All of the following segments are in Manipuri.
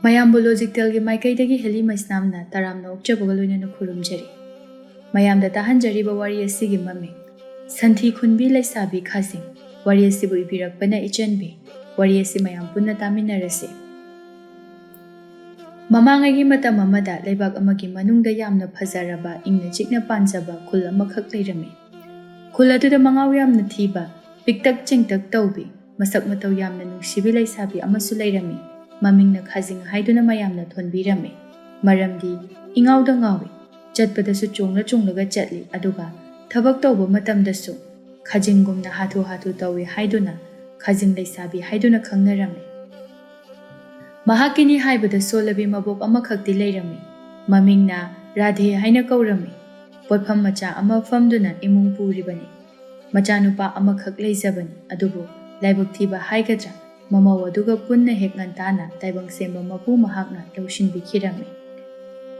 ꯃꯌꯥꯝꯕꯨ ꯂꯣꯖꯤꯛꯇꯦꯜꯒꯤ ꯃꯥꯏꯀꯩꯗꯒꯤ ꯍꯦꯂꯤ ꯃꯩꯁꯅꯥꯝꯅ ꯇꯔꯥꯝꯅ ꯑꯣꯛꯆꯕꯒ ꯂꯣꯏꯅꯅ ꯈꯨꯔꯨꯝꯖꯔꯤ꯫ ꯃꯌꯥꯝꯗ ꯇꯥꯍꯟꯖꯔꯤꯕ ꯋꯥꯔꯤ ꯑꯁꯤꯒꯤ ꯃꯃꯤꯡ ꯁꯟꯊꯤ ꯈꯨꯟꯕꯤ ꯂꯩꯁꯥꯕꯤ ꯈꯥꯖꯤꯡ꯫ ꯋꯥꯔꯤ ꯑꯁꯤꯕꯨ ꯏꯕꯤꯔꯛꯄꯅ ꯏꯆꯟꯕꯤ꯫ ꯋꯥꯔꯤ ꯑꯁꯤ ꯃꯌꯥꯝ ꯄꯨꯟꯅ ꯇꯥꯃꯤꯟꯅꯔꯁꯤ꯫ ꯃꯃꯥꯡꯉꯩꯒꯤ ꯃꯇꯝ ꯑꯃꯗ ꯂꯩꯕꯥꯛ ꯑꯃꯒꯤ ꯃꯅꯨꯡꯗ ꯌꯥꯝꯅ ꯐꯖꯔꯕ ꯏꯪꯅ ꯆꯤꯛꯅ ꯄꯥꯟꯖꯕ ꯈꯨꯜ ꯑꯃꯈꯛ ꯂꯩꯔꯝꯃꯤ꯫ ꯈꯨꯜ ꯑꯗꯨꯗ ꯃꯉꯥꯎ ꯌꯥꯝꯅ ꯊꯤꯕ, ꯄꯤꯛꯇꯛ ꯆꯤꯡꯇꯛ ꯇꯧꯕꯤ, ꯃꯁꯛ ꯃꯇꯧ ꯌꯥꯝꯅ ꯅꯨꯡꯁꯤꯕꯤ ꯂꯩꯁꯥꯕꯤ ꯑꯃꯁꯨ ꯂꯩꯔꯝꯃꯤ꯫ ꯃꯃꯤꯡꯅ ꯈꯥꯖꯤꯡ ꯍꯥꯏꯗꯨꯅ ꯃꯌꯥꯝꯅ ꯊꯣꯟꯕꯤꯔꯝꯃꯤ꯫ ꯃꯔꯝꯗꯤ ꯏꯉꯥꯎꯗ ꯉꯥꯎꯏ, ꯆꯠꯄꯗꯁꯨ ꯆꯣꯡꯂ ꯆꯣꯡꯂꯒ ꯆꯠꯂꯤ, ꯑꯗꯨꯒ ꯊꯕꯛ ꯇꯧꯕ ꯃꯇꯝꯗꯁꯨ ꯈꯥꯖꯤꯡꯒꯨꯝꯅ ꯍꯥꯊꯨ ꯍꯥꯊꯨ ꯇꯧꯏ ꯍꯥꯏꯗꯨꯅ ꯈꯥꯖꯤꯡ ꯂꯩꯁꯥꯕꯤ ꯍꯥꯏꯗꯨꯅ ꯈꯪꯅꯔꯝꯃꯤ꯫ ꯃꯍꯥꯛꯀꯤꯅꯤ ꯍꯥꯏꯕꯗ ꯁꯣꯜꯂꯕꯤ ꯃꯕꯣꯛ ꯑꯃꯈꯛꯇꯤ ꯂꯩꯔꯝꯃꯤ꯫ ꯃꯃꯤꯡꯅ ꯔꯥꯙꯦ ꯍꯥꯏꯅ ꯀꯧꯔꯝꯃꯤ꯫ ꯄꯣꯠꯐꯝ ꯃꯆꯥ ꯑꯃ ꯐꯝꯗꯨꯅ ꯏꯃꯨꯡ ꯄꯨꯔꯤꯕꯅꯤ꯫ ꯃꯆꯥꯅꯨꯄꯥ ꯑꯃꯈꯛ ꯂꯩꯖꯕꯅꯤ, ꯑꯗꯨꯕꯨ ꯂꯥꯏꯕꯛ ꯊꯤꯕ ꯍꯥꯏꯒꯗ꯭ꯔꯥ, ꯃꯃꯧ ꯑꯗꯨꯒ ꯄꯨꯟꯅ ꯍꯦꯛ ꯉꯟꯇꯥꯅ ꯇꯥꯏꯕꯪ ꯁꯦꯝꯕ ꯃꯄꯨ ꯃꯍꯥꯛꯅ ꯂꯧꯁꯤꯟꯕꯤꯈꯤꯔꯝꯃꯤ꯫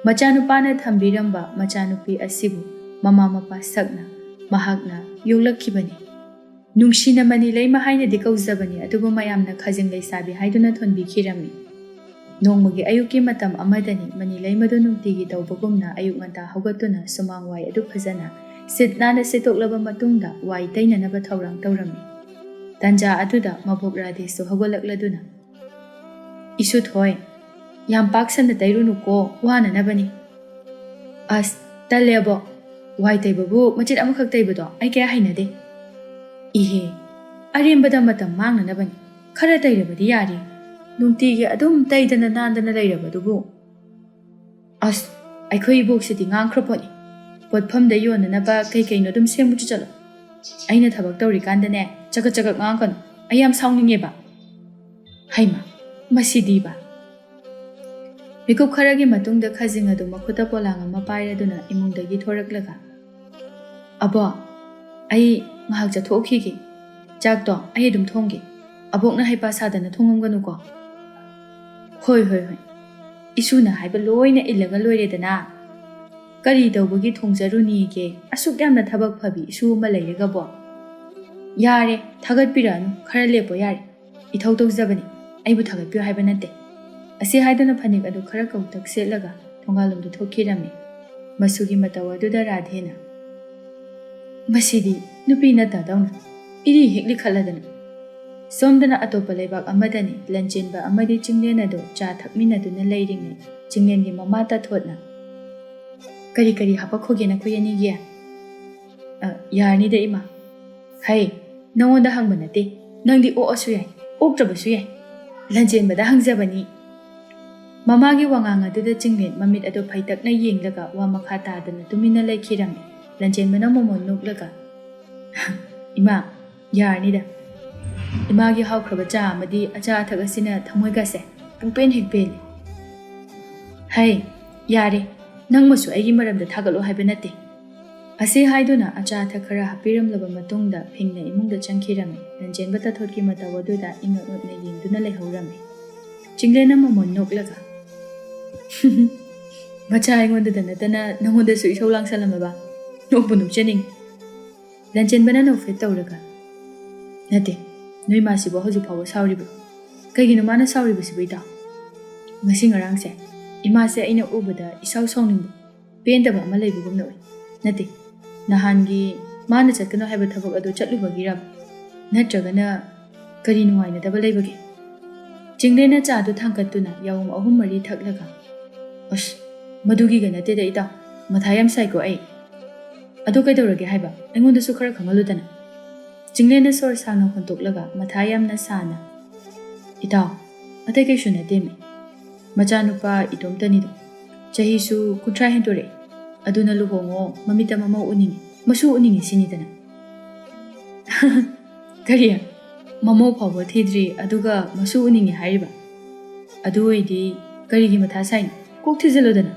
ꯃꯆꯥꯅꯨꯄꯥꯅ ꯊꯝꯕꯤꯔꯝꯕ ꯃꯆꯥꯅꯨꯄꯤ ꯑꯁꯤꯕꯨ ꯃꯃꯥ ꯃꯄꯥ ꯁꯛꯅ ꯃꯍꯥꯛꯅ ꯌꯣꯛꯂꯛꯈꯤꯕꯅꯤ꯫ ꯅꯨꯡꯁꯤꯅ ꯃꯅꯤꯂꯩꯃ ꯍꯥꯏꯅꯗꯤ ꯀꯧꯖꯕꯅꯤ, ꯑꯗꯨꯕꯨ ꯃꯌꯥꯝꯅ ꯈꯥꯖꯤꯡ ꯂꯩꯁꯥꯕꯤ ꯍꯥꯏꯗꯨꯅ ꯊꯣꯟꯕꯤꯈꯤꯔꯝꯃꯤ꯫ ꯅꯣꯡꯃꯒꯤ ꯑꯌꯨꯛꯀꯤ ꯃꯇꯝ ꯑꯃꯗꯅꯤ ꯃꯅꯤꯂꯩꯃꯗꯨ ꯅꯨꯡꯇꯤꯒꯤ ꯇꯧꯕꯒꯨꯝꯅ ꯑꯌꯨꯛ ꯉꯟꯇꯥ ꯍꯧꯒꯠꯇꯨꯅ ꯁꯨꯃꯥꯡ ꯋꯥꯏ ꯑꯗꯨ ꯐꯖꯅ ꯁꯤꯠ ꯅꯥꯟꯅ ꯁꯤꯠꯇꯣꯛꯂꯕ ꯃꯇꯨꯡꯗ ꯋꯥꯏ ꯇꯩꯅꯅꯕ ꯊꯧꯔꯥꯡ ꯇꯧꯔꯝꯃꯤ꯫ ꯇꯟꯖꯥ ꯑꯗꯨꯗ ꯃꯕꯣꯛ ꯔꯥꯙꯦꯁꯨ ꯍꯧꯒꯠꯂꯛꯂꯗꯨꯅ, "ꯏꯁꯨꯊꯣꯏ, ꯌꯥꯝ ꯄꯥꯛ ꯁꯟꯅ ꯇꯩꯔꯨꯅꯨꯀꯣ, ꯋꯥꯅꯅꯕꯅꯤ." "ꯑꯁ ꯇꯜꯂꯦ ꯑꯕꯣꯛ, ꯋꯥꯏ ꯇꯩꯕꯕꯨ ꯃꯆꯤꯠ ꯑꯃꯈꯛ ꯇꯩꯕꯗꯣ ꯑꯩ ꯀꯌꯥ ꯍꯩꯅꯗꯦ." "ꯏꯍꯦ, ꯑꯔꯦꯝꯕꯗ ꯃꯇꯝ ꯃꯥꯡꯅꯅꯕꯅꯤ, ꯈꯔ ꯇꯩꯔꯕꯗꯤ ꯌꯥꯔꯤ, ꯅꯨꯡꯇꯤꯒꯤ ꯑꯗꯨꯝ ꯇꯩꯗꯅ ꯅꯥꯟꯗꯅ ꯂꯩꯔꯕꯗꯨꯕꯨ." "ꯑꯁ ꯑꯩꯈꯣꯏ ꯏꯕꯣꯛꯁꯤꯗꯤ ꯉꯥꯡꯈ꯭ꯔꯄꯣꯠꯅꯤ, ꯄꯣꯠꯐꯝꯗ ꯌꯣꯟꯅꯅꯕ ꯀꯩꯀꯩꯅꯣ ꯑꯗꯨꯝ ꯁꯦꯝꯃꯨꯆꯣ ꯆꯠꯂꯣ. ꯑꯩꯅ ꯊꯕꯛ ꯇꯧꯔꯤꯀꯥꯟꯗꯅꯦ ꯆꯒꯠ ꯆꯒꯠ ꯉꯥꯡꯀꯅꯨ, ꯑꯩ ꯌꯥꯝ ꯁꯥꯎꯅꯤꯡꯉꯦꯕ." "ꯍꯩꯃ, ꯃꯁꯤꯗꯤꯕ." ꯃꯤꯀꯨꯞ ꯈꯔꯒꯤ ꯃꯇꯨꯡꯗ ꯈꯥꯖꯤꯡ ꯑꯗꯨ ꯃꯈꯨꯠꯇ ꯄꯣꯂꯥꯡ ꯑꯃ ꯄꯥꯏꯔꯗꯨꯅ ꯏꯃꯨꯡꯗꯒꯤ ꯊꯣꯔꯛꯂꯒ, "ꯑꯕꯣꯛ, ꯑꯩ ꯉꯥꯏꯍꯥꯛ ꯆꯠꯊꯣꯛꯈꯤꯒꯦ. ꯆꯥꯛꯇꯣ ꯑꯩ ꯑꯗꯨꯝ ꯊꯣꯡꯒꯦ. ꯑꯕꯣꯛꯅ ꯍꯩꯄꯥ ꯁꯥꯗꯅ ꯊꯣꯡꯉꯝꯒꯅꯨꯀꯣ." "ꯍꯣꯏ ꯍꯣꯏ ꯍꯣꯏ, ꯏꯁꯨꯅ ꯍꯥꯏꯕ ꯂꯣꯏꯅ ꯏꯜꯂꯒ ꯂꯣꯏꯔꯦꯗꯅ. ꯀꯔꯤ ꯇꯧꯕꯒꯤ ꯊꯣꯡꯖꯔꯨꯅꯤꯒꯦ, ꯑꯁꯨꯛ ꯌꯥꯝꯅ ꯊꯕꯛ ꯐꯕꯤ ꯏꯁꯨ ꯑꯃ ꯂꯩꯔꯒꯕꯣ." "ꯌꯥꯔꯦ, ꯊꯥꯒꯠꯄꯤꯔꯛꯑꯅꯨ, ꯈꯔ ꯂꯦꯞꯄꯣ ꯌꯥꯔꯦ. ꯏꯊꯧ ꯇꯧꯖꯕꯅꯤ, ꯑꯩꯕꯨ ꯊꯥꯒꯠꯄꯤꯌꯨ ꯍꯥꯏꯕ ꯅꯠꯇꯦ." ꯑꯁꯤ ꯍꯥꯏꯗꯨꯅ ꯐꯅꯦꯛ ꯑꯗꯨ ꯈꯔ ꯀꯧꯇꯛ ꯁꯦꯠꯂꯒ ꯊꯣꯡꯒꯥꯜꯂꯣꯝꯗ ꯊꯣꯛꯈꯤꯔꯝꯃꯤ꯫ ꯃꯁꯨꯒꯤ ꯃꯇꯧ ꯑꯗꯨꯗ ꯔꯥꯙꯦꯅ, "ꯃꯁꯤꯗꯤ ꯅꯨꯄꯤ ꯅꯠꯇꯗꯧꯅ ꯏꯔꯤ ꯍꯦꯛ ꯂꯤꯈꯠꯂꯗꯅ." ꯁꯣꯝꯗꯅ ꯑꯇꯣꯞꯄ ꯂꯩꯕꯥꯛ ꯑꯃꯗꯅꯤ ꯂꯟꯆꯦꯟꯕ ꯑꯃꯗꯤ ꯆꯤꯡꯂꯦꯟ ꯑꯗꯨ ꯆꯥ ꯊꯛꯃꯤꯟꯅꯗꯨꯅ ꯂꯩꯔꯤꯉꯩ ꯆꯤꯡꯂꯦꯟꯒꯤ ꯃꯃꯥ ꯇꯥꯊꯣꯠꯅ, "ꯀꯔꯤ ꯀꯔꯤ ꯍꯥꯄꯛꯈꯣꯒꯦ ꯅꯈꯣꯏ ꯑꯅꯤꯒꯤ?" "ꯌꯥꯔꯅꯤꯗ ꯏꯃꯥ." "ꯍꯩ, ꯅꯪꯉꯣꯟꯗ ꯍꯪꯕ ꯅꯠꯇꯦ, ꯅꯪꯗꯤ ꯑꯣꯛꯑꯁꯨ ꯌꯥꯏ, ꯑꯣꯛꯇ꯭ꯔꯕꯁꯨ ꯌꯥꯏ. ꯂꯟꯆꯦꯟꯕꯗ ꯍꯪꯖꯕꯅꯤ." ꯃꯃꯥꯒꯤ ꯋꯥꯉꯥꯡ ꯑꯗꯨꯗ ꯆꯤꯡꯂꯦꯟ ꯃꯃꯤꯠ ꯑꯗꯨ ꯐꯩꯇꯛꯅ ꯌꯦꯡꯂꯒ ꯋꯥ ꯃꯈꯥ ꯇꯥꯗꯅ ꯇꯨꯃꯤꯟꯅ ꯂꯩꯈꯤꯔꯝꯃꯤ꯫ ꯂꯟꯆꯦꯟꯕꯅ ꯃꯣꯃꯣꯟ ꯅꯣꯛꯂꯒ, "ꯏꯃꯥ, ꯌꯥꯔꯅꯤꯗ. ꯏꯃꯥꯒꯤ ꯍꯥꯎꯈ꯭ꯔꯕ ꯆꯥ ꯑꯃꯗꯤ ꯑꯆꯥ ꯑꯊꯛ ꯑꯁꯤꯅ ꯊꯃꯣꯏꯒꯁꯦ ꯄꯨꯡꯄꯦꯟ ꯍꯦꯛ ꯄꯦꯜꯂꯤ." "ꯍꯩ, ꯌꯥꯔꯦ, ꯅꯪꯃꯁꯨ ꯑꯩꯒꯤ ꯃꯔꯝꯗ ꯊꯥꯒꯠꯂꯣ ꯍꯥꯏꯕ ꯅꯠꯇꯦ." ꯑꯁꯤ ꯍꯥꯏꯗꯨꯅ ꯑꯆꯥ ꯑꯊꯛ ꯈꯔ ꯍꯥꯞꯄꯤꯔꯝꯂꯕ ꯃꯇꯨꯡꯗ ꯐꯤꯡꯅ ꯏꯃꯨꯡꯗ ꯆꯪꯈꯤꯔꯝꯃꯤ꯫ ꯂꯟꯆꯦꯟꯕ ꯇꯥꯊꯣꯠꯀꯤ ꯃꯇꯧ ꯑꯗꯨꯗ ꯏꯉꯛ ꯉꯛꯅ ꯌꯦꯡꯗꯨꯅ ꯂꯩꯍꯧꯔꯝꯃꯤ꯫ ꯆꯤꯡꯂꯦꯟꯅ ꯃꯣꯃꯣꯟ ꯅꯣꯛꯂꯒ, "ꯃꯆꯥ ꯑꯩꯉꯣꯟꯗꯗ ꯅꯠꯇꯅ ꯅꯪꯉꯣꯟꯗꯁꯨ ꯏꯁꯧ ꯂꯥꯡꯁꯜꯂꯝꯃꯕ? ꯅꯣꯛꯄꯨ ꯅꯣꯛꯆꯅꯤꯡꯉꯤ." ꯂꯟꯆꯦꯟꯕꯅ ꯅꯣꯛꯐꯦꯠ ꯇꯧꯔꯒ, "ꯅꯠꯇꯦ, ꯅꯣꯏ ꯃꯥꯁꯤꯕꯨ ꯍꯧꯖꯤꯛ ꯐꯥꯎꯕ ꯁꯥꯎꯔꯤꯕ꯭ꯔꯣ? ꯀꯩꯒꯤꯅꯣ ꯃꯥꯅ ꯁꯥꯎꯔꯤꯕꯁꯤꯕꯨ ꯏꯇꯥꯎ? ꯉꯁꯤ ꯉꯔꯥꯡꯁꯦ ꯏꯃꯥꯁꯦ ꯑꯩꯅ ꯎꯕꯗ ꯏꯁꯥꯎ ꯁꯥꯎꯅꯤꯡꯕ, ꯄꯦꯟꯗꯕ ꯑꯃ ꯂꯩꯕꯒꯨꯝꯅ ꯎꯏ. ꯅꯠꯇꯦ, ꯅꯍꯥꯟꯒꯤ ꯃꯥꯅ ꯆꯠꯀꯅꯣ ꯍꯥꯏꯕ ꯊꯕꯛ ꯑꯗꯨ ꯆꯠꯂꯨꯕꯒꯤꯔꯕ? ꯅꯠꯇ꯭ꯔꯒꯅ ꯀꯔꯤ ꯅꯨꯡꯉꯥꯏꯅꯗꯕ ꯂꯩꯕꯒꯦ?" ꯆꯤꯡꯂꯦꯟꯅ ꯆꯥꯗꯨ ꯊꯥꯡꯀꯠꯇꯨꯅ ꯌꯥꯎꯝ 3-4 ꯊꯛꯂꯒ, "ꯑꯁ, ꯃꯗꯨꯒꯤꯒ ꯅꯠꯇꯦꯗ ꯏꯇꯥꯎ, ꯃꯊꯥ ꯌꯥꯝ ꯁꯥꯏꯀꯣ ꯑꯩ." "ꯑꯗꯨ ꯀꯩꯗꯧꯔꯒꯦ ꯍꯥꯏꯕ? ꯑꯩꯉꯣꯟꯗꯁꯨ ꯈꯔ ꯈꯪꯍꯜꯂꯨꯗꯅ." Chinglen na sor sang na hontoklaga mathayam na sana. "Itaw, atay kay siya na demi. Machanupa itom tanido. Chahisu kutra hentore. Adu na luhongo mamita mamaw uningi. Masu uningi sinidana." "Kariya, mamaw pawbo thidri aduga masu uningi hariba. Adu oidi karigi matha sain kok thizalodana.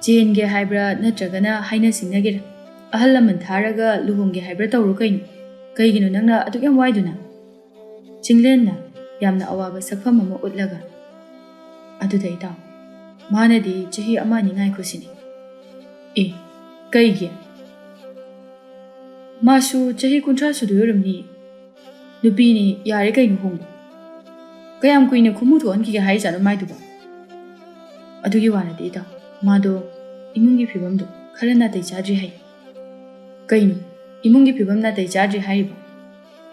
Jenge haibra natragana haina singnagera. Ahal laman tharaga luhonge haibra tawro kaino. Kaigino nangna aduk yam waiduna." Chinglen na yamna awaba sakfam ama utlaga, "Aduda itaw, manadi chahi ama ni ngai khusini." "Eh, kaigi? Masu chahi kuntra sudu yoramni. Nupi ni yare kaino hongo. Kayam kuina khumu thon ki hai janu mai duba. ꯑꯗꯨꯒꯤ ꯋꯥ ꯅꯠꯇꯦ ꯏꯇꯥꯎ ꯃꯥꯗꯣ ꯏꯃꯨꯡꯒꯤ ꯐꯤꯕꯝꯗꯣ ꯈꯔ ꯅꯥꯇꯩ ꯆꯥꯗ꯭ꯔꯤ ꯍꯥꯏ ꯀꯩꯅꯣ ꯏꯃꯨꯡꯒꯤ ꯐꯤꯕꯝ ꯅꯥꯇꯩ ꯆꯥꯗ꯭ꯔꯤ ꯍꯥꯏꯔꯤꯕ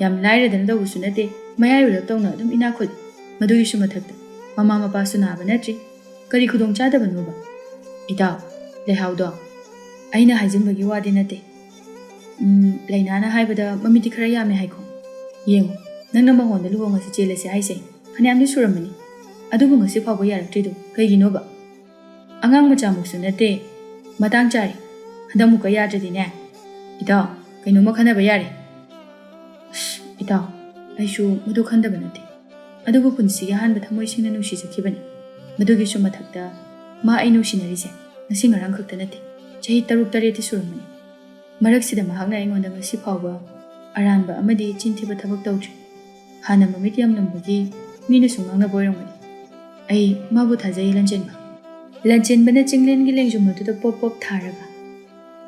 ꯌꯥꯝ ꯂꯥꯏꯔꯗꯅ ꯇꯧꯕꯁꯨ ꯅꯠꯇꯦ ꯃꯌꯥꯏ ꯑꯣꯏꯔꯞ ꯇꯧꯅ ꯑꯗꯨꯝ ꯏꯅꯥꯛ ꯈꯨꯜꯂꯤ ꯃꯗꯨꯒꯤꯁꯨ ꯃꯊꯛꯇ ꯃꯃꯥ ꯃꯄꯥꯁꯨ ꯅꯥꯕ ꯅꯠꯇ꯭ꯔꯤ ꯀꯔꯤ ꯈꯨꯗꯣꯡ ꯆꯥꯗꯕꯅꯣꯕ ꯏꯇꯥꯎ ꯂꯩꯍꯥꯎꯗꯣ ꯑꯩꯅ ꯍꯥꯏꯖꯤꯟꯕꯒꯤ ꯋꯥꯗꯤ ꯅꯠꯇꯦ ꯂꯩꯅꯥꯅ ꯍꯥꯏꯕꯗ ꯃꯃꯤꯠꯇꯤ ꯈꯔ ꯌꯥꯝꯃꯦ ꯍꯥꯏꯀꯣ ꯌꯦꯡꯉꯨ ꯅꯪꯅ ꯃꯉꯣꯟꯗ ꯂꯨꯍꯣꯡꯉꯁꯤ ꯆꯦꯜꯂꯁꯤ ꯍꯥꯏꯁꯦ ꯐꯅꯌꯥꯝꯗꯤ ꯁꯨꯔꯝꯃꯅꯤ ꯑꯗꯨꯕꯨ ꯉꯁꯤ ꯐꯥꯎꯕ ꯌꯥꯔꯛꯇ꯭ꯔꯤꯗꯣ ꯀꯩꯒꯤꯅꯣꯕ ꯑꯉꯥꯡ ꯃꯆꯥꯃꯨꯛꯁꯨ ꯅꯠꯇꯦ ꯃꯇꯥꯡ ꯆꯥꯔꯤ ꯍꯟꯗꯛꯃꯨꯛꯀ ꯌꯥꯗ꯭ꯔꯗꯤꯅꯦ ꯏꯇꯥꯎ ꯀꯩꯅꯣꯝꯃ ꯈꯟꯅꯕ ꯌꯥꯔꯦ ꯏꯇꯥꯎ ꯑꯩꯁꯨ ꯃꯗꯨ ꯈꯟꯗꯕ ꯅꯠꯇꯦ ꯑꯗꯨꯕꯨ ꯄꯨꯟꯁꯤꯒꯤ ꯑꯍꯥꯟꯕ ꯊꯃꯣꯏ ꯁꯦꯡꯅ ꯅꯨꯡꯁꯤꯖꯈꯤꯕꯅꯤ ꯃꯗꯨꯒꯤꯁꯨ ꯃꯊꯛꯇ ꯃꯥ ꯑꯩ ꯅꯨꯡꯁꯤꯅꯔꯤꯁꯦ ꯉꯁꯤ ꯉꯔꯥꯡ ꯈꯛꯇ ꯅꯠꯇꯦ ꯆꯍꯤ 6-7ꯇꯤ ꯁꯨꯔꯝꯃꯅꯤ ꯃꯔꯛꯁꯤꯗ ꯃꯍꯥꯛꯅ ꯑꯩꯉꯣꯟꯗ ꯉꯁꯤ ꯐꯥꯎꯕ ꯑꯔꯥꯟꯕ ꯑꯃꯗꯤ ꯆꯤꯟꯊꯤꯕ ꯊꯕꯛ ꯇꯧꯗ꯭ꯔꯤ ꯍꯥꯟꯅ ꯃꯃꯤꯠ ꯌꯥꯝꯂꯝꯕꯒꯤ ꯃꯤꯅꯁꯨ ꯉꯥꯡꯅꯕ ꯑꯣꯏꯔꯝꯒꯅꯤ ꯑꯩ ꯃꯥꯕꯨ ꯊꯥꯖꯩ ꯂꯟꯆꯦꯟꯕꯅ ꯆꯤꯡꯂꯦꯟꯒꯤ ꯂꯦꯡꯖꯨꯝ ꯑꯗꯨꯗ ꯄꯣꯞ ꯄꯣꯞ ꯊꯥꯔꯒ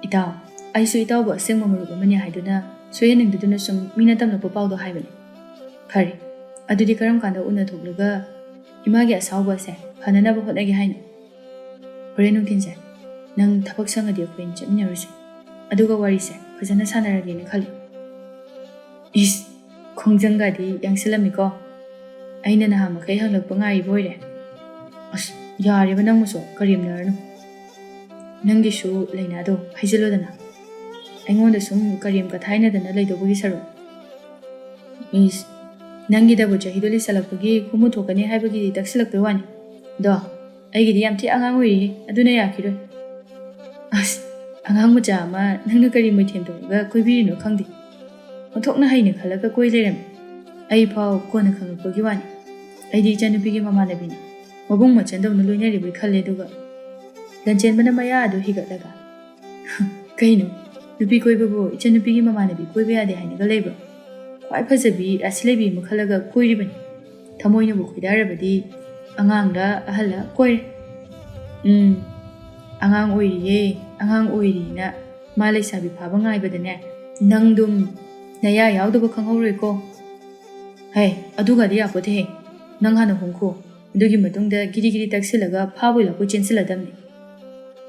ꯏꯇꯥꯎ ꯑꯩꯁꯨ ꯏꯇꯥꯎꯕꯨ ꯑꯁꯦꯡꯕ ꯃꯔꯨꯞ ꯑꯃꯅꯤ ꯍꯥꯏꯗꯨꯅ ꯁꯣꯏꯍꯟꯅꯤꯡꯗꯗꯨꯅ ꯁꯨꯝ ꯃꯤꯅ ꯇꯝꯂꯛꯄ ꯄꯥꯎꯗꯣ ꯍꯥꯏꯕꯅꯤ ꯐꯔꯦ ꯑꯗꯨꯗꯤ ꯀꯔꯝ ꯀꯥꯟꯗ ꯎꯅꯊꯣꯛꯂꯒ ꯏꯃꯥꯒꯤ ꯑꯁꯥꯎꯕ ꯑꯁꯦ ꯐꯅꯅꯕ ꯍꯣꯠꯅꯒꯦ ꯍꯥꯏꯅꯣ ꯍꯣꯔꯦꯟ ꯅꯨꯡꯊꯤꯟꯁꯦ ꯅꯪ ꯊꯕꯛ ꯁꯪꯉꯗꯤ ꯑꯩꯈꯣꯏꯅ ꯆꯠꯃꯤꯟꯅꯔꯨꯁꯤ ꯑꯗꯨꯒ ꯋꯥꯔꯤꯁꯦ ꯐꯖꯅ ꯁꯥꯟꯅꯔꯒꯦꯅ ꯈꯜꯂꯤ ꯏꯁ ꯈꯣꯡꯖꯪꯒꯗꯤ ꯌꯥꯡꯁꯤꯜꯂꯝꯃꯤꯀꯣ ꯑꯩꯅ ꯅꯍꯥꯟ ꯃꯈꯩ ꯍꯪꯂꯛꯄ ꯉꯥꯏꯔꯤꯕ ꯑꯣꯏꯔꯦ ꯑꯁ ꯌꯥꯔꯦꯕ ꯅꯪꯕꯨꯁꯨ ꯀꯔꯦꯝꯅꯔꯅꯨ ꯅꯪꯒꯤꯁꯨ ꯂꯩꯅꯥꯗꯣ ꯍꯩꯖꯤꯜꯂꯣꯗꯅ ꯑꯩꯉꯣꯟꯗ ꯁꯨꯝ ꯀꯔꯦꯝ ꯀꯊꯥꯏꯅꯗꯅ ꯂꯩꯗꯧꯕꯒꯤ ꯁꯔꯨꯛ ꯏꯁ ꯅꯪꯒꯤꯗꯕꯨ ꯆꯍꯤꯗꯣ ꯂꯤꯁꯜꯂꯛꯄꯒꯤ ꯈꯨꯃꯨ ꯊꯣꯛꯀꯅꯤ ꯍꯥꯏꯕꯒꯤ ꯇꯛꯁꯤꯜꯂꯛꯄꯩ ꯋꯥꯅꯤ ꯑꯗꯣ ꯑꯩꯒꯤꯗꯤ ꯌꯥꯝ ꯊꯤ ꯑꯉꯥꯡ ꯑꯣꯏꯔꯤ ꯑꯗꯨꯅ ꯌꯥꯈꯤꯔꯣꯏ ꯑꯁ ꯑꯉꯥꯡ ꯃꯆꯥ ꯑꯃ ꯅꯪꯅ ꯀꯔꯤ ꯃꯩꯊꯦꯝ ꯇꯧꯔꯒ ꯀꯣꯏꯕꯤꯔꯤꯅꯣ ꯈꯪꯗꯦ ꯑꯣꯟꯊꯣꯛꯅ ꯍꯩꯅ ꯈꯜꯂꯒ ꯀꯣꯏ ꯂꯩꯔꯝꯃꯤ ꯑꯩ ꯐꯥꯎ ꯀꯣꯟꯅ ꯈꯪꯉꯛꯄꯒꯤ ꯋꯥꯅꯤ ꯑꯩꯗꯤ ꯏꯆꯟꯅꯨꯄꯤꯒꯤ ꯃꯃꯥꯟꯅꯕꯤꯅꯤ ꯃꯕꯨꯡ ꯃꯆꯟꯗꯧꯅ ꯂꯣꯏꯅꯔꯤꯕꯩ ꯈꯜꯂꯦ ꯑꯗꯨꯒ ꯂꯟꯆꯦꯟꯕꯅ ꯃꯌꯥ ꯑꯗꯨ ꯍꯤꯒꯠꯂꯒ ꯀꯩꯅꯣ ꯅꯨꯄꯤ ꯀꯣꯏꯕꯕꯨ ꯏꯆꯟꯅꯨꯄꯤꯒꯤ ꯃꯃꯥꯟꯅꯕꯤ ꯀꯣꯏꯕ ꯌꯥꯗꯦ ꯍꯥꯏꯅꯒ ꯂꯩꯕ꯭ꯔꯣ ꯈ꯭ꯋꯥꯏ ꯐꯖꯕꯤ ꯔꯥꯁꯤ ꯂꯩꯕꯤ ꯑꯃ ꯈꯜꯂꯒ ꯀꯣꯏꯔꯤꯕꯅꯤ ꯊꯃꯣꯏꯅꯕꯨ ꯈꯣꯏꯗꯥꯔꯕꯗꯤ ꯑꯉꯥꯡꯂ ꯑꯍꯜꯂ ꯀꯣꯏꯔꯦ ꯑꯉꯥꯡ ꯑꯣꯏꯔꯤꯅ ꯃꯥ ꯂꯩꯁꯥꯕꯤ ꯐꯥꯕ ꯉꯥꯏꯕꯗꯅꯦ ꯅꯪꯗꯨꯝ ꯅꯌꯥ ꯌꯥꯎꯗꯕ ꯈꯪꯍꯧꯔꯣꯏꯀꯣ ꯍꯩ ꯑꯗꯨꯒꯗꯤ ꯌꯥꯄꯣꯠꯇꯦꯍꯦ ꯅꯪ ꯍꯥꯟꯅ ꯍꯣꯡꯈꯣ ꯑꯗꯨꯒꯤ ꯃꯇꯨꯡꯗ ꯒꯤꯔꯤ ꯒꯤꯔꯤ ꯇꯛꯁꯤꯜꯂꯒ ꯐꯥꯕꯣꯏ ꯂꯥꯛꯄꯣꯏ ꯆꯦꯟꯁꯤꯜꯂꯗꯝꯅꯤ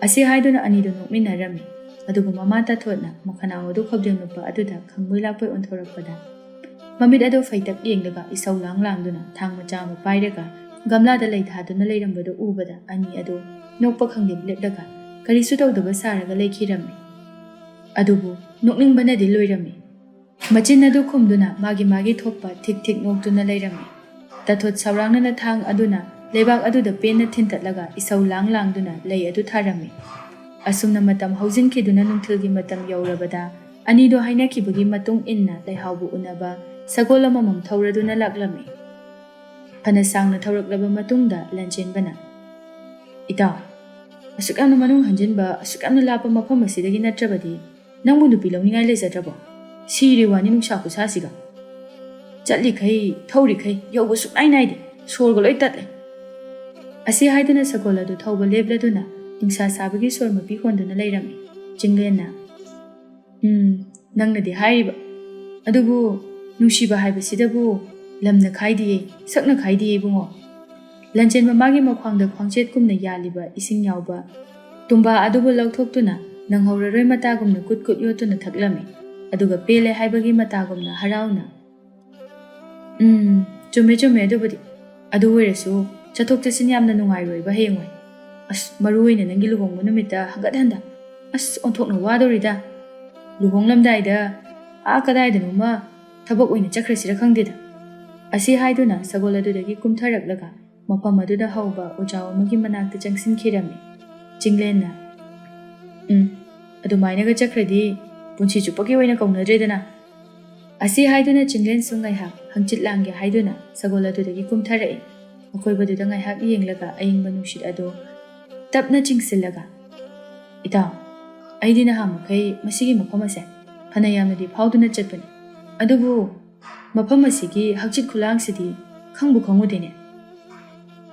ꯑꯁꯤ ꯍꯥꯏꯗꯨꯅ ꯑꯅꯤꯗꯨ ꯅꯣꯛꯃꯤꯟꯅꯔꯝꯃꯤ ꯑꯗꯨꯕꯨ ꯃꯃꯥ ꯇꯥꯊꯣꯠꯅ ꯃꯈꯅꯥꯎ ꯑꯗꯨ ꯈꯧꯖꯦꯡ ꯅꯨꯄꯥ ꯑꯗꯨꯗ ꯈꯪꯕꯣꯏ ꯂꯥꯛꯄꯣꯏ ꯑꯣꯟꯊꯣꯔꯛꯄꯗ ꯃꯃꯤꯠ ꯑꯗꯨ ꯐꯩꯇꯛ ꯌꯦꯡꯂꯒ ꯏꯁꯧ ꯂꯥꯡꯗꯨꯅ ꯊꯥꯡ ꯃꯆꯥ ꯑꯃ ꯄꯥꯏꯔꯒ ꯒꯝꯂꯥꯗ ꯂꯩ ꯊꯥꯗꯨꯅ ꯂꯩꯔꯝꯕꯗꯨ ꯎꯕꯗ ꯑꯅꯤ ꯑꯗꯨ ꯅꯣꯛꯄ ꯈꯪꯗꯦ ꯂꯦꯞꯂꯒ ꯀꯔꯤꯁꯨ ꯇꯧꯗꯕ ꯁꯥꯔꯒ ꯂꯩꯈꯤꯔꯝꯃꯤ ꯑꯗꯨꯕꯨ ꯅꯣꯛꯅꯤꯡꯕꯅꯗꯤ ꯂꯣꯏꯔꯝꯃꯤ ꯃꯆꯤꯟ ꯑꯗꯨ ꯈꯨꯝꯗꯨꯅ ꯃꯥꯒꯤ ꯊꯣꯛꯄ ꯊꯤꯛ ꯊꯤꯛ ꯅꯣꯛꯇꯨꯅ ꯂꯩꯔꯝꯃꯤ ꯇꯥꯊꯣꯠ ꯁꯥꯎꯔꯥꯡꯅꯅ ꯊꯥꯡ ꯑꯗꯨꯅ ꯂꯩꯕꯥꯛ ꯑꯗꯨꯗ ꯄꯦꯟꯅ ꯊꯤꯟꯇꯠꯂꯒ ꯏꯁꯧ ꯂꯥꯡꯗꯨꯅ ꯂꯩ ꯑꯗꯨ ꯊꯥꯔꯝꯃꯤ ꯑꯁꯨꯝꯅ ꯃꯇꯝ ꯍꯧꯖꯤꯟꯈꯤꯗꯨꯅ ꯅꯨꯡꯊꯤꯜꯒꯤ ꯃꯇꯝ ꯌꯧꯔꯕꯗ ꯑꯅꯤꯗꯣ ꯍꯥꯏꯅꯈꯤꯕꯒꯤ ꯃꯇꯨꯡ ꯏꯟꯅ ꯂꯩꯍꯥꯎꯕꯨ ꯎꯅꯕ ꯁꯒꯣꯜ ꯑꯃꯃꯝ ꯊꯧꯔꯗꯨꯅ ꯂꯥꯛꯂꯝꯃꯤ ꯐꯅ ꯁꯥꯡꯅ ꯊꯧꯔꯛꯂꯕ ꯃꯇꯨꯡꯗ ꯂꯟꯆꯦꯟꯕꯅ ꯏꯇꯥꯎ ꯑꯁꯨꯛ ꯌꯥꯝꯅ ꯃꯅꯨꯡ ꯍꯟꯖꯤꯟꯕ ꯑꯁꯨꯛ ꯌꯥꯝꯅ ꯂꯥꯞꯄ ꯃꯐꯝ ꯑꯁꯤꯗꯒꯤ ꯅꯠꯇ꯭ꯔꯕꯗꯤ ꯅꯪꯕꯨ ꯅꯨꯄꯤ ꯂꯧꯅꯤꯡꯉꯥꯏ ꯂꯩꯖꯗ꯭ꯔꯕꯣ ꯁꯤꯔꯤ ꯋꯥꯅꯤ ꯅꯨꯡꯁꯥ ꯈꯨꯁꯥꯁꯤꯒ ꯆꯠꯂꯤꯈꯩ ꯊꯧꯔꯤꯈꯩ ꯌꯧꯕ ꯁꯨꯛꯅꯥꯏ ꯅꯥꯏꯗꯦ ꯁꯣꯔꯒ ꯂꯣꯏ ꯇꯠꯂꯦ ꯑꯁꯤ ꯍꯥꯏꯗꯨꯅ ꯁꯒꯣꯜ ꯑꯗꯨ ꯊꯧꯕ ꯂꯦꯞꯂꯗꯨꯅ ꯅꯨꯡꯁಾ ꯁꯥꯕꯒꯤ ꯁꯣꯔ ꯃꯄꯤ ꯍꯣꯟꯗꯨꯅ ꯂꯩꯔꯝꯃꯤ ꯆꯤꯡꯂꯦꯟꯅ ꯅꯪꯅꯗꯤ ꯍꯥꯏꯔꯤꯕ ꯑꯗꯨꯕꯨ ꯅꯨꯡꯁꯤꯕ ꯍꯥꯏꯕꯁꯤꯗꯕꯨ ꯂꯝꯅ ꯈꯥꯏꯗꯤꯌꯦ ꯁꯛꯅ ꯈꯥꯏꯗꯤꯌꯦ ꯏꯕꯨꯡꯉꯣ ꯂꯟꯆꯦꯟꯕ ꯃꯥꯒꯤ ꯃꯈ꯭ꯋꯥꯡꯗ ꯈ꯭ꯋꯥꯡꯆꯦꯠꯀꯨꯝꯅ ꯌꯥꯜꯂꯤꯕ ꯏꯁꯤꯡ ꯌꯥꯎꯕ ꯇꯨꯡꯕꯥ ꯑꯗꯨꯕꯨ ꯂꯧꯊꯣꯛꯇꯨꯅ ꯅꯪꯍꯧꯔꯔꯣꯏ ꯃꯇꯥꯒꯨꯝꯅ ꯀꯨꯠ ꯀꯨꯠ ꯌꯣꯠꯇꯨꯅ ꯊꯛꯂꯝꯃꯤ ꯑꯗꯨꯒ ꯄꯦꯜꯂꯦ ꯍꯥꯏꯕꯒꯤ ꯃꯇꯥꯒꯨꯝꯅ ꯍꯔꯥꯎꯅ ꯆꯨꯝꯃꯦ ꯑꯗꯨꯕꯨꯗꯤ ꯑꯗꯨ ꯑꯣꯏꯔꯁꯨ ꯆꯠꯊꯣꯛ ꯆꯠꯁꯤꯟ ꯌꯥꯝꯅ ꯅꯨꯡꯉꯥꯏꯔꯣꯏꯕ ꯍꯌꯦꯡꯋꯥꯏ ꯑꯁ ꯃꯔꯨ ꯑꯣꯏꯅ ꯅꯪꯒꯤ ꯂꯨꯍꯣꯡꯕ ꯅꯨꯃꯤꯠꯇ ꯍꯟꯒꯠ ꯍꯟꯗ ꯑꯁ ꯑꯣꯟꯊꯣꯛꯅ ꯋꯥꯗꯧꯔꯤꯗ ꯂꯨꯍꯣꯡꯂꯝꯗꯥꯏꯗ ꯀꯗꯥꯏꯗꯅꯣꯃ ꯊꯕꯛ ꯑꯣꯏꯅ ꯆꯠꯈ꯭ꯔꯁꯤꯔ ꯈꯪꯗꯦꯗ ꯑꯁꯤ ꯍꯥꯏꯗꯨꯅ ꯁꯒꯣꯜ ꯑꯗꯨꯗꯒꯤ ꯀꯨꯝꯊꯔꯛꯂꯒ ꯃꯐꯝ ꯑꯗꯨꯗ ꯍꯧꯕ ꯎꯖꯥꯎ ꯑꯃꯒꯤ ꯃꯅꯥꯛꯇ ꯆꯪꯁꯤꯟꯈꯤꯔꯝꯃꯤ ꯆꯤꯡꯂꯦꯟꯅ ꯑꯗꯨꯃꯥꯏꯅꯒ ꯆꯠꯈ꯭ꯔꯗꯤ ꯄꯨꯟꯁꯤ ꯆꯨꯞꯄꯒꯤ ꯑꯣꯏꯅ ꯀꯧꯅꯗ꯭ꯔꯦꯗꯅ ꯑꯁꯤ ꯍꯥꯏꯗꯨꯅ ꯆꯤꯡꯂꯦꯟꯁꯨ ꯉꯥꯏꯍꯥꯛ ꯍꯪꯆꯤꯠ ꯂꯥꯡꯒꯦ ꯍꯥꯏꯗꯨꯅ ꯁꯒꯣꯜ ꯑꯗꯨꯗꯒꯤ ꯀꯨꯝꯊꯔꯛꯏ ꯑꯀꯣꯏꯕꯗꯨꯗ ꯉꯥꯏꯍꯥꯛ ꯌꯦꯡꯂꯒ ꯑꯏꯪꯕ ꯅꯨꯡꯁꯤꯠ ꯑꯗꯨ ꯇꯞꯅ ꯆꯤꯡꯁꯤꯜꯂꯒ ꯏꯇꯥꯎ ꯑꯩꯗꯤ ꯅꯍꯥꯟ ꯃꯈꯩ ꯃꯁꯤꯒꯤ ꯃꯐꯝ ꯑꯁꯦ ꯐꯅ ꯌꯥꯝꯅꯗꯤ ꯐꯥꯎꯗꯨꯅ ꯆꯠꯄꯅꯤ ꯑꯗꯨꯕꯨ ꯃꯐꯝ ꯑꯁꯤꯒꯤ ꯍꯛꯆꯤꯠ ꯈꯨꯂꯥꯡꯁꯤꯗꯤ ꯈꯪꯕꯨ ꯈꯪꯉꯨꯗꯦꯅꯦ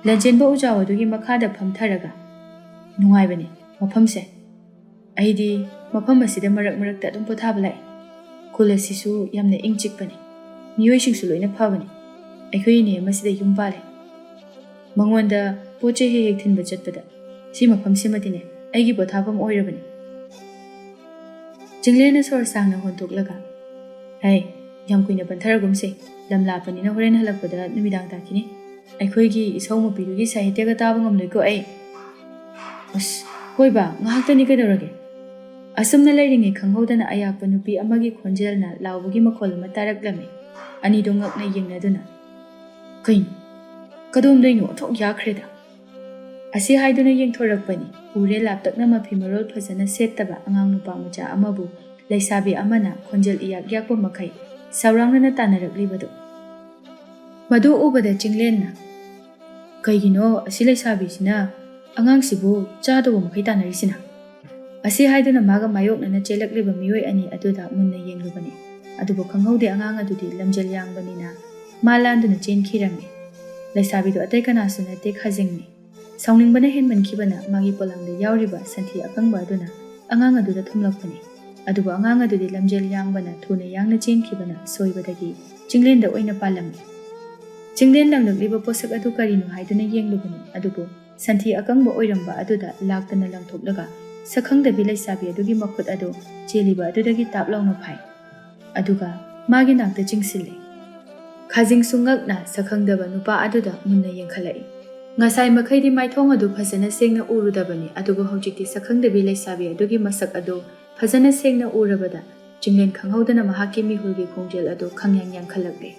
ꯂꯟꯆꯦꯟꯕ ꯎꯖꯥꯎ ꯑꯗꯨꯒꯤ ꯃꯈꯥꯗ ꯐꯝꯊꯔꯒ ꯅꯨꯡꯉꯥꯏꯕꯅꯤ ꯃꯐꯝꯁꯦ ꯑꯩꯗꯤ ꯃꯐꯝ ꯑꯁꯤꯗ ꯃꯔꯛ ꯃꯔꯛꯇ ꯑꯗꯨꯝ ꯄꯣꯊꯥꯕ ꯂꯥꯛꯏ ꯈꯨꯜ ꯑꯁꯤꯁꯨ ꯌꯥꯝꯅ ꯏꯪ ꯆꯤꯛꯄꯅꯤ ꯃꯤꯑꯣꯏꯁꯤꯡꯁꯨ ꯂꯣꯏꯅ ꯐꯕꯅꯤ ꯑꯩꯈꯣꯏ ꯏꯅꯦ ꯑꯃꯁꯤꯗ ꯌꯨꯝ ꯄꯥꯜꯂꯤ ꯃꯉꯣꯟꯗ ꯄꯣꯠ ꯆꯩ ꯍꯦꯛ ꯊꯤꯟꯕ ꯆꯠꯄꯗ ꯁꯤ ꯃꯐꯝꯁꯤꯃꯗꯤꯅꯦ ꯑꯩꯒꯤ ꯄꯣꯊꯥꯐꯝ ꯑꯣꯏꯔꯕꯅꯤ꯫ ꯆꯤꯡꯂꯦꯟꯅ ꯁꯣꯔ ꯁꯥꯡꯅ ꯍꯣꯟꯊꯣꯛꯂꯒ ꯍꯩ ꯌꯥꯝ ꯀꯨꯏꯅ ꯄꯟꯊꯔꯒꯨꯝꯁꯦ, ꯂꯝ ꯂꯥꯞꯄꯅꯤꯅ ꯍꯣꯔꯦꯟ ꯍꯜꯂꯛꯄꯗ ꯅꯨꯃꯤꯗꯥꯡ ꯇꯥꯈꯤꯅꯤ꯫ ꯑꯩꯈꯣꯏꯒꯤ ꯏꯁꯧ ꯃꯄꯤꯗꯨꯒꯤ ꯁꯥꯍꯤꯇ꯭ꯌꯒ ꯇꯥꯕ ꯉꯝꯂꯣꯏꯀꯣ ꯑꯩ꯫ ꯑꯁ ꯍꯣꯏꯕ ꯉꯥꯏꯍꯥꯛꯇꯅꯤ ꯀꯩꯗꯧꯔꯒꯦ꯫ ꯑꯁꯨꯝꯅ ꯂꯩꯔꯤꯉꯩ ꯈꯪꯍꯧꯗꯅ ꯑꯌꯥꯛꯄ ꯅꯨꯄꯤ ꯑꯃꯒꯤ ꯈꯣꯟꯖꯦꯜꯅ ꯂꯥꯎꯕꯒꯤ ꯃꯈꯣꯜ ꯑꯃ ꯇꯥꯔꯛꯂꯝꯃꯤ꯫ ꯑꯅꯤꯗꯣ ꯉꯛꯅ ꯌꯦꯡꯅꯗꯨꯅ ꯀꯩꯅꯣ ꯀꯗꯣꯝꯗꯩꯅꯣ ꯑꯣꯟꯊꯣꯛ ꯌꯥꯈ꯭ꯔꯦꯗ꯫ ꯑꯁꯤ ꯍꯥꯏꯗꯨꯅ ꯌꯦꯡꯊꯣꯔꯛꯄꯅꯤ ꯎꯔꯦ ꯂꯥꯞꯇꯛꯅ ꯃꯐꯤ ꯃꯔꯣꯜ ꯐꯖꯅ ꯁꯦꯠꯇꯕ ꯑꯉꯥꯡ ꯅꯨꯄꯥ ꯃꯆꯥ ꯑꯃꯕꯨ ꯂꯩꯁꯥꯕꯤ ꯑꯃꯅ ꯈꯣꯟꯖꯦꯜ ꯏꯌꯥꯛ ꯌꯥꯛꯄ ꯃꯈꯩ ꯁꯧꯔꯥꯡꯅꯅ ꯇꯥꯟꯅꯔꯛꯂꯤꯕꯗꯣ꯫ ꯃꯗꯨ ꯎꯕꯗ ꯆꯤꯡꯂꯦꯟꯅ ꯀꯩꯒꯤꯅꯣ ꯑꯁꯤ ꯂꯩꯁꯥꯕꯤꯁꯤꯅ ꯑꯉꯥꯡꯁꯤꯕꯨ ꯆꯥꯗꯧꯕ ꯃꯈꯩ ꯇꯥꯟꯅꯔꯤꯁꯤꯅ? ꯑꯁꯤ ꯍꯥꯏꯗꯨꯅ ꯃꯥꯒ ꯃꯥꯌꯣꯛꯅꯅ ꯆꯦꯜꯂꯛꯂꯤꯕ ꯃꯤꯑꯣꯏ ꯑꯅꯤ ꯑꯗꯨꯗ ꯃꯨꯟꯅ ꯌꯦꯡꯂꯨꯕꯅꯤ꯫ ꯑꯗꯨꯕꯨ ꯈꯪꯍꯧꯗꯦ ꯑꯉꯥꯡ ꯑꯗꯨꯗꯤ ꯂꯝꯖꯦꯜ ꯌꯥꯡꯕꯅꯤꯅ ꯃꯥ ꯂꯥꯟꯗꯨꯅ ꯆꯦꯟꯈꯤꯔꯝꯃꯤ꯫ ꯂꯩꯁꯥꯕꯤꯗꯨ ꯑꯇꯩ ꯀꯅꯥꯁꯨ ꯅꯠꯇꯦ ꯈꯥꯖꯤꯡꯅꯤ꯫ ꯁꯥꯎꯅꯤꯡꯕꯅ ꯍꯦꯟꯃꯟꯈꯤꯕꯅ ꯃꯥꯒꯤ ꯄꯣꯂꯥꯡꯗ ꯌꯥꯎꯔꯤꯕ ꯁꯟꯊꯤ ꯑꯀꯪꯕ ꯑꯗꯨꯅ ꯑꯉꯥꯡ ꯑꯗꯨꯗ ꯊꯨꯝꯂꯛꯄꯅꯤ꯫ ꯑꯗꯨꯕꯨ ꯑꯉꯥꯡ ꯑꯗꯨꯗꯤ ꯂꯝꯖꯦꯜ ꯌꯥꯡꯕꯅ ꯊꯨꯅ ꯌꯥꯡꯅ ꯆꯦꯟꯈꯤꯕꯅ ꯁꯣꯏꯕꯗꯒꯤ ꯆꯤꯡꯂꯦꯟꯗ ꯑꯣꯏꯅ ꯄꯥꯜꯂꯝꯃꯤ꯫ ꯆꯤꯡꯂꯦꯟ ꯂꯪꯂꯛꯂꯤꯕ ꯄꯣꯠꯁꯛ ꯑꯗꯨ ꯀꯔꯤꯅꯣ ꯍꯥꯏꯗꯨꯅ ꯌꯦꯡꯂꯨꯕꯅꯤ꯫ ꯑꯗꯨꯕꯨ ꯁꯟꯊꯤ ꯑꯀꯪꯕ ꯑꯣꯏꯔꯝꯕ ꯑꯗꯨꯗ ꯂꯥꯛꯇꯅ ꯂꯪꯊꯣꯛꯂꯒ ꯁꯛꯈꯪꯗꯕꯤ ꯂꯩꯁꯥꯕꯤ ꯑꯗꯨꯒꯤ ꯃꯈꯨꯠ ꯑꯗꯨ ꯆꯦꯜꯂꯤꯕ ꯑꯗꯨꯗꯒꯤ ꯇꯥꯞ ꯂꯥꯎꯅ ꯐꯥꯏ꯫ ꯑꯗꯨꯒ ꯃꯥꯒꯤ ꯅꯥꯛꯇ ꯆꯤꯡꯁꯤꯜꯂꯤ꯫ ꯈꯥꯖꯤꯡꯁꯨ ꯉꯛꯅ ꯁꯛꯈꯪꯗꯕ ꯅꯨꯄꯥ ꯑꯗꯨꯗ ꯃꯨꯟꯅ ꯌꯦꯡꯈꯠꯂꯛꯏ꯫ ꯉꯁꯥꯏ ꯃꯈꯩꯗꯤ ꯃꯥꯏꯊꯣꯡ ꯑꯗꯨ ꯐꯖꯅ ꯁꯦꯡꯅ ꯎꯔꯨꯗꯕꯅꯤ꯫ ꯑꯗꯨꯕꯨ ꯍꯧꯖꯤꯛꯇꯤ ꯁꯛꯈꯪꯗꯕꯤ ꯂꯩꯁꯥꯕꯤ ꯑꯗꯨꯒꯤ ꯃꯁꯛ ꯑꯗꯨ ꯐꯖꯅ ꯁꯦꯡꯅ ꯎꯔꯕꯗ ꯆꯤꯡꯂꯦꯟ ꯈꯪꯍꯧꯗꯅ ꯃꯍꯥꯛꯀꯤ ꯃꯤꯍꯨꯜꯒꯤ ꯈꯣꯡꯖꯦꯜ ꯑꯗꯨ ꯈꯪꯌꯥꯡ ꯌꯥꯡꯈꯠꯂꯛꯂꯦ꯫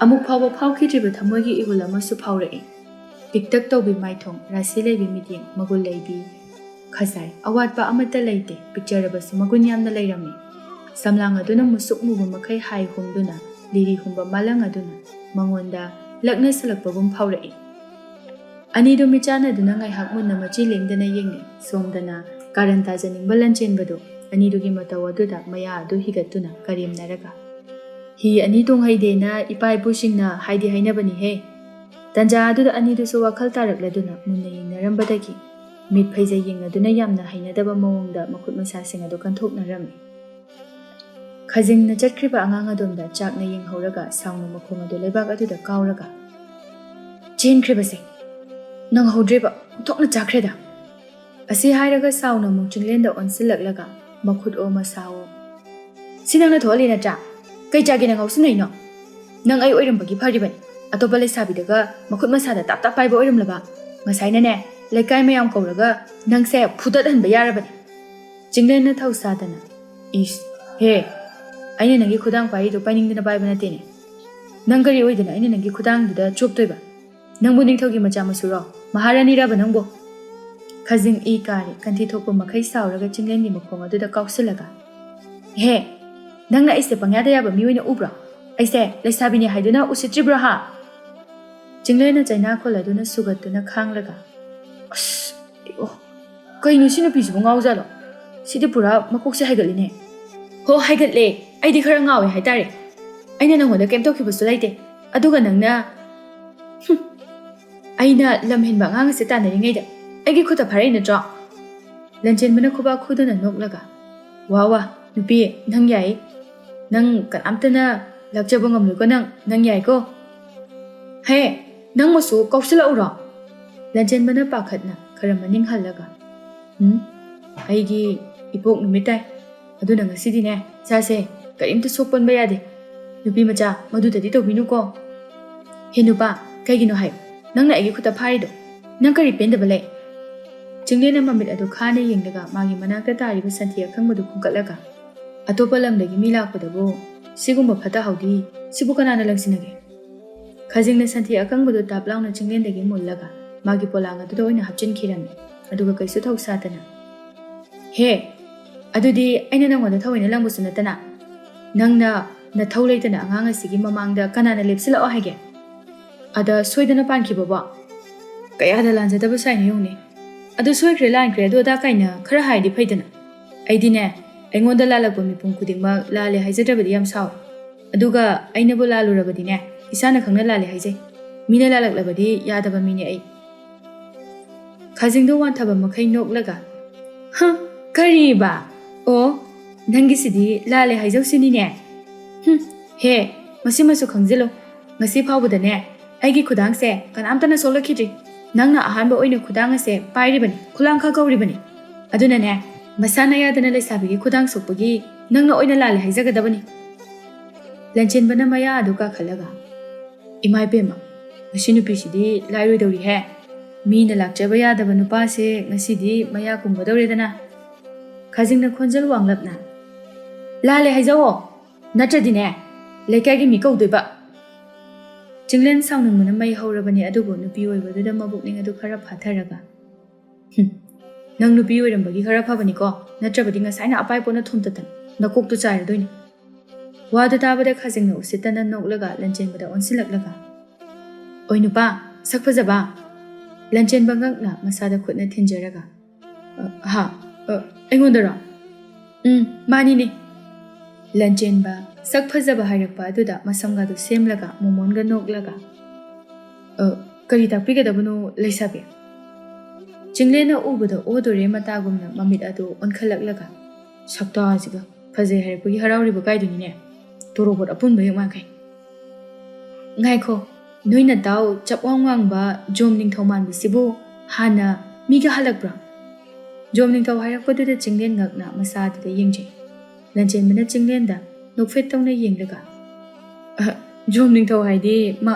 ꯑꯃꯨꯛ ꯐꯥꯎꯕ ꯐꯥꯎꯈꯤꯗ꯭ꯔꯤꯕ ꯊꯃꯣꯏꯒꯤ ꯏꯍꯨꯜ ꯑꯃꯁꯨ ꯐꯥꯎꯔꯛꯏ꯫ ꯄꯤꯛꯇꯛ ꯇꯧꯕꯤ ꯃꯥꯏꯊꯣꯡ, ꯔꯥꯁꯤ ꯂꯩꯕꯤ ꯃꯤꯠꯌꯦꯡ, ꯃꯒꯨꯟ ꯂꯩꯕꯤ ꯈꯖꯥꯏ, ꯑꯋꯥꯠꯄ ꯑꯃꯠꯇ ꯂꯩꯇꯦ꯫ ꯄꯤꯛꯆꯔꯕꯁꯨ ꯃꯒꯨꯟ ꯌꯥꯝꯅ ꯂꯩꯔꯝꯃꯤ꯫ ꯁꯝꯂꯥꯡ ꯑꯗꯨꯅ ꯃꯨꯁꯨꯛ ꯃꯨꯕ ꯃꯈꯩ ꯍꯥꯏ ꯍꯨꯝꯗꯨꯅ ꯂꯤꯔꯤ ꯍꯨꯝꯕ ꯃꯥꯂꯪ ꯑꯗꯨꯅ ꯃꯉꯣꯟꯗ ꯂꯛꯅꯁꯜꯂꯛꯄꯒꯨꯝ ꯐꯥꯎꯔꯛꯏ꯫ ꯑꯅꯤꯗꯨ ꯃꯤꯠꯆꯥꯟꯅꯗꯨꯅ ꯉꯥꯏꯍꯥꯛ ꯃꯨꯟꯅ ꯃꯆꯤ ꯂꯦꯡꯗꯅ ꯌꯦꯡꯅꯩ꯫ ꯁꯣꯝꯗꯅ ꯀꯥꯔꯟ ꯇꯥꯖꯅꯤꯡꯕ ꯂꯟꯆꯦꯟꯕꯗꯣ ꯑꯅꯤꯗꯨꯒꯤ ꯃꯇꯧ ꯑꯗꯨꯗ ꯃꯌꯥ ꯑꯗꯨ ꯍꯤꯒꯠꯇꯨꯅ ꯀꯔꯦꯝꯅꯔꯒ ꯍꯤ ꯑꯅꯤ ꯇꯣꯡꯍꯩꯗꯦꯅ ꯏꯄꯥ ꯏꯄꯨꯁꯤꯡꯅ ꯍꯥꯏꯗꯤ ꯍꯥꯏꯅꯕꯅꯤꯍꯦ꯫ ꯇꯟꯖꯥ ꯑꯗꯨꯗ ꯑꯅꯤꯗꯨꯁꯨ ꯋꯥꯈꯜ ꯇꯥꯔꯛꯂꯗꯨꯅ ꯃꯨꯟꯅ ꯌꯦꯡꯅꯔꯝꯕꯗꯒꯤ ꯃꯤꯠ ꯐꯩꯖꯩ ꯌꯦꯡꯅꯗꯨꯅ ꯌꯥꯝꯅ ꯍꯩꯅꯗꯕ ꯃꯑꯣꯡꯗ ꯃꯈꯨꯠ ꯃꯁꯥꯁꯤꯡ ꯑꯗꯨ ꯀꯟꯊꯣꯛꯅꯔꯝꯃꯤ꯫ ꯈꯥꯖꯤꯡꯅ ꯆꯠꯈ꯭ꯔꯤꯕ ꯑꯉꯥꯡ ꯑꯗꯣꯝꯗ ꯆꯥꯛꯅ ꯌꯦꯡꯍꯧꯔꯒ ꯁꯥꯎꯅ ꯃꯈꯣꯡ ꯑꯗꯨ ꯂꯩꯕꯥꯛ ꯑꯗꯨꯗ ꯀꯥꯎꯔꯒ ꯆꯦꯟꯈ꯭ꯔꯤꯕꯁꯦ ꯅꯪꯍꯧꯗ꯭ꯔꯦꯕ ꯑꯣꯟꯊꯣꯛꯅ ꯆꯥꯈ꯭ꯔꯦꯗ꯫ ꯑꯁꯤ ꯍꯥꯏꯔꯒ ꯁꯥꯎꯅ ꯑꯃꯨꯛ ꯆꯤꯡꯂꯦꯟꯗ ꯑꯣꯟꯁꯤꯜꯂꯛꯂꯒ ꯃꯈꯨꯠ ꯑꯣ ꯃꯁꯥ ꯑꯣ ꯁꯤ ꯅꯪꯅ ꯊꯣꯛꯍꯜꯂꯤ ꯅꯠꯇ꯭ꯔꯥ? ꯀꯩ ꯆꯥꯒꯦꯅ ꯉꯥꯎꯁꯤꯟꯅꯩꯅꯣ? ꯅꯪ ꯑꯩ ꯑꯣꯏꯔꯝꯕꯒꯤ ꯐꯔꯤꯕꯅꯤ꯫ ꯑꯇꯣꯞꯄ ꯂꯩꯁꯥꯕꯤꯗꯒ ꯃꯈꯨꯠ ꯃꯁꯥꯗ ꯇꯥꯞ ꯇꯥꯞ ꯄꯥꯏꯕ ꯑꯣꯏꯔꯝꯂꯕ ꯉꯁꯥꯏꯅꯅꯦ ꯂꯩꯀꯥꯏ ꯃꯌꯥꯝ ꯀꯧꯔꯒ ꯅꯪꯁꯦ ꯐꯨꯗꯠꯍꯟꯕ ꯌꯥꯔꯕꯅꯤ꯫ ꯆꯤꯡꯂꯦꯟꯅ ꯊꯧꯁꯥꯗꯅ ꯏꯁ ꯍꯦ ꯑꯩꯅ ꯅꯪꯒꯤ ꯈꯨꯗꯥꯡ ꯄꯥꯏꯔꯤꯗꯣ ꯄꯥꯏꯅꯤꯡꯗꯅ ꯄꯥꯏꯕ ꯅꯠꯇꯦꯅꯦ꯫ ꯅꯪ ꯀꯔꯤ ꯑꯣꯏꯗꯅ ꯑꯩꯅ ꯅꯪꯒꯤ ꯈꯨꯗꯥꯡꯗꯨꯗ ꯆꯣꯞꯇꯣꯏꯕ? ꯅꯪꯕꯨ ꯅꯤꯡꯊꯧꯒꯤ ꯃꯆꯥ ꯃꯁꯨꯔꯣ? ꯃꯍꯥꯔꯥꯅꯤꯔꯕ ꯅꯪꯕꯨ? ꯈꯥꯖꯤꯡ ꯏ ꯀꯥꯔꯤ ꯀꯟꯊꯤ ꯊꯣꯛꯄ ꯃꯈꯩ ꯁꯥꯎꯔꯒ ꯆꯤꯡꯂꯦꯟꯒꯤ ꯃꯈꯣꯡ ꯑꯗꯨꯗ ꯀꯥꯎꯁꯤꯜꯂꯒ ꯍꯦ ꯅꯪꯅ ꯑꯩꯁꯦ ꯄꯪꯌꯥꯗ ꯌꯥꯕ ꯃꯤ ꯑꯣꯏꯅ ꯎꯕ꯭ꯔꯣ? ꯑꯩꯁꯦ ꯂꯩꯁꯥꯕꯤꯅꯤ ꯍꯥꯏꯗꯨꯅ ꯎꯁꯤꯠꯇ꯭ꯔꯤꯕ꯭ꯔꯣ ꯍꯥ? ꯆꯤꯡꯂꯦꯟꯅ ꯆꯩꯅꯥꯈꯣꯜ ꯑꯗꯨꯅ ꯁꯨꯒꯠꯇꯨꯅ ꯈꯥꯡꯂꯒ ꯑꯁ ꯀꯩꯅꯣ ꯁꯤ ꯅꯨꯄꯤꯁꯤꯕꯨ ꯉꯥꯎꯖꯥꯠꯂꯣ? ꯁꯤꯗꯤ ꯄꯨꯔꯥ ꯃꯀꯣꯛꯁꯦ ꯍꯥꯏꯒꯠꯂꯤꯅꯦ꯫ ꯍꯣ ꯍꯥꯏꯒꯠꯂꯦ, ꯑꯩꯗꯤ ꯈꯔ ꯉꯥꯎꯋꯦ ꯍꯥꯏꯇꯥꯔꯦ꯫ ꯑꯩꯅ ꯅꯪꯉꯣꯟꯗ ꯀꯩꯝ ꯇꯧꯈꯤꯕꯁꯨ ꯂꯩꯇꯦ꯫ ꯑꯗꯨꯒ ꯅꯪꯅ ꯑꯩꯅ ꯂꯝ ꯍꯦꯟꯕ ꯑꯉꯥꯡ ꯑꯁꯦ ꯇꯥꯟꯅꯔꯤꯉꯩꯗ ꯑꯩꯒꯤ ꯈꯨꯠꯇ ꯐꯥꯔꯛꯏ ꯅꯠꯇ꯭ꯔꯣ? ꯂꯟꯆꯦꯟꯕꯅ ꯈꯨꯕꯥꯛ ꯈꯨꯗꯨꯅ ꯅꯣꯛꯂꯒ ꯋꯥ ꯅꯨꯄꯤ ꯅꯪ ꯌꯥꯏ꯫ ꯅꯪ ꯀꯅꯥꯝꯇꯅ ꯂꯥꯛꯆꯕ ꯉꯝꯂꯣꯏꯀꯣ ꯅꯪ ꯌꯥꯏꯀꯣ? ꯍꯦ ꯅꯪ ꯃꯁꯨ ꯀꯧꯁꯤꯜꯂꯛꯎꯔꯣ? ꯂꯟꯆꯦꯟꯕꯅ ꯄꯥꯈꯠꯅ ꯈꯔ ꯃꯅꯤꯡ ꯍꯜꯂꯒ ꯑꯩꯒꯤ ꯏꯄꯣꯛ ꯅꯨꯃꯤꯠ ꯇꯥꯏ꯫ ꯑꯗꯨꯅ ꯉꯁꯤꯗꯤꯅꯦ ꯏꯁꯥꯁꯦ ꯀꯔꯤꯝꯇ ꯁꯣꯛꯄꯟꯕ ꯌꯥꯗꯦ꯫ ꯅꯨꯄꯤ ꯃꯆꯥ ꯃꯗꯨꯗꯗꯤ ꯇꯧꯕꯤꯅꯨꯀꯣ꯫ ꯍꯦ ꯅꯨꯄꯥ ꯀꯩꯒꯤꯅꯣ ꯍꯥꯏ? ꯅꯪꯅ ꯑꯩꯒꯤ ꯈꯨꯠꯇ ꯐꯥꯔꯤꯗꯣ ꯅꯪ ꯀꯔꯤ ꯄꯦꯟꯗꯕ ꯂꯩ? ꯆꯤꯡꯂꯦꯟꯅ ꯃꯃꯤꯠ ꯑꯗꯨ ꯈꯥꯅ ꯌꯦꯡꯂꯒ ꯃꯥꯒꯤ ꯃꯅꯥꯛꯇ ꯇꯥꯔꯤꯕ ꯁꯟꯊꯤ ꯑꯀꯪꯕꯗꯨ ꯈꯨꯝꯀꯠꯂꯒ ꯑꯇꯣꯞꯄ ꯂꯝꯗꯒꯤ ꯃꯤ ꯂꯥꯛꯄꯗꯕꯨ ꯁꯤꯒꯨꯝꯕ ꯐꯠꯇ ꯍꯥꯎꯗꯤ ꯁꯤꯕꯨ ꯀꯅꯥꯅ ꯂꯪꯁꯤꯟꯅꯒꯦ? ꯈꯥꯖꯤꯡꯅ ꯁꯟꯊꯤ ꯑꯀꯪꯕꯗꯨ ꯇꯥꯞ ꯂꯥꯎꯅ ꯆꯤꯡꯂꯦꯟꯗꯒꯤ ꯃꯨꯜꯂꯒ ꯃꯥꯒꯤ ꯄꯣꯂꯥꯡ ꯑꯗꯨꯗ ꯑꯣꯏꯅ ꯍꯥꯞꯆꯤꯟꯈꯤꯔꯝꯃꯤ꯫ ꯑꯗꯨꯒ ꯀꯩꯁꯨ ꯊꯧꯁꯥꯗꯅ ꯍꯦ ꯑꯗꯨꯗꯤ ꯑꯩꯅ ꯅꯪꯉꯣꯟꯗ ꯊꯑꯣꯏꯅ ꯂꯪꯕꯁꯨ ꯅꯠꯇꯅ ꯅꯪꯅ ꯅꯊꯧ ꯂꯩꯇꯅ ꯑꯉꯥꯡ ꯑꯁꯤꯒꯤ ꯃꯃꯥꯡꯗ ꯀꯅꯥꯅ ꯂꯦꯞꯁꯤꯜꯂꯛꯑꯣ ꯍꯥꯏꯒꯦ? ꯑꯗ ꯁꯣꯏꯗꯅ ꯄꯥꯟꯈꯤꯕꯕꯣ? ꯀꯌꯥꯗ ꯂꯥꯟꯖꯗꯕ ꯁꯥꯏꯅ ꯌꯦꯡꯉꯨꯅꯦ꯫ ꯑꯗꯨ ꯁꯣꯏꯈ꯭ꯔꯦ ꯂꯥꯟꯈ꯭ꯔꯦ ꯑꯗꯨ ꯑꯗꯥ ꯀꯥꯏꯅ ꯈꯔ ꯍꯥꯏꯔꯗꯤ ꯐꯩꯗꯅ꯫ ꯑꯩꯗꯤꯅꯦ ꯑꯩꯉꯣꯟꯗ ꯂꯥꯜꯂꯛꯄ ꯃꯤꯄꯨꯝ ꯈꯨꯗꯤꯡꯃꯛ ꯂꯥꯜꯂꯦ ꯍꯥꯏꯖꯗ꯭ꯔꯕꯗꯤ ꯌꯥꯝ ꯁꯥꯎꯏ꯫ ꯑꯗꯨꯒ ꯑꯩꯅꯕꯨ ꯂꯥꯜꯂꯨꯔꯕꯗꯤꯅꯦ ꯏꯁꯥꯅ ꯈꯪꯅ ꯂꯥꯜꯂꯦ ꯍꯥꯏꯖꯩ꯫ ꯃꯤꯅ ꯂꯥꯜꯂꯛꯂꯕꯗꯤ ꯌꯥꯗꯕ ꯃꯤꯅꯦ ꯑꯩ꯫ ꯈꯥꯖꯤꯡꯗꯣ ꯋꯥꯟꯊꯕ ꯃꯈꯩ ꯅꯣꯛꯂꯒ ꯀꯔꯤꯕ? ꯑꯣ ꯅꯪꯒꯤꯁꯤꯗꯤ ꯂꯥꯜꯂꯦ ꯍꯥꯏꯖꯧꯁꯤꯅꯤꯅꯦ꯫ ꯍꯦ ꯃꯁꯤꯃꯁꯨ ꯈꯪꯖꯤꯜꯂꯨ, ꯉꯁꯤ ꯐꯥꯎꯕꯗꯅꯦ ꯑꯩꯒꯤ ꯈꯨꯗꯥꯡꯁꯦ ꯀꯅꯥꯝꯇꯅ ꯁꯣꯛꯂꯛꯈꯤꯗ꯭ꯔꯤ꯫ ꯅꯪꯅ ꯑꯍꯥꯟꯕ ꯑꯣꯏꯅ ꯈꯨꯗꯥꯡ ꯑꯁꯦ ꯄꯥꯏꯔꯤꯕꯅꯤ, ꯈꯨꯂꯥꯡꯈꯥ ꯀꯧꯔꯤꯕꯅꯤ. ꯑꯗꯨꯅꯅꯦ, ꯃꯁꯥꯅ ꯌꯥꯗꯅ ꯂꯩꯁꯥꯕꯤꯒꯤ ꯈꯨꯗꯥꯡ ꯁꯣꯛꯄꯒꯤ ꯅꯪꯅ ꯑꯣꯏꯅ ꯂꯥꯜꯂꯦ ꯍꯥꯏꯖꯒꯗꯕꯅꯤ. ꯂꯟꯆꯦꯟꯕꯅ ꯃꯌꯥ ꯑꯗꯨ ꯀꯥꯈꯠꯂꯒ, ꯏꯃꯥꯏꯄꯦꯝꯃ, ꯃꯁꯤ ꯅꯨꯄꯤꯁꯤꯗꯤ ꯂꯥꯏꯔꯣꯏꯗꯧꯔꯤꯍꯦ. ꯃꯤꯅ ꯂꯥꯛꯆꯕ ꯌꯥꯗꯕ ꯅꯨꯄꯥꯁꯦ ꯉꯁꯤꯗꯤ ꯃꯌꯥ ꯀꯨꯝꯒꯗꯧꯔꯦꯗꯅ. ꯈꯥꯖꯤꯡꯅ ꯈꯣꯟꯖꯦꯜ ꯋꯥꯡꯂꯞꯅ, ꯂꯥꯜꯂꯦ ꯍꯥꯏꯖꯧꯑꯣ, ꯅꯠꯇ꯭ꯔꯗꯤꯅꯦ ꯂꯩꯀꯥꯏꯒꯤ ꯃꯤ ꯀꯧꯗꯣꯏꯕ. ꯆꯤꯡꯂꯦꯟ ꯁꯥꯎꯅꯤꯡꯕꯅ ꯃꯩ ꯍꯧꯔꯕꯅꯤ. ꯑꯗꯨꯕꯨ ꯅꯨꯄꯤ ꯑꯣꯏꯕꯗꯨꯗ ꯃꯕꯨꯛꯅꯤꯡ ꯑꯗꯨ ꯈꯔ ꯐꯥꯊꯔꯒ, ꯅꯪ ꯅꯨꯄꯤ ꯑꯣꯏꯔꯝꯕꯒꯤ ꯈꯔ ꯐꯕꯅꯤꯀꯣ, ꯅꯠꯇ꯭ꯔꯕꯗꯤ ꯉꯁꯥꯏꯅ ꯑꯄꯥꯏ ꯄꯣꯠꯅ ꯊꯣꯝꯇꯠꯇꯅ ꯅꯀꯣꯛꯇꯨ ꯆꯥꯏꯔꯗꯣꯏꯅꯤ. ꯋꯥꯗꯨ ꯇꯥꯕꯗ ꯈꯥꯖꯤꯡꯅ ꯎꯁꯤꯠꯇꯅ ꯅꯣꯛꯂꯒ ꯂꯟꯆꯦꯟꯕꯗ ꯑꯣꯟꯁꯤꯜꯂꯛꯂꯒ, ꯑꯣꯏ ꯅꯨꯄꯥ, ꯁꯛ ꯐꯖꯕ. ꯂꯟꯆꯦꯟꯕ ꯉꯛꯅ ꯃꯁꯥꯗ ꯈꯨꯠꯅ ꯊꯤꯟꯖꯔꯒ, ꯑꯩꯉꯣꯟꯗꯔꯣ? ꯃꯥꯅꯤꯅꯦ. ꯂꯟꯆꯦꯟꯕ ꯁꯛ ꯐꯖꯕ ꯍꯥꯏꯔꯛꯄ ꯑꯗꯨꯗ ꯃꯁꯝꯒꯗꯨ ꯁꯦꯝꯂꯒ ꯃꯣꯃꯣꯟꯒ ꯅꯣꯛꯂꯒ, ꯀꯔꯤ ꯇꯥꯛꯄꯤꯒꯗꯕꯅꯣ ꯂꯩꯁꯥꯕꯤ? ꯆꯤꯡꯂꯦꯟꯅ ꯎꯕꯗ ꯑꯣꯗꯣꯔꯦ ꯃꯇꯥꯒꯨꯝꯅ ꯃꯃꯤꯠ ꯑꯗꯨ ꯑꯣꯟꯈꯠꯂꯛꯂꯒ, ꯁꯛꯇꯥꯁꯤꯒ ꯐꯖꯩ ꯍꯥꯏꯔꯛꯄꯒꯤ ꯍꯔꯥꯎꯔꯤꯕ ꯀꯥꯏꯗꯨꯅꯤꯅꯦ, ꯇꯣꯔꯣꯕꯣꯠ ꯑꯄꯨꯟꯕ ꯍꯦꯛ ꯃꯥꯟꯈꯩ. ꯉꯥꯏꯈꯣ, ꯅꯣꯏ ꯅꯇꯥꯎ ꯆꯞꯋꯥꯡ ꯋꯥꯡꯕ ꯖꯣꯝ ꯅꯤꯡꯊꯧ ꯃꯥꯟꯕꯁꯤꯕꯨ ꯍꯥꯟꯅ ꯃꯤꯒ ꯍꯜꯂꯛꯄ꯭ꯔꯥ? ꯖꯣꯝ ꯅꯤꯡꯊꯧ ꯍꯥꯏꯔꯛꯄꯗꯨꯗ ꯆꯤꯡꯂꯦꯟ ꯉꯛꯅ ꯃꯁꯥ ꯑꯗꯨꯗ ꯌꯦꯡꯖꯩ. ꯂꯟꯆꯦꯟꯕꯅ ꯆꯤꯡꯂꯦꯟꯗ ꯅꯣꯛꯐꯦꯠ ꯇꯧꯅ ꯌꯦꯡꯂꯒ, ꯖꯣꯝ ꯅꯤꯡꯊꯧ ꯍꯥꯏꯗꯤ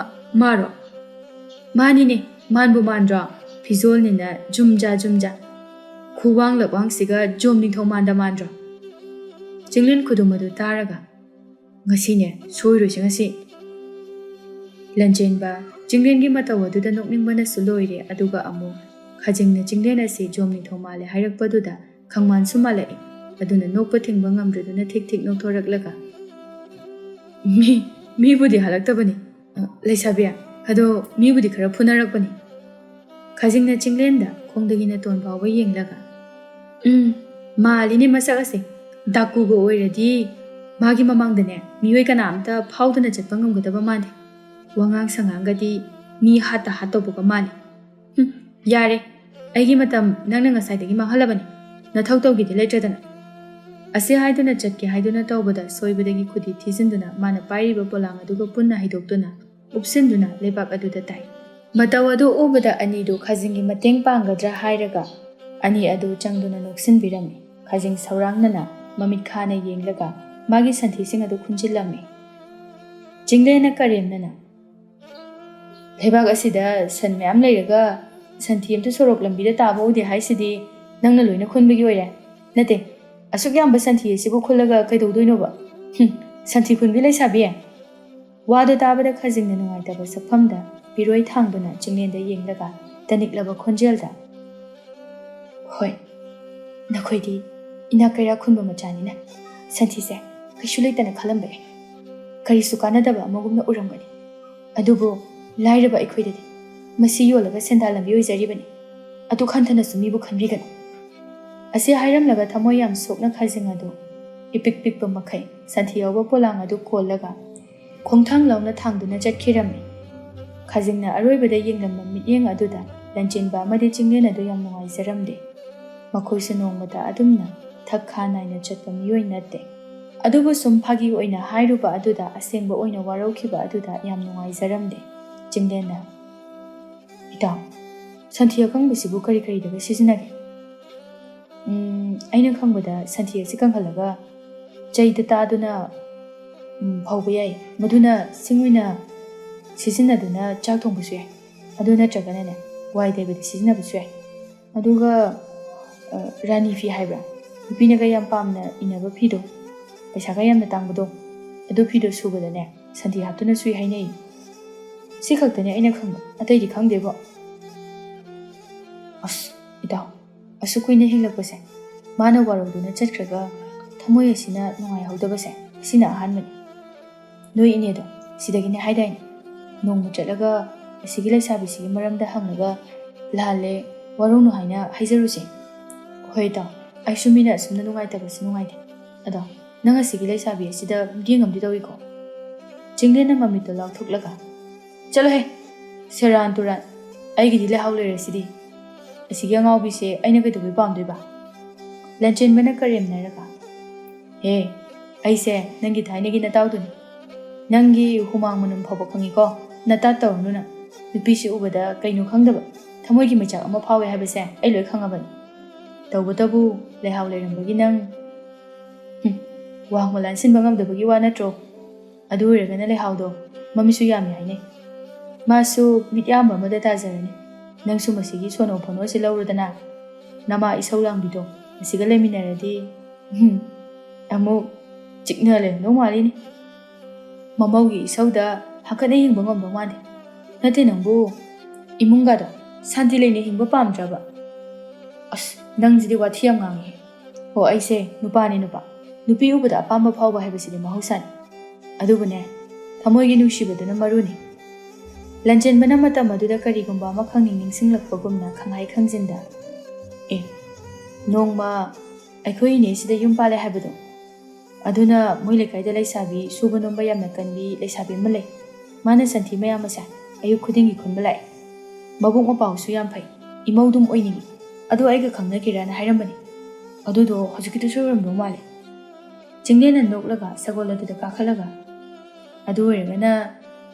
ꯃꯥꯔꯣ? ꯃꯥꯅꯤꯅꯦ, ꯃꯥꯟꯕꯨ ꯃꯥꯟꯗ꯭ꯔꯣ? ꯐꯤꯖꯣꯜꯅꯤꯅ ꯖꯨꯝꯖꯥ ꯖꯨꯝꯖꯥ. ꯈꯨꯋꯥꯡ ꯂꯛꯋꯥꯡꯁꯤꯒ ꯖꯣꯝ ꯅꯤꯡꯊꯧ ꯃꯥꯟꯗ꯭ꯔꯣ? ꯆꯤꯡꯂꯦꯟ ꯈꯨꯗꯨꯝ ꯑꯗꯨ ꯇꯥꯔꯒ, ꯉꯁꯤꯅꯦ, ꯁꯣꯏꯔꯣꯏꯁꯦ ꯉꯁꯤ. ꯂꯟꯆꯦꯟꯕ ꯆꯤꯡꯂꯦꯟꯒꯤ ꯃꯇꯧ ꯑꯗꯨꯗ ꯅꯣꯛꯅꯤꯡꯕꯅꯁꯨ ꯂꯣꯏꯔꯦ. ꯑꯗꯨꯒ ꯑꯃꯨꯛ ꯈꯥꯖꯤꯡꯅ ꯆꯤꯡꯂꯦꯟ ꯑꯁꯤ ꯖꯣꯝ ꯅꯤꯡꯊꯧ ꯃꯥꯜꯂꯦ ꯍꯥꯏꯔꯛꯄꯗꯨꯗ ꯈꯪꯃꯥꯟꯁꯨ ꯃꯥꯜꯂꯛꯏ. ꯑꯗꯨꯅ ꯅꯣꯛꯄ ꯊꯤꯡꯕ ꯉꯝꯗ꯭ꯔꯗꯨꯅ ꯊꯤꯛ ꯊꯤꯛ ꯅꯣꯛꯊꯣꯔꯛꯂꯒ, ꯃꯤꯕꯨꯗꯤ ꯍꯜꯂꯛꯇꯕꯅꯤ ꯂꯩꯁꯥꯕꯤ, ꯑꯗꯣ ꯃꯤꯕꯨꯗꯤ ꯈꯔ ꯐꯨꯅꯔꯛꯄꯅꯤ. ꯈꯥꯖꯤꯡꯅ ꯆꯤꯡꯂꯦꯟꯗ ꯈꯣꯡꯗꯒꯤ ꯅꯇꯣꯟ ꯐꯥꯎꯕ ꯌꯦꯡꯂꯒ, ꯃꯥꯜꯂꯤꯅꯦ ꯃꯁꯛ ꯑꯁꯦ. ꯗꯥꯀꯨꯒ ꯑꯣꯏꯔꯗꯤ ꯃꯥꯒꯤ ꯃꯃꯥꯡꯗꯅꯦ ꯃꯤꯑꯣꯏ ꯀꯅꯥꯝꯇ ꯐꯥꯎꯗꯅ ꯆꯠꯄ ꯉꯝꯒꯗꯕ ꯃꯥꯟꯗꯦ. ꯋꯥꯉꯥꯡ ꯁꯉꯥꯡꯒꯗꯤ ꯃꯤ ꯍꯥꯠꯇ ꯍꯥꯠꯇꯧꯕꯒ ꯃꯥꯜꯂꯤ. ꯌꯥꯔꯦ, ꯑꯩꯒꯤ ꯃꯇꯝ ꯅꯪꯅ ꯉꯁꯥꯏꯗꯒꯤ ꯃꯥꯡꯍꯜꯂꯕꯅꯤ, ꯅꯊꯧ ꯇꯧꯒꯦꯗꯤ ꯂꯩꯇ꯭ꯔꯗꯅ. ꯑꯁꯤ ꯍꯥꯏꯗꯨꯅ ꯆꯠꯀꯦ ꯍꯥꯏꯗꯨꯅ ꯇꯧꯕꯗ ꯁꯣꯏꯕꯗꯒꯤ ꯈꯨꯗꯤ ꯊꯤꯖꯤꯟꯗꯨꯅ ꯃꯥꯅ ꯄꯥꯏꯔꯤꯕ ꯄꯣꯂꯥꯡ ꯑꯗꯨꯒ ꯄꯨꯟꯅ ꯍꯩꯗꯣꯛꯇꯨꯅ ꯎꯞꯁꯤꯟꯗꯨꯅ ꯂꯩꯕꯥꯛ ꯑꯗꯨꯗ ꯇꯥꯏ. ꯃꯇꯧ ꯑꯗꯨ ꯎꯕꯗ ꯑꯅꯤꯗꯨ ꯈꯥꯖꯤꯡꯒꯤ ꯃꯇꯦꯡ ꯄꯥꯡꯒꯗ꯭ꯔꯥ ꯍꯥꯏꯔꯒ ꯑꯅꯤ ꯑꯗු ꯆꯪꯗꯨꯅ ꯅꯣꯛꯁꯤꯟꯕꯤꯔꯝꯃꯤ. ꯈꯥꯖꯤꯡ ꯁꯧꯔꯥꯡꯅꯅ ꯃꯃꯤꯠ ꯈꯥꯅ ꯌꯦꯡꯂꯒ ꯃꯥꯒꯤ ꯁꯟꯊꯤꯁꯤꯡ ꯑꯗꯨ ꯈꯨꯟꯖꯤꯜꯂꯝꯃꯤ. ꯆꯤꯡꯂꯦꯟꯅ ꯀꯔꯦꯝꯅꯅ, ꯂꯩꯕꯥꯛ ꯑꯁꯤꯗ ꯁꯟ ꯃꯌꯥꯝ ꯂꯩꯔꯒ ꯁꯟꯊꯤ ꯑꯃꯇ ꯁꯣꯔꯣꯛ ꯂꯝꯕꯤꯗ ꯇꯥꯕ ꯎꯗꯦ ꯍꯥꯏꯁꯤꯗꯤ ꯅꯪꯅ ꯂꯣꯏꯅ ꯈꯨꯟꯕꯒꯤ ꯑꯣꯏꯔꯦ. ꯅꯠꯇꯦ, ꯑꯁꯨꯛ ꯌꯥꯝꯕ ꯁꯟꯊꯤ ꯑꯁꯤꯕꯨ ꯈꯨꯜꯂꯒ ꯀꯩꯗꯧꯗꯣꯏꯅꯣꯕ? ꯁꯟꯊꯤ ꯈꯨꯟꯕꯤ ꯂꯩꯁꯥꯕꯤ. ꯋꯥꯗꯨ ꯇꯥꯕꯗ ꯈꯥꯖꯤꯡꯅ ꯅꯨꯡꯉꯥꯏꯇꯕ ꯁꯛꯐꯝꯗ ꯄꯤꯔꯣꯏ ꯊꯥꯡꯗꯨꯅ ꯆꯤꯡꯂꯦꯟꯗ ꯌꯦꯡꯂꯒ ꯇꯅꯤꯛꯂꯕ ꯈꯣꯟꯖꯦꯜꯗ, ꯍꯣꯏ, ꯅꯈꯣꯏꯗꯤ ꯏꯅꯥꯛ ꯀꯩꯔꯥꯛ ꯈꯨꯟꯕ ꯃꯆꯥꯅꯤꯅ ꯁꯟꯊꯤꯁꯦ ꯀꯩꯁꯨ ꯂꯩꯇꯅ ꯈꯜꯂꯝꯕ ꯌꯥꯏ. ꯀꯔꯤꯁꯨ ꯀꯥꯟꯅꯗꯕ ꯑꯃꯒꯨꯝꯅ ꯎꯔꯝꯒꯅꯤ. ꯑꯗꯨꯕꯨ ꯂꯥꯏꯔꯕ ꯑꯩꯈꯣꯏꯗꯗꯤ ꯃꯁꯤ ꯌꯣꯜꯂꯒ ꯁꯦꯟꯗꯥꯟ ꯂꯝꯕꯤ ꯑꯣꯏꯖꯔꯤꯕꯅꯤ. ꯑꯗꯨ ꯈꯟꯊꯅꯁꯨ ꯃꯤꯕꯨ ꯈꯟꯕꯤꯒꯅꯨ. ꯑꯁꯤ ꯍꯥꯏꯔꯝꯂꯒ ꯊꯃꯣꯏ ꯌꯥꯝ ꯁꯣꯛꯅ ꯈꯥꯖꯤꯡ ꯑꯗꯨ ꯏꯄꯤꯛ ꯄꯤꯛꯄ ꯃꯈꯩ ꯁꯟꯊꯤ ꯌꯥꯎꯕ ꯄꯣꯂꯥꯡ ꯑꯗꯨ ꯀꯣꯜꯂꯒ ꯈꯣꯡꯊꯥꯡ ꯂꯥꯎꯅ ꯊꯥꯡꯗꯨꯅ ꯆꯠꯈꯤꯔꯝꯃꯤ. ꯈꯥꯖꯤꯡꯅ ꯑꯔꯣꯏꯕꯗ ꯌꯦꯡꯂꯝꯕ ꯃꯤꯠꯌꯦꯡ ꯑꯗꯨꯗ ꯂꯟꯆꯦꯟꯕ ꯑꯃꯗꯤ ꯆꯤꯡꯂꯦꯟ ꯑꯗꯨ ꯌꯥꯝ ꯅꯨꯡꯉꯥꯏꯖꯔꯝꯗꯦ. ꯃꯈꯣꯏꯁꯨ ꯅꯣꯡꯃꯇ ꯑꯗꯨꯝꯅ ꯊꯛ ꯈꯥ ꯅꯥꯏꯅ ꯆꯠꯄ ꯃꯤꯑꯣꯏ ꯅꯠꯇꯦ. ꯑꯗꯨꯕꯨ ꯁꯨꯝ ꯐꯥꯒꯤ ꯑꯣꯏꯅ ꯍꯥꯏꯔꯨꯕ ꯑꯗꯨꯗ ꯑꯁꯦꯡꯕ ꯑꯣꯏꯅ ꯋꯥꯔꯧꯈꯤꯕ ꯑꯗꯨꯗ ꯌꯥꯝ ꯅꯨꯡꯉꯥꯏꯖꯔꯝꯗꯦ. ꯆꯤꯡꯂꯦꯟꯅ, ꯏꯇꯥꯎ, ꯁꯟꯊꯤ ꯑꯀꯪꯕꯁꯤꯕꯨ ꯀꯔꯤ ꯀꯔꯤꯗꯒ ꯁꯤꯖꯤꯟꯅꯒꯦ? ꯑꯩꯅ ꯈꯪꯕꯗ ꯁꯟꯊꯤ ꯑꯁꯤ ꯀꯪꯍꯜꯂꯒ ꯆꯩꯗ ꯇꯥꯗꯨꯅ ꯐꯧꯕ ꯌꯥꯏ. ꯃꯗꯨꯅ ꯁꯤꯡ ꯑꯣꯏꯅ ꯁꯤꯖꯤꯟꯅꯗꯨꯅ ꯆꯥꯛ ꯊꯣꯡꯕꯁꯨ ꯌꯥꯏ. ꯑꯗꯨ ꯅꯠꯇ꯭ꯔꯒꯅꯅꯦ, ꯋꯥꯏ ꯇꯩꯕꯗ ꯁꯤꯖꯤꯟꯅꯕꯁꯨ ꯌꯥꯏ. ꯑꯗꯨꯒ ꯔꯥꯅꯤ ꯐꯤ ꯍꯥꯏꯕ꯭ꯔꯥ, ꯅꯨꯄꯤꯅꯒ ꯌꯥꯝ ꯄꯥꯝꯅ ꯏꯅꯕ ꯐꯤꯗꯣ, ꯄꯩꯁꯥꯒ ꯌꯥꯝꯅ ꯇꯥꯡꯕꯗꯣ, ꯑꯗꯨ ꯐꯤꯗꯣ ꯁꯨꯕꯗꯅꯦ ꯁꯟꯊꯤ ꯍꯥꯞꯇꯨꯅ ꯁꯨꯏ ꯍꯥꯏꯅꯩ. ꯁꯤ ꯈꯛꯇꯅꯦ ꯑꯩꯅ ꯈꯪꯕ, ꯑꯇꯩꯗꯤ ꯈꯪꯗꯦꯕꯣ. ꯑꯁ ꯏꯇꯥꯎ, ꯑꯁꯨꯛ ꯀꯨꯏꯅ ꯍꯤꯡꯂꯛꯄꯁꯦ ꯃꯥꯅ ꯋꯥꯔꯧꯗꯨꯅ ꯆꯠꯈ꯭ꯔꯒ ꯊꯃꯣꯏ ꯑꯁꯤꯅ ꯅꯨꯡꯉꯥꯏꯍꯧꯗꯕꯁꯦ ꯑꯁꯤꯅ ꯑꯍꯥꯟꯕꯅꯤ. ꯅꯣꯏ ꯏꯅꯦꯗꯣ ꯁꯤꯗꯒꯤꯅꯦ ꯍꯥꯏꯗꯥꯏꯅꯦ. ꯅꯣꯡꯃ ꯆꯠꯂꯒ ꯑꯁꯤꯒꯤ ꯂꯩꯁꯥꯕꯤꯁꯤꯒꯤ ꯃꯔꯝꯗ ꯍꯪꯂꯒ ꯂꯥꯜꯂꯦ ꯋꯥꯔꯧꯅꯨ ꯍꯥꯏꯅ ꯍꯥꯏꯖꯔꯨꯁꯦ. ꯍꯣꯏ ꯏꯇꯥꯎ, ꯑꯩꯁꯨ ꯃꯤꯅ ꯑꯁꯨꯝꯅ ꯅꯨꯡꯉꯥꯏꯇꯕꯁꯤ ꯅꯨꯡꯉꯥꯏꯇꯦ. ꯑꯗꯣ ꯅꯪ ꯑꯁꯤꯒꯤ ꯂꯩꯁꯥꯕꯤ ꯑꯁꯤꯗ ꯃꯤꯠꯌꯦꯡ ꯑꯃꯗꯤ ꯇꯧꯏꯀꯣ? ꯆꯤꯡꯂꯦꯟꯅ ꯃꯃꯤꯠꯇꯣ ꯂꯥꯎꯊꯣꯛꯂꯒ, ꯆꯠꯂꯣꯍꯦ ꯁꯦꯔꯥꯟ ꯇꯨꯔꯥꯟ, ꯑꯩꯒꯤꯗꯤ ꯂꯩꯍꯥꯎ ꯂꯩꯔꯁꯤꯗꯤ. ꯑꯁꯤꯒꯤ ꯑꯉꯥꯎꯕꯤꯁꯦ ꯑꯩꯅ ꯀꯩꯗꯧꯕꯩ ꯄꯥꯝꯗꯣꯏꯕ? ꯂꯟꯆꯦꯟꯕꯅ ꯀꯔꯦꯝꯅꯔꯒ, ꯍꯦ, ꯑꯩꯁꯦ ꯅꯪꯒꯤ ꯊꯥꯏꯅꯒꯤ ꯅꯇꯥꯎꯗꯨꯅꯤ. ꯅꯪꯒꯤ ꯍꯨꯃꯥꯡ ꯃꯅꯝ ꯐꯥꯎꯕ ꯈꯪꯉꯤꯀꯣ. ꯅꯇꯥ ꯇꯧꯔꯅꯨ ꯅꯪ. ꯅꯨꯄꯤꯁꯤ ꯎꯕꯗ ꯀꯩꯅꯣ ꯈꯪꯗꯕ ꯊꯃꯣꯏꯒꯤ ꯃꯩꯆꯥꯛ ꯑꯃ ꯐꯥꯎꯋꯦ ꯍꯥꯏꯕꯁꯦ ꯑꯩ ꯂꯣꯏ ꯈꯪꯉꯕꯅꯤ ꯇꯧꯕꯇꯕꯨ ꯂꯩꯍꯥꯎ ꯂꯩꯔꯝꯕꯒꯤ ꯅꯪ ꯋꯥꯡꯃ ꯂꯥꯟꯁꯤꯟꯕ ꯉꯝꯗꯕꯒꯤ ꯋꯥ ꯅꯠꯇ꯭ꯔꯣ ꯑꯗꯨ ꯑꯣꯏꯔꯒꯅ ꯂꯩꯍꯥꯎꯗꯣ ꯃꯃꯤꯠꯁꯨ ꯌꯥꯝꯃꯤ ꯍꯥꯏꯅꯩ ꯃꯥꯁꯨ ꯃꯤꯠꯌꯥꯝꯕ ꯑꯃꯗ ꯇꯥꯖꯔꯅꯤ ꯅꯪꯁꯨ ꯃꯁꯤꯒꯤ ꯁꯣꯅꯣ ꯐꯣꯅꯣꯁꯤ ꯂꯧꯔꯨꯗꯅ ꯅꯃꯥ ꯏꯁꯧ ꯂꯥꯡꯕꯤꯗꯣ ꯃꯁꯤꯒ ꯂꯩꯃꯤꯟꯅꯔꯗꯤ ꯑꯃꯨꯛ ꯆꯤꯛꯅ ꯂꯩꯔꯝꯗꯧ ꯃꯥꯜꯂꯤꯅꯤ ꯃꯃꯧꯒꯤ ꯏꯁꯧꯗ ꯍꯥꯀꯠꯅ ꯍꯤꯡꯕ ꯉꯝꯗꯧ ꯃꯥꯟꯗꯦ ꯅꯠꯇꯦ ꯅꯪꯕꯨ ꯏꯃꯨꯡꯒꯗꯣ ꯁꯥꯟꯇꯤ ꯂꯩꯅ ꯍꯤꯡꯕ ꯄꯥꯝꯗ꯭ꯔꯕ ꯑꯁ ꯅꯪꯁꯤꯗꯤ ꯋꯥꯊꯤ ꯌꯥꯝ ꯉꯥꯡꯉꯦ ꯍꯣ ꯑꯩꯁꯦ ꯅꯨꯄꯥꯅꯤ ꯅꯨꯄꯤ ꯎꯕꯗ ꯑꯄꯥꯝꯕ ꯐꯥꯎꯕ ꯍꯥꯏꯕꯁꯤꯗꯤ ꯃꯍꯧꯁꯥꯅꯤ ꯑꯗꯨꯕꯨꯅꯦ ꯊꯃꯣꯏꯒꯤ ꯅꯨꯡꯁꯤꯕꯗꯨꯅ ꯃꯔꯨꯅꯤ ꯂꯟꯆꯦꯟꯕꯅ ꯃꯇꯝ ꯑꯗꯨꯗ ꯀꯔꯤꯒꯨꯝꯕ ꯑꯃ ꯈꯪꯅꯤꯡ ꯅꯤꯡꯁꯤꯡꯂꯛꯄꯒꯨꯝꯅ ꯈꯪꯍꯥꯏ ꯈꯪꯖꯤꯟꯗ ꯅꯣꯡꯃ ꯑꯩꯈꯣꯏ ꯏꯅꯦꯁꯤꯗ ꯌꯨꯝ ꯄꯥꯜꯂꯦ ꯍꯥꯏꯕꯗꯣ ꯑꯗꯨꯅ ꯃꯣꯏ ꯂꯩꯀꯥꯏꯗ ꯂꯩꯁꯥꯕꯤ ꯁꯨꯕ ꯅꯣꯝꯕ ꯌꯥꯝꯅ ꯀꯟꯕꯤ ꯂꯩꯁꯥꯕꯤ ꯑꯃ ꯂꯩ ꯃꯥꯅ ꯁꯟꯊꯤ ꯃꯌꯥꯝ ꯑꯁꯦ ꯑꯌꯨꯛ ꯈꯨꯗꯤꯡꯒꯤ ꯈꯨꯟꯕ ꯂꯥꯛꯑꯦ ꯃꯕꯨꯛ ꯃꯄꯥꯎꯁꯨ ꯌꯥꯝ ꯐꯩ ꯏꯃꯧꯗꯨꯝ ꯑꯣꯏꯅꯤꯡꯉꯤ ꯑꯗꯣ ꯑꯩꯒ ꯈꯪꯅꯒꯦꯔꯅ ꯍꯥꯏꯔꯝꯕꯅꯤ ꯑꯗꯨꯗꯣ ꯍꯧꯖꯤꯛꯀꯤꯗꯨꯁꯨ ꯑꯣꯏꯔꯝꯗꯧ ꯃꯥꯜꯂꯦ ꯆꯤꯡꯂꯦꯟꯅ ꯅꯣꯛꯂꯒ ꯁꯒꯣꯜ ꯑꯗꯨꯗ ꯀꯥꯈꯠꯂꯒ ꯑꯗꯨ ꯑꯣꯏꯔꯒꯅ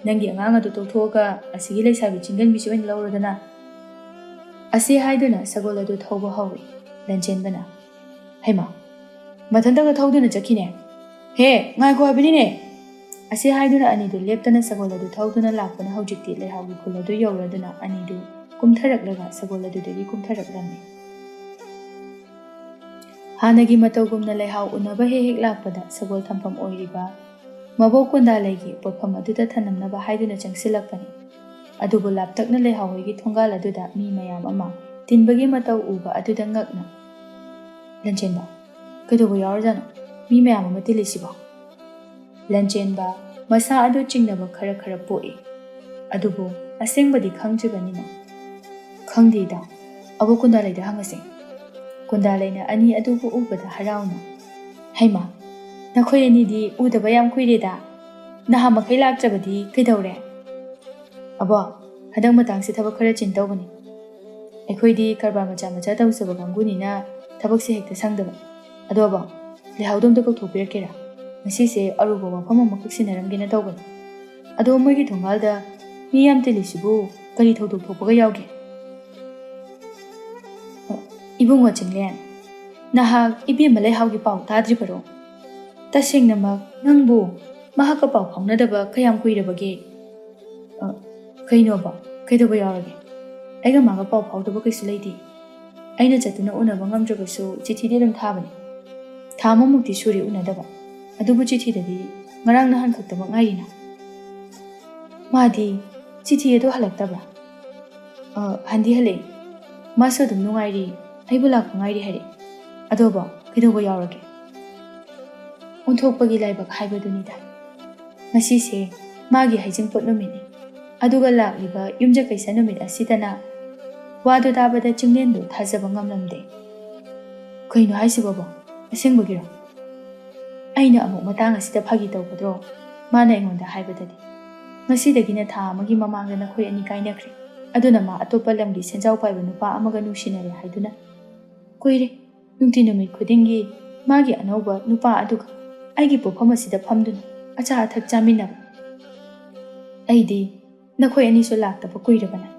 ꯅꯪꯒꯤ ꯑꯉꯥꯡ ꯑꯗꯨ ꯇꯣꯛꯊꯣꯛꯑꯒ ꯑꯁꯤꯒꯤ ꯂꯩꯁꯥꯕꯤ ꯆꯤꯡꯒꯟꯕꯤꯁꯤ ꯑꯣꯏꯅ ꯂꯧꯔꯗꯅ ꯑꯁꯤ ꯍꯥꯏꯗꯨꯅ ꯁꯒꯣꯜ ꯑꯗꯨ ꯊꯧꯕ ꯍꯧꯏ ꯂꯟꯆꯦꯟꯕꯅ ꯍꯩꯃꯥ ꯃꯊꯟꯇꯒ ꯊꯧꯗꯨꯅ ꯆꯠꯈꯤꯅꯦ ꯍꯦ ꯉꯥꯏꯈꯣ ꯍꯥꯏꯕꯅꯤꯅꯦ ꯑꯁꯤ ꯍꯥꯏꯗꯨꯅ ꯑꯅꯤꯗꯨ ꯂꯦꯞꯇꯅ ꯁꯒꯣꯜ ꯑꯗꯨ ꯊꯧꯗꯨꯅ ꯂꯥꯛꯄꯅ ꯍꯧꯖꯤꯛꯇꯤ ꯂꯩꯍꯥꯎꯒꯤ ꯈꯨꯜ ꯑꯗꯨ ꯌꯧꯔꯗꯨꯅ ꯑꯅꯤꯗꯨ ꯀꯨꯝꯊꯔꯛꯂꯒ ꯁꯒꯣꯜ ꯑꯗꯨꯗꯒꯤ ꯀꯨꯝꯊꯔꯛꯂꯝꯃꯤ ꯍꯥꯟꯅꯒꯤ ꯃꯇꯧꯒꯨꯝꯅ ꯂꯩꯍꯥꯎ ꯎꯅꯕ ꯍꯦꯛ ꯂꯥꯛꯄꯗ ꯁꯒꯣꯜ ꯊꯝꯐꯝ ꯑꯣꯏꯔꯤꯕ ꯃꯕꯣꯛ ꯀꯣꯟꯗꯥꯂꯩꯒꯤ ꯄꯣꯠꯐꯝ ꯑꯗꯨꯗ ꯊꯅꯝꯅꯕ ꯍꯥꯏꯗꯨꯅ ꯆꯪꯁꯤꯜꯂꯛꯄꯅꯤ ꯑꯗꯨꯕꯨ ꯂꯥꯞꯇꯛꯅ ꯂꯩꯍꯥꯎ ꯍꯣꯏꯒꯤ ꯊꯣꯡꯒꯥꯜ ꯑꯗꯨꯗ ꯃꯤ ꯃꯌꯥꯝ ꯑꯃ ꯇꯤꯟꯕꯒꯤ ꯃꯇꯧ ꯎꯕ ꯑꯗꯨꯗ ꯉꯛꯅ ꯂꯟꯆꯦꯟꯕ ꯀꯩꯗꯧꯕ ꯌꯥꯎꯔꯖꯥꯠꯅꯣ ꯃꯤ ꯃꯌꯥꯝ ꯑꯃ ꯇꯤꯜꯂꯤꯁꯤꯕꯣ ꯂꯟꯆꯦꯟꯕ ꯃꯁꯥ ꯑꯗꯨ ꯆꯤꯡꯅꯕ ꯈꯔ ꯄꯣꯛꯏ ꯑꯗꯨꯕꯨ ꯑꯁꯦꯡꯕꯗꯤ ꯈꯪꯗ꯭ꯔꯤꯕꯅꯤꯅ ꯈꯪꯗꯦꯗ ꯑꯕꯣꯛ ꯀꯣꯟꯗꯥꯂꯩꯗ ꯍꯪꯉꯁꯤ ꯀꯣꯟꯗꯥꯂꯩꯅ ꯑꯅꯤ ꯑꯗꯨꯕꯨ ꯎꯕꯗ ꯍꯔꯥꯎꯅ ꯍꯩꯃꯥ ꯅꯈꯣꯏ ꯑꯅꯤꯗꯤ ꯎꯗꯕ ꯌꯥꯝ ꯀꯨꯏꯔꯦꯗ ꯅꯍꯥ ꯃꯈꯩ ꯂꯥꯛꯇ꯭ꯔꯕꯗꯤ ꯀꯩꯗꯧꯔꯦ ꯑꯕꯣ ꯍꯟꯗꯛ ꯃꯇꯥꯡꯁꯤ ꯊꯕꯛ ꯈꯔ ꯆꯤꯟ ꯇꯧꯕꯅꯤ ꯑꯩꯈꯣꯏꯗꯤ ꯀꯔꯕꯥꯔ ꯃꯆꯥ ꯇꯧꯖꯕ ꯀꯥꯡꯕꯨꯅꯤꯅ ꯊꯕꯛꯁꯦ ꯍꯦꯛꯇ ꯁꯪꯗꯕ ꯑꯗꯣ ꯑꯕꯣ ꯂꯩꯍꯥꯎꯗꯣ ꯑꯝꯇ ꯀꯧꯊꯣꯛꯄꯤꯔꯛꯀꯦꯔꯥ ꯉꯁꯤꯁꯦ ꯑꯔꯨꯕ ꯋꯥꯐꯝ ꯑꯃꯈꯛ ꯁꯤꯟꯅꯔꯝꯒꯦꯅ ꯇꯧꯕꯅꯤ ꯑꯗꯣ ꯃꯣꯏꯒꯤ ꯊꯣꯡꯒꯥꯜꯗ ꯃꯤ ꯌꯥꯝ ꯇꯤꯜꯂꯤꯁꯤꯕꯨ ꯀꯔꯤ ꯊꯧꯗꯣꯛ ꯊꯣꯛꯄꯒ ꯌꯥꯎꯒꯦ ꯏꯕꯨꯡꯉꯣ ꯆꯤꯡꯂꯦꯟ ꯅꯍꯥꯛ ꯏꯕꯦꯝꯃ ꯂꯩꯍꯥꯎꯒꯤ ꯄꯥꯎ ꯇꯥꯗ꯭ꯔꯤꯕꯔꯣ ꯇꯁꯦꯡꯅꯃꯛ ꯅꯪꯕꯨ ꯃꯍꯥꯛꯀ ꯄꯥꯎ ꯐꯥꯎꯅꯗꯕ ꯀꯌꯥꯝ ꯀꯨꯏꯔꯕꯒꯦ ꯀꯩꯅꯣꯕ ꯀꯩꯗꯧꯕ ꯌꯥꯎꯔꯒꯦ ꯑꯩꯒ ꯃꯥꯒ ꯄꯥꯎ ꯐꯥꯎꯗꯕ ꯀꯩꯁꯨ ꯂꯩꯇꯦ ꯑꯩꯅ ꯆꯠꯇꯨꯅ ꯎꯅꯕ ꯉꯝꯗ꯭ꯔꯕꯁꯨ ꯆꯤꯊꯤꯗꯤ ꯑꯗꯨꯝ ꯊꯥꯕꯅꯤ ꯊꯥ ꯑꯃꯃꯨꯛꯇꯤ ꯁꯨꯔꯦ ꯎꯅꯗꯕ ꯑꯗꯨꯕꯨ ꯆꯤꯊꯤꯗꯗꯤ ꯉꯔꯥꯡ ꯅꯍꯥꯟ ꯈꯛꯇꯃꯛ ꯉꯥꯏꯔꯤꯅ ꯃꯥꯗꯤ ꯆꯤꯊꯤ ꯑꯗꯨ ꯍꯜꯂꯛꯇꯕ꯭ꯔꯥ ꯍꯟꯗꯤ ꯍꯜꯂꯛꯏ ꯃꯥꯁꯨ ꯑꯗꯨꯝ ꯅꯨꯡꯉꯥꯏꯔꯤ ꯑꯩꯕꯨ ꯂꯥꯛꯄ ꯉꯥꯏꯔꯤ ꯍꯥꯏꯔꯛꯏ ꯑꯗꯣꯕꯣ ꯀꯩꯗꯧꯕ ꯌꯥꯎꯔꯒꯦ ꯑꯣꯟꯊꯣꯛꯄꯒꯤ ꯂꯥꯏꯕꯛ ꯍꯥꯏꯕꯗꯨꯅꯤꯗ ꯉꯁꯤꯁꯦ ꯃꯥꯒꯤ ꯍꯩꯖꯤꯡꯄꯣꯠ ꯅꯨꯃꯤꯠꯅꯤ ꯑꯗꯨꯒ ꯂꯥꯛꯂꯤꯕ ꯌꯨꯝꯖꯀꯩꯁ ꯅꯨꯃꯤꯠ ꯑꯁꯤꯗꯅ ꯋꯥꯗꯨ ꯇꯥꯕꯗ ꯆꯤꯡꯂꯦꯟꯗꯨ ꯊꯥꯖꯕ ꯉꯝꯂꯝꯗꯦ ꯀꯩꯅꯣ ꯍꯥꯏꯁꯤꯕꯣ ꯑꯁꯦꯡꯕꯒꯤꯔꯣ ꯑꯩꯅ ꯑꯃꯨꯛ ꯃꯇꯥꯡ ꯑꯁꯤꯗ ꯐꯥꯒꯤ ꯇꯧꯒꯗ꯭ꯔꯣ ꯃꯥꯅ ꯑꯩꯉꯣꯟꯗ ꯍꯥꯏꯕꯗꯗꯤ ꯉꯁꯤꯗꯒꯤꯅ ꯊꯥ ꯑꯃꯒꯤ ꯃꯃꯥꯡꯗ ꯅꯈꯣꯏ ꯑꯅꯤ ꯀꯥꯏꯅꯈ꯭ꯔꯦ ꯑꯗꯨꯅ ꯃꯥ ꯑꯇꯣꯞꯄ ꯂꯝꯒꯤ ꯁꯦꯟꯖꯥꯎ ꯄꯥꯏꯕ ꯅꯨꯄꯥ ꯑꯃꯒ ꯅꯨꯡꯁꯤꯅꯔꯦ ꯍꯥꯏꯗꯨꯅ ꯀꯨꯏꯔꯦ ꯅꯨꯡꯇꯤ ꯅꯨꯃꯤꯠ ꯈꯨꯗꯤꯡꯒꯤ ꯃꯥꯒꯤ ꯑꯅꯧꯕ ꯅꯨꯄꯥ ꯑꯗꯨꯒ ꯑꯩꯒꯤ ꯄꯣꯠꯐꯝ ꯑꯁꯤꯗ ꯐꯝꯗꯨꯅ ꯑꯆꯥ ꯑꯊꯛ ꯆꯥꯃꯤꯟꯅꯕ ꯑꯩꯗꯤ ꯅꯈꯣꯏ ꯑꯅꯤꯁꯨ ꯂꯥꯛꯇꯕ ꯀꯨꯏꯔꯕꯅ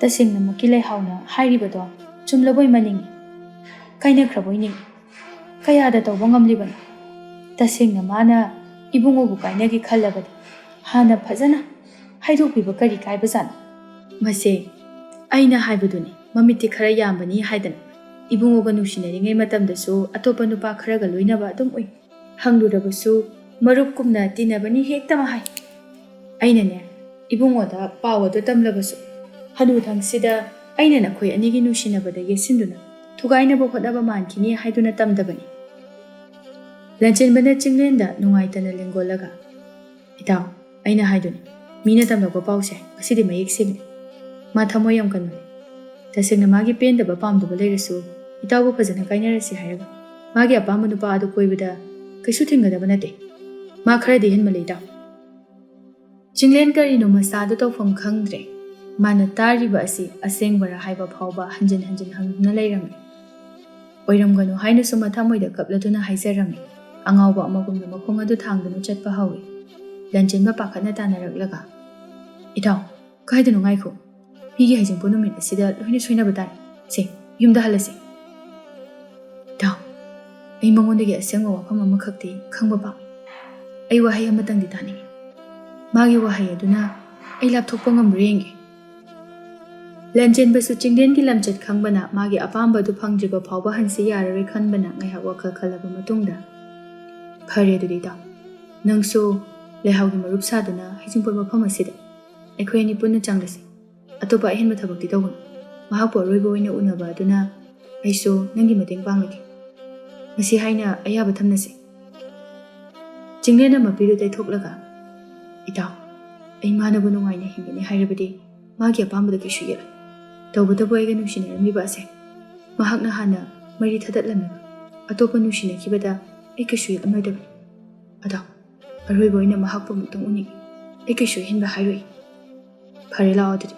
ꯇꯁꯦꯡꯅꯃꯛꯀꯤ ꯂꯩꯍꯥꯎꯅ ꯍꯥꯏꯔꯤꯕꯗꯣ ꯆꯨꯝꯂꯕꯣꯏ ꯃꯅꯤꯡꯉꯤ ꯀꯥꯏꯅꯈ꯭ꯔꯕꯣꯏ ꯅꯤꯡꯉꯤ ꯀꯌꯥꯗ ꯇꯧꯕ ꯉꯝꯂꯤꯕꯅꯣ ꯇꯁꯦꯡꯅ ꯃꯥꯅ ꯏꯕꯨꯡꯉꯣꯕꯨ ꯀꯥꯏꯅꯒꯦ ꯈꯜꯂꯕꯗꯤ ꯍꯥꯟꯅ ꯐꯖꯅ ꯍꯥꯏꯗꯣꯛꯄꯤꯕ ꯀꯔꯤ ꯀꯥꯏꯕꯖꯥꯠꯅꯣ ꯃꯁꯦ ꯑꯩꯅ ꯍꯥꯏꯕꯗꯨꯅꯤ ꯃꯃꯤꯠꯇꯤ ꯈꯔ ꯌꯥꯝꯕꯅꯤ ꯍꯥꯏꯗꯅ ꯏꯕꯨꯡꯉꯣꯒ ꯅꯨꯡꯁꯤꯅꯔꯤꯉꯩ ꯃꯇꯝꯗꯁꯨ ꯑꯇꯣꯞꯄ ꯅꯨꯄꯥ ꯈꯔꯒ ꯂꯣꯏꯅꯕ ꯑꯗꯨꯝ ꯎꯏ ꯍꯪꯂꯨꯔꯕꯁꯨ ꯃꯔꯨꯞꯀꯨꯝꯅ ꯇꯤꯟꯅꯕꯅꯤ ꯍꯦꯛꯇꯃꯛ ꯍꯥꯏ ꯑꯩꯅꯅꯦ ꯏꯕꯨꯡꯉꯣꯗ ꯄꯥꯎ ꯑꯗꯨ ꯇꯝꯂꯕꯁꯨ ꯍꯅꯨꯊꯪꯁꯤꯗ ꯑꯩꯅ ꯅꯈꯣꯏ ꯑꯅꯤꯒꯤ ꯅꯨꯡꯁꯤꯅꯕꯗ ꯌꯦꯠꯁꯤꯟꯗꯨꯅ ꯊꯨꯒꯥꯏꯅꯕ ꯍꯣꯠꯅꯕ ꯃꯥꯟꯈꯤꯅꯤ ꯍꯥꯏꯗꯨꯅ ꯇꯝꯗꯕꯅꯤ ꯂꯟꯆꯦꯟꯕꯅ ꯆꯤꯡꯂꯦꯟꯗ ꯅꯨꯡꯉꯥꯏꯇꯅ ꯂꯦꯡꯒꯣꯜꯂꯒ ꯏꯇꯥꯎ ꯑꯩꯅ ꯍꯥꯏꯗꯨꯅꯤ ꯃꯤꯅ ꯇꯝꯂꯛꯄ ꯄꯥꯎꯁꯦ ꯉꯁꯤꯗꯤ ꯃꯌꯦꯛ ꯁꯦꯡꯉꯤ ꯃꯥ ꯊꯃꯣꯏ ꯌꯥꯝ ꯀꯟꯕꯅꯤ ꯇꯁꯦꯡꯅ ꯃꯥꯒꯤ ꯄꯦꯟꯗꯕ ꯄꯥꯝꯗꯕ ꯂꯩꯔꯁꯨ ꯏꯇꯥꯎꯕꯨ ꯐꯖꯅ ꯀꯥꯏꯅꯔꯁꯤ ꯍꯥꯏꯔꯒ ꯃꯥꯒꯤ ꯑꯄꯥꯝꯕ ꯅꯨꯄꯥ ꯑꯗꯨ ꯀꯣꯏꯕꯗ ꯀꯩꯁꯨ ꯊꯤꯡꯒꯗꯕ ꯅꯠꯇꯦ ꯃꯥ ꯈꯔꯗꯤ ꯍꯦꯟꯃꯜꯂꯤ ꯏꯇꯥꯎ ꯆꯤꯡꯂꯦꯟ ꯀꯔꯤꯅꯣ ꯃꯁꯥꯗꯨ ꯇꯧꯐꯝ ꯈꯪꯗ꯭ꯔꯦ ꯃꯥꯅ ꯇꯥꯔꯤꯕ ꯑꯁꯤ ꯑꯁꯦꯡꯕꯔꯥ ꯍꯥꯏꯕ ꯐꯥꯎꯕ ꯍꯟꯖꯤꯟ ꯍꯪꯗꯨꯅ ꯂꯩꯔꯝꯃꯤ ꯑꯣꯏꯔꯝꯒꯅꯨ ꯍꯥꯏꯅꯁꯨ ꯃꯊꯃꯣꯏꯗ ꯀꯞꯂꯗꯨꯅ ꯍꯥꯏꯖꯔꯝꯃꯤ ꯑꯉꯥꯎꯕ ꯑꯃꯒꯨꯝꯅ ꯃꯈꯣꯡ ꯑꯗꯨ ꯊꯥꯡꯗꯨꯅ ꯆꯠꯄ ꯍꯧꯏ ꯂꯟꯆꯦꯟꯕ ꯄꯥꯈꯠꯅ ꯇꯥꯅꯔꯛꯂꯒ ꯏꯇꯥꯎ ꯀꯥꯏꯗꯅꯣ ꯉꯥꯏꯈꯣ ꯃꯤꯒꯤ ꯍꯩꯖꯤꯡꯄꯣꯠ ꯅꯨꯃꯤꯠ ꯑꯁꯤꯗ ꯂꯣꯏꯅ ꯁꯣꯏꯅꯕ ꯇꯥꯔꯦ ꯁꯦ ꯌꯨꯝꯗ ꯍꯜꯂꯁꯤ ꯏꯇꯥꯎ ꯑꯩ ꯃꯉꯣꯟꯗꯒꯤ ꯑꯁꯦꯡꯕ ꯋꯥꯐꯝ ꯑꯃꯈꯛꯇꯤ ꯈꯪꯕ ꯄꯥꯝꯃꯤ ꯑꯩ ꯋꯥꯍꯩ ꯑꯃꯇꯪꯗꯤ ꯇꯥꯅꯤꯡꯉꯤ ꯃꯥꯒꯤ ꯋꯥꯍꯩ ꯑꯗꯨꯅ ꯑꯩ ꯂꯥꯞꯊꯣꯛꯄ ꯉꯝꯕ꯭ꯔꯥ ꯌꯦꯡꯒꯦ ꯂꯟꯆꯦꯟꯕꯁꯨ ꯆꯤꯡꯂꯦꯟꯒꯤ ꯂꯝꯆꯠ ꯈꯪꯕꯅ ꯃꯥꯒꯤ ꯑꯄꯥꯝꯕꯗꯨ ꯐꯪꯗ꯭ꯔꯤꯕ ꯐꯥꯎꯕ ꯍꯟꯁꯤ ꯌꯥꯔꯔꯣꯏ ꯈꯟꯕꯅ ꯉꯥꯏꯍꯥꯛ ꯋꯥꯈꯜ ꯈꯜꯂꯕ ꯃꯇꯨꯡꯗ ꯐꯔꯦ ꯑꯗꯨꯗꯤ ꯏꯇꯥꯎ ꯅꯪꯁꯨ ꯂꯩꯍꯥꯎꯒꯤ ꯃꯔꯨꯞ ꯁꯥꯗꯨꯅ ꯍꯩꯖꯤꯡꯄꯣꯠ ꯃꯐꯝ ꯑꯁꯤꯗ ꯑꯩꯈꯣꯏ ꯑꯅꯤ ꯄꯨꯟꯅ ꯆꯪꯂꯁꯤ ꯑꯇꯣꯞꯄ ꯑꯍꯦꯟꯕ ꯊꯕꯛꯇꯤ ꯇꯧꯒꯅꯨ ꯃꯍꯥꯛꯄꯨ ꯑꯔꯣꯏꯕ ꯑꯣꯏꯅ ꯎꯅꯕ ꯑꯗꯨꯅ ꯑꯩꯁꯨ ꯅꯪꯒꯤ ꯃꯇꯦꯡ ꯄꯥꯡꯂꯒꯦ ꯃꯁꯤ ꯍꯥꯏꯅ ꯑꯌꯥꯕ ꯊꯝꯅꯁꯤ ꯆꯤꯡꯂꯦꯟꯅ ꯃꯄꯤꯗꯨ ꯇꯩꯊꯣꯛꯂꯒ ꯏꯇꯥꯎ ꯑꯩ ꯃꯥꯅꯕꯨ ꯅꯨꯡꯉꯥꯏꯅ ꯍꯤꯡꯒꯅꯤ ꯍꯥꯏꯔꯕꯗꯤ ꯃꯥꯒꯤ ꯑꯄꯥꯝꯕꯗ ꯀꯩꯁꯨ ꯌꯦꯠꯂꯣꯏ ꯇꯧꯕꯇꯕꯨ ꯑꯩꯒ ꯅꯨꯡꯁꯤꯅꯔꯝꯃꯤꯕ ꯑꯁꯦ ꯃꯍꯥꯛꯅ ꯍꯥꯟꯅ ꯃꯔꯤ ꯊꯗꯠꯂꯝꯃꯤꯕ ꯑꯇꯣꯞꯄ ꯅꯨꯡꯁꯤꯅꯈꯤꯕꯗ ꯑꯩ ꯀꯩꯁꯨ ꯌꯦꯠꯂꯝꯂꯣꯏꯗꯕꯅꯤ ꯑꯗꯣ ꯑꯔꯣꯏꯕ ꯑꯣꯏꯅ ꯃꯍꯥꯛꯄꯨ ꯑꯃꯨꯛꯇꯪ ꯎꯅꯤꯡꯉꯤ ꯑꯩ ꯀꯩꯁꯨ ꯑꯍꯦꯟꯕ ꯍꯥꯏꯔꯣꯏ ꯐꯔꯦ ꯂꯥꯛꯑꯣ ꯑꯗꯨꯗꯤ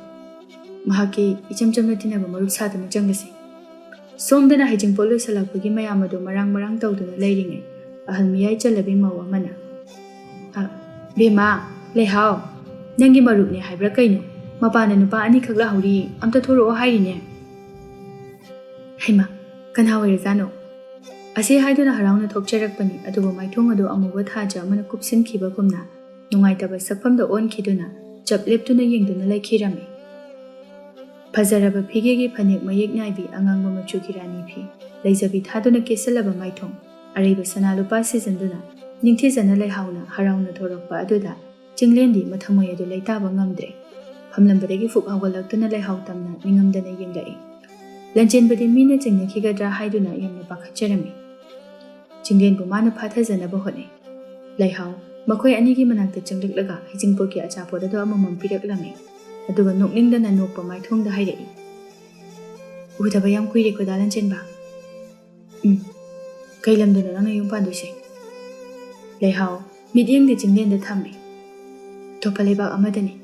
ꯃꯍꯥꯛꯀꯤ ꯏꯆꯝ ꯆꯝꯅ ꯇꯤꯟꯅꯕ ꯃꯔꯨꯞ ꯁꯥꯗꯨꯅ ꯆꯪꯂꯁꯤ ꯁꯣꯝꯗꯅ ꯍꯩꯖꯤꯡꯄꯣꯠ ꯂꯣꯏꯁꯤꯜꯂꯛꯄꯒꯤ ꯃꯌꯥꯝ ꯑꯗꯨ ꯃꯔꯥꯡ ꯇꯧꯗꯨꯅ ꯂꯩꯔꯤꯉꯩ ꯑꯍꯜ ꯃꯤꯌꯥꯏ ꯆꯜꯂꯕꯤ ꯃꯧ ꯑꯃꯅ ꯕꯦꯝꯃ ꯂꯩꯍꯥꯎ ꯅꯪꯒꯤ ꯃꯔꯨꯞꯅꯦ ꯍꯥꯏꯕ꯭ꯔꯥ ꯀꯩꯅꯣ ꯃꯄꯥꯟꯗ ꯅꯨꯄꯥ ꯑꯅꯤꯈꯛ ꯂꯥꯛꯍꯧꯔꯤ ꯑꯝꯇ ꯊꯣꯔꯛꯑꯣ ꯍꯥꯏꯔꯤꯅꯦ ꯍꯩꯃ ꯀꯅꯥ ꯑꯣꯏꯔꯖꯥꯠꯅꯣ ꯑꯁꯤ ꯍꯥꯏꯗꯨꯅ ꯍꯔꯥꯎꯅ ꯊꯣꯛꯆꯔꯛꯄꯅꯤ ꯑꯗꯨꯕꯨ ꯃꯥꯏꯊꯣꯡ ꯑꯗꯨ ꯑꯃꯨꯕ ꯊꯥꯖ ꯑꯃꯅ ꯀꯨꯞꯁꯤꯟꯈꯤꯕꯒꯨꯝꯅ ꯅꯨꯡꯉꯥꯏꯇꯕ ꯁꯛꯐꯝꯗ ꯑꯣꯟꯈꯤꯗꯨꯅ ꯆꯞ ꯂꯦꯞꯇꯨꯅ ꯌꯦꯡꯗꯨꯅ ꯂꯩꯈꯤꯔꯝꯃꯤ ꯐꯖꯔꯕ ꯐꯤꯒꯦꯒꯤ ꯐꯅꯦꯛ ꯃꯌꯦꯛ ꯅꯥꯏꯕꯤ ꯑꯉꯥꯡꯕ ꯃꯆꯨꯒꯤ ꯔꯥꯅꯤ ꯐꯤ ꯂꯩꯖꯕꯤ ꯊꯥꯗꯨꯅ ꯀꯦꯁꯜꯂꯕ ꯃꯥꯏꯊꯣꯡ ꯑꯔꯩꯕ ꯁꯅꯥ ꯂꯨꯄꯥ ꯁꯤꯖꯤꯟꯗꯨꯅ ꯅꯤꯡꯊꯤꯖꯅ ꯂꯩꯍꯥꯎꯅ ꯍꯔꯥꯎꯅ ꯊꯣꯔꯛꯄ ꯑꯗꯨꯗ ꯆꯤꯡꯂꯦꯟꯗꯤ ꯃꯊꯃꯣꯏ ꯑꯗꯨ ꯂꯩꯇꯥꯕ ꯉꯝꯗ꯭ꯔꯦ ꯐꯝꯂꯝꯕꯗꯒꯤ ꯐꯨꯛ ꯍꯧꯒꯠꯂꯛꯇꯨꯅ ꯂꯩꯍꯥꯎ ꯇꯝꯅ ꯅꯤꯡꯉꯝꯗꯅ ꯌꯦꯡꯂꯛꯏ ꯂꯟꯆꯦꯟꯕꯗꯤ ꯃꯤꯅ ꯆꯤꯡꯅꯈꯤꯒꯗ꯭ꯔꯥ ꯍꯥꯏꯗꯨꯅ ꯌꯥꯝꯅ ꯄꯥꯈꯠꯆꯔꯝꯃꯤ ꯆꯤꯡꯂꯦꯟꯕꯨ ꯃꯥꯅ ꯐꯥꯊꯖꯅꯕ ꯍꯣꯠꯅꯩ ꯂꯩꯍꯥꯎ ꯃꯈꯣꯏ ꯑꯅꯤꯒꯤ ꯃꯅꯥꯛꯇ ꯆꯪꯂꯛꯂꯒ ꯍꯩꯖꯤꯡꯄꯣꯠꯀꯤ ꯑꯆꯥꯄꯣꯠ ꯑꯗꯨ ꯑꯃꯃꯝ ꯄꯤꯔꯛꯂꯝꯃꯤ ꯑꯗꯨꯒ ꯅꯣꯛꯅꯤꯡꯗꯅ ꯅꯣꯛꯄ ꯃꯥꯏꯊꯣꯡꯗ ꯍꯥꯏꯔꯛꯏ ꯎꯗꯕ ꯌꯥꯝ ꯀꯨꯏꯔꯦꯀꯣ ꯗꯥ ꯂꯟꯆꯦꯟꯕ ꯀꯩ ꯂꯝꯗꯅꯣ ꯅꯪꯅ ꯌꯨꯝ ꯄꯥꯟꯗꯣꯏꯁꯦ ꯂꯩꯍꯥꯎ ꯃꯤꯠꯌꯦꯡꯗꯤ ꯆꯤꯡꯂꯦꯟꯗ ꯊꯝꯃꯤ ꯑꯇꯣꯞꯄ ꯂꯩꯕꯥꯛ ꯑꯃꯗꯅꯤ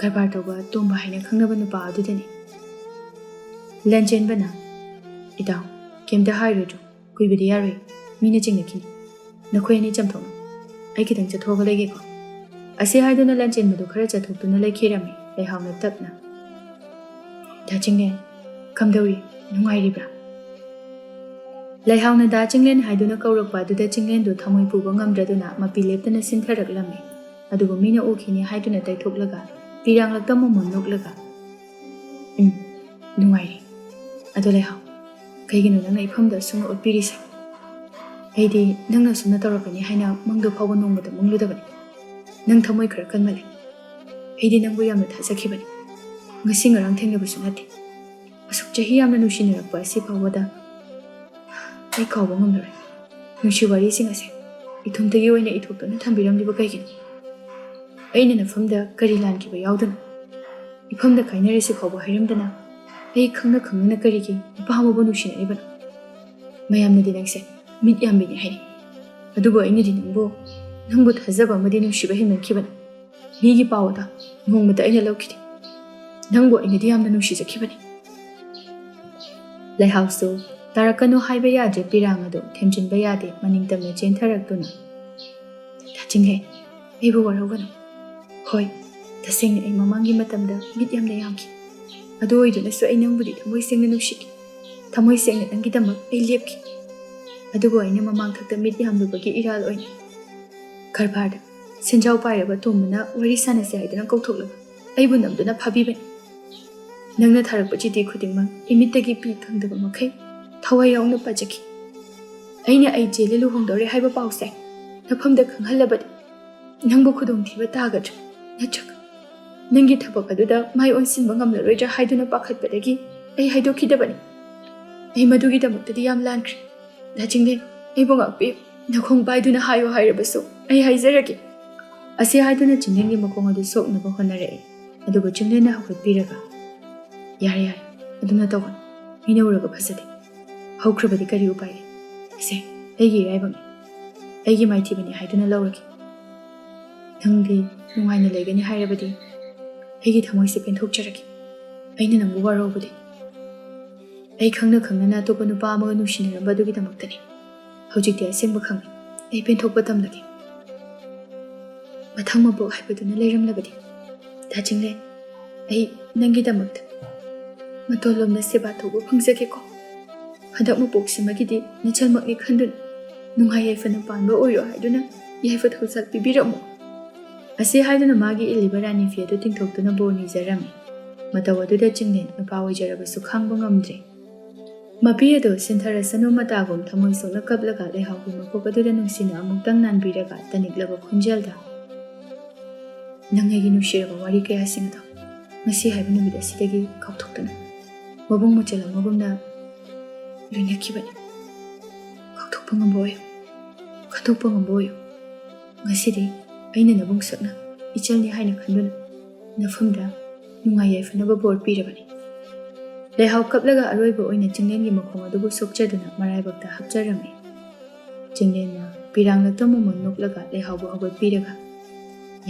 ꯀꯔꯕꯥꯔ ꯇꯧꯕ ꯇꯣꯝꯕ ꯍꯥꯏꯅ ꯈꯪꯅꯕ ꯅꯨꯄꯥ ꯑꯗꯨꯗꯅꯤ ꯂꯟꯆꯦꯟꯕꯅ ꯏꯇꯥꯎ ꯀꯩꯝꯇ ꯍꯥꯏꯔꯣꯏꯗ꯭ꯔꯣ ꯀꯨꯏꯕꯗꯤ ꯌꯥꯔꯣꯏ ꯃꯤꯅ ꯆꯤꯡꯅꯈꯤꯅꯤ ꯅꯈꯣꯏ ꯑꯅꯤ ꯆꯝꯊꯣꯛꯅ ꯑꯩ ꯈꯤꯇꯪ ꯆꯠꯊꯣꯛꯑꯒ ꯂꯩꯒꯦꯀꯣ ꯑꯁꯤ ꯍꯥꯏꯗꯨꯅ ꯂꯟꯆꯦꯟꯕꯗꯨ ꯈꯔ ꯆꯠꯊꯣꯛꯇꯨꯅ ꯂꯩꯈꯤꯔꯝꯃꯤ ꯂꯩꯍꯥꯎꯅ ꯇꯞꯅ ꯗꯥ ꯆꯤꯡꯂꯦꯟ ꯀꯝꯗꯧꯔꯤ ꯅꯨꯡꯉꯥꯏꯔꯤꯕ꯭ꯔꯥ ꯂꯩꯍꯥꯎꯅ ꯗꯥ ꯆꯤꯡꯂꯦꯟ ꯍꯥꯏꯗꯨꯅ ꯀꯧꯔꯛꯄ ꯑꯗꯨꯗ ꯆꯤꯡꯂꯦꯟꯗꯨ ꯊꯃꯣꯏ ꯄꯨꯕ ꯉꯝꯗ꯭ꯔꯗꯨꯅ ꯃꯄꯤ ꯂꯦꯞꯇꯅ ꯁꯤꯟꯊꯔꯛꯂꯝꯃꯤ ꯑꯗꯨꯕꯨ ꯃꯤꯅ ꯎꯈꯤꯅꯤ ꯍꯥꯏꯗꯨꯅ ꯇꯩꯊꯣꯛꯂꯒ ꯄꯤꯔꯥꯡꯂꯛꯇ ꯃꯣꯃꯣꯟ ꯅꯣꯛꯂꯒ ꯅꯨꯡꯉꯥꯏꯔꯤ ꯑꯗꯣ ꯂꯩꯍꯥꯎ ꯀꯩꯒꯤꯅꯣ ꯅꯪꯅ ꯏꯐꯝꯗ ꯑꯁꯨꯝꯅ ꯎꯠꯄꯤꯔꯤꯁꯦ ꯑꯩꯗꯤ ꯅꯪꯅ ꯑꯁꯨꯝꯅ ꯇꯧꯔꯛꯀꯅꯤ ꯍꯥꯏꯅ ꯃꯪꯗ ꯐꯥꯎꯕ ꯅꯣꯡꯃꯗ ꯃꯪꯂꯨꯗꯕꯅꯤ ꯅꯪ ꯊꯃꯣꯏ ꯈꯔ ꯀꯟꯃꯜꯂꯦ ꯑꯩꯗꯤ ꯅꯪꯕꯨ ꯌꯥꯝꯅ ꯊꯥꯖꯈꯤꯕꯅꯤ ꯉꯁꯤ ꯉꯔꯥꯡ ꯊꯦꯡꯅꯕꯁꯨ ꯅꯠꯇꯦ ꯑꯁꯨꯛ ꯆꯍꯤ ꯌꯥꯝꯅ ꯅꯨꯡꯁꯤꯅꯔꯛꯄ ꯑꯁꯤ ꯐꯥꯎꯕꯗ ꯑꯩ ꯀꯥꯎꯕ ꯉꯝꯂꯔꯣꯏ ꯅꯨꯡꯁꯤ ꯋꯥꯔꯤꯁꯤꯡ ꯑꯁꯦ ꯏꯊꯨꯝꯇꯒꯤ ꯑꯣꯏꯅ ꯏꯊꯣꯛꯇꯨꯅ ꯊꯝꯕꯤꯔꯝꯂꯤꯕ ꯀꯩꯒꯤꯅꯣ ꯑꯩꯅ ꯅꯐꯝꯗ ꯀꯔꯤ ꯂꯥꯟꯈꯤꯕ ꯌꯥꯎꯗꯅ ꯏꯐꯝꯗ ꯀꯥꯏꯅꯔꯁꯤ ꯐꯥꯎꯕ ꯍꯥꯏꯔꯝꯗꯅ ꯑꯩ ꯈꯪꯅ ꯀꯔꯤꯒꯤ ꯅꯨꯄꯥ ꯑꯃꯕꯨ ꯅꯨꯡꯁꯤꯅꯔꯤꯕꯅꯣ ꯃꯌꯥꯝꯅꯗꯤ ꯅꯪꯁꯦ ꯃꯤꯠ ꯌꯥꯝꯕꯤꯅꯤ ꯍꯥꯏꯔꯤ ꯑꯗꯨꯕꯨ ꯑꯩꯅꯗꯤ ꯅꯪꯕꯨ ꯊꯥꯖꯕ ꯑꯃꯗꯤ ꯅꯨꯡꯁꯤꯕ ꯍꯦꯟꯃꯟꯈꯤꯕꯅꯤ ꯃꯤꯒꯤ ꯄꯥꯎ ꯑꯗꯣ ꯅꯣꯡꯃꯇ ꯑꯩꯅ ꯂꯧꯈꯤꯗꯦ ꯅꯪꯕꯨ ꯑꯩꯅꯗꯤ ꯌꯥꯝꯅ ꯅꯨꯡꯁꯤꯖꯈꯤꯕꯅꯤ ꯂꯩꯍꯥꯎꯁꯨ ꯇꯥꯔꯛꯀꯅꯨ ꯍꯥꯏꯕ ꯌꯥꯗ꯭ꯔꯦ ꯄꯤꯔꯥꯡ ꯑꯗꯨ ꯊꯦꯝꯖꯤꯟꯕ ꯌꯥꯗꯦ ꯃꯅꯤꯡ ꯇꯝꯅ ꯆꯦꯟꯊꯔꯛꯇꯨꯅ ꯗꯥ ꯑꯩꯕꯨ ꯋꯥꯔꯧꯒꯅꯨ ꯍꯣꯏ ꯇꯁꯦꯡꯅ ꯑꯩ ꯃꯃꯥꯡꯒꯤ ꯃꯇꯝꯗ ꯃꯤꯠ ꯌꯥꯝꯅ ꯌꯥꯝꯈꯤ ꯑꯗꯨ ꯑꯣꯏꯗꯨꯅꯁꯨ ꯑꯩ ꯅꯪꯕꯨꯗꯤ ꯊꯃꯣꯏ ꯁꯦꯡꯅ ꯅꯨꯡꯁꯤꯈꯤ ꯊꯃꯣꯏ ꯁꯦꯡꯅ ꯅꯪꯒꯤꯗꯃꯛ ꯑꯩ ꯂꯦꯞꯈꯤ ꯑꯗꯨꯕꯨ ꯑꯩꯅ ꯃꯃꯥꯡꯊꯛꯇ ꯃꯤꯠ ꯌꯥꯝꯂꯨꯕꯒꯤ ꯏꯔꯥꯜ ꯑꯣꯏꯅ ꯀꯔꯕꯥꯔꯗ ꯁꯦꯟꯖꯥꯎ ꯄꯥꯏꯔꯕ ꯇꯣꯝꯕꯅ ꯋꯥꯔꯤ ꯁꯥꯟꯅꯁꯦ ꯍꯥꯏꯗꯨꯅ ꯀꯧꯊꯣꯛꯂꯒ ꯑꯩꯕꯨ ꯅꯝꯗꯨꯅ ꯐꯥꯕꯤꯕꯅꯤ ꯅꯪꯅ ꯊꯥꯔꯛꯄ ꯆꯤꯊꯤ ꯈꯨꯗꯤꯡꯃꯛ ꯏꯃꯤꯠꯇꯒꯤ ꯄꯤ ꯈꯪꯗꯕ ꯃꯈꯩ ꯊꯋꯥꯏ ꯌꯥꯎꯅ ꯄꯥꯖꯈꯤ ꯑꯩꯅ ꯑꯩ ꯆꯦꯜꯂꯤ ꯂꯨꯍꯣꯡꯗꯧꯔꯦ ꯍꯥꯏꯕ ꯄꯥꯎꯁꯦ ꯅꯐꯝꯗ ꯈꯪꯍꯜꯂꯕꯗꯤ ꯅꯪꯕꯨ ꯈꯨꯗꯣꯡꯊꯤꯕ ꯇꯥꯒꯗ꯭ꯔꯥ ꯅꯠꯇ꯭ꯔꯒ ꯅꯪꯒꯤ ꯊꯕꯛ ꯑꯗꯨꯗ ꯃꯥꯏ ꯑꯣꯟꯁꯤꯟꯕ ꯉꯝꯂꯔꯣꯏꯗ꯭ꯔꯥ ꯍꯥꯏꯗꯨꯅ ꯄꯥꯈꯠꯄꯗꯒꯤ ꯑꯩ ꯍꯥꯏꯗꯣꯛꯈꯤꯗꯕꯅꯤ ꯑꯩ ꯃꯗꯨꯒꯤꯗꯃꯛꯇꯗꯤ ꯌꯥꯝ ꯂꯥꯟꯈ꯭ꯔꯦ ꯗꯥ ꯆꯤꯡꯂꯦꯟ ꯑꯩꯕꯨ ꯉꯥꯛꯄꯤꯌꯨ ꯅꯈꯣꯡ ꯄꯥꯏꯗꯨꯅ ꯍꯥꯏꯌꯣ ꯍꯥꯏꯔꯕꯁꯨ ꯑꯩ ꯍꯥꯏꯖꯔꯒꯦ ꯑꯁꯤ ꯍꯥꯏꯗꯨꯅ ꯆꯤꯡꯂꯦꯟꯒꯤ ꯃꯈꯣꯡ ꯑꯗꯨ ꯁꯣꯛꯅꯕ ꯍꯣꯠꯅꯔꯛꯏ ꯑꯗꯨꯕꯨ ꯆꯤꯡꯂꯦꯟꯅ ꯍꯧꯒꯠꯄꯤꯔꯒ ꯌꯥꯔꯦ ꯑꯗꯨꯅ ꯇꯧꯒꯅꯨ ꯃꯤꯅ ꯎꯔꯒ ꯐꯖꯗꯦ ꯍꯧꯈ꯭ꯔꯕꯗꯤ ꯀꯔꯤ ꯎꯄꯥꯏ ꯂꯩ ꯁꯦ ꯑꯩꯒꯤ ꯏꯔꯥꯏꯕꯛꯅꯤ ꯑꯩꯒꯤ ꯃꯥꯏꯊꯤꯕꯅꯤ ꯍꯥꯏꯗꯨꯅ ꯂꯧꯔꯒꯦ ꯅꯪꯗꯤ ꯅꯨꯡꯉꯥꯏꯅ ꯂꯩꯒꯅꯤ ꯍꯥꯏꯔꯕꯗꯤ ꯑꯩꯒꯤ ꯊꯃꯣꯏꯁꯦ ꯄꯦꯟꯊꯣꯛꯆꯔꯒꯦ ꯑꯩꯅ ꯅꯪꯕꯨ ꯋꯥꯔꯧꯕꯗꯤ ꯑꯩ ꯈꯪꯅ ꯑꯇꯣꯞꯄ ꯅꯨꯄꯥ ꯑꯃꯒ ꯅꯨꯡꯁꯤꯅꯔꯝꯕ ꯑꯗꯨꯒꯤꯗꯃꯛꯇꯅꯤ ꯍꯧꯖꯤꯛꯇꯤ ꯑꯁꯦꯡꯕ ꯈꯪꯉꯦ ꯑꯩ ꯄꯦꯟꯊꯣꯛꯄ ꯇꯝꯂꯒꯦ ꯃꯊꯪ ꯃꯄꯣꯛ ꯍꯥꯏꯕꯗꯨꯅ ꯂꯩꯔꯝꯂꯕꯗꯤ ꯗꯥ ꯆꯤꯡꯂꯦꯟ ꯑꯩ ꯅꯪꯒꯤꯗꯃꯛꯇ ꯃꯇꯣꯟꯂꯣꯝꯗ ꯁꯦꯕꯥ ꯇꯧꯕ ꯐꯪꯖꯒꯦꯀꯣ ꯍꯟꯗꯛ ꯃꯄꯣꯛꯁꯤꯃꯒꯤꯗꯤ ꯅꯆꯜꯃꯛꯅꯤ ꯈꯟꯗꯨꯅ ꯅꯨꯡꯉꯥꯏ ꯌꯥꯏꯐꯅ ꯄꯥꯟꯕ ꯑꯣꯏꯔꯣ ꯍꯥꯏꯗꯨꯅ ꯌꯥꯏꯐ ꯊꯧꯁꯥꯜ ꯄꯤꯕꯤꯔꯝꯃꯨ ꯑꯁꯤ ꯍꯥꯏꯗꯨꯅ ꯃꯥꯒꯤ ꯏꯜꯂꯤꯕ ꯔꯥꯅꯤ ꯐꯤ ꯑꯗꯨ ꯇꯤꯡꯊꯣꯛꯇꯨꯅ ꯕꯣꯔ ꯅꯤꯖꯔꯝꯃꯤ ꯃꯇꯧ ꯑꯗꯨꯗ ꯆꯤꯡꯂꯦꯟ ꯅꯨꯄꯥ ꯑꯣꯏꯖꯔꯕꯁꯨ ꯈꯥꯡꯕ ꯉꯝꯗ꯭ꯔꯦ ꯃꯄꯤ ꯑꯗꯨ ꯁꯤꯟꯊꯔꯁꯅꯨ ꯃꯇꯥꯒꯨꯝ ꯊꯃꯣꯏ ꯁꯣꯛꯅ ꯀꯞꯂꯒ ꯂꯩꯍꯥꯎꯒꯤ ꯃꯀꯣꯛ ꯑꯗꯨꯗ ꯅꯨꯡꯁꯤꯅ ꯑꯃꯨꯛꯇꯪ ꯅꯥꯟꯕꯤꯔꯒ ꯇꯅꯤꯛꯂꯕ ꯈꯣꯟꯖꯦꯜꯗ ꯅꯪ ꯑꯩꯒꯤ ꯅꯨꯡꯁꯤꯔꯕ ꯋꯥꯔꯤ ꯀꯌꯥꯁꯤꯡ ꯑꯗꯣ ꯉꯁꯤ ꯍꯥꯏꯕ ꯅꯨꯃꯤꯠ ꯑꯁꯤꯗꯒꯤ ꯀꯥꯎꯊꯣꯛꯇꯨꯅ ꯃꯕꯨꯡ ꯃꯆꯜ ꯑꯃꯒꯨꯝꯅ ꯂꯣꯏꯅꯈꯤꯕꯅꯤ ꯀꯥꯎꯊꯣꯛꯄ ꯉꯝꯕ ꯑꯣꯏꯌꯨ ꯈꯟꯗꯣꯛꯄ ꯉꯝꯕ ꯑꯣꯏꯌꯨ ꯉꯁꯤꯗꯤ ꯑꯩꯅ ꯅꯕꯨꯡ ꯁꯛꯅ ꯏꯆꯜꯅꯤ ꯍꯥꯏꯅ ꯈꯟꯗꯨꯅ ꯅꯐꯝꯗ ꯅꯨꯡꯉꯥꯏ ꯌꯥꯏꯐꯅꯕ ꯕꯣꯔ ꯄꯤꯔꯕꯅꯤ ꯂꯩꯍꯥꯎ ꯀꯞꯂꯒ ꯑꯔꯣꯏꯕ ꯑꯣꯏꯅ ꯆꯤꯡꯂꯦꯟꯒꯤ ꯃꯈꯣꯡ ꯑꯗꯨꯕꯨ ꯁꯣꯛꯆꯗꯨꯅ ꯃꯔꯥꯏꯕꯛꯇ ꯍꯥꯞꯆꯔꯝꯃꯤ ꯆꯤꯡꯂꯦꯟꯅ ꯄꯤꯔꯥꯡꯂꯛꯇ ꯃꯃꯣꯟ ꯅꯣꯛꯂꯒ ꯂꯩꯍꯥꯎꯕꯨ ꯍꯧꯒꯠꯄꯤꯔꯒ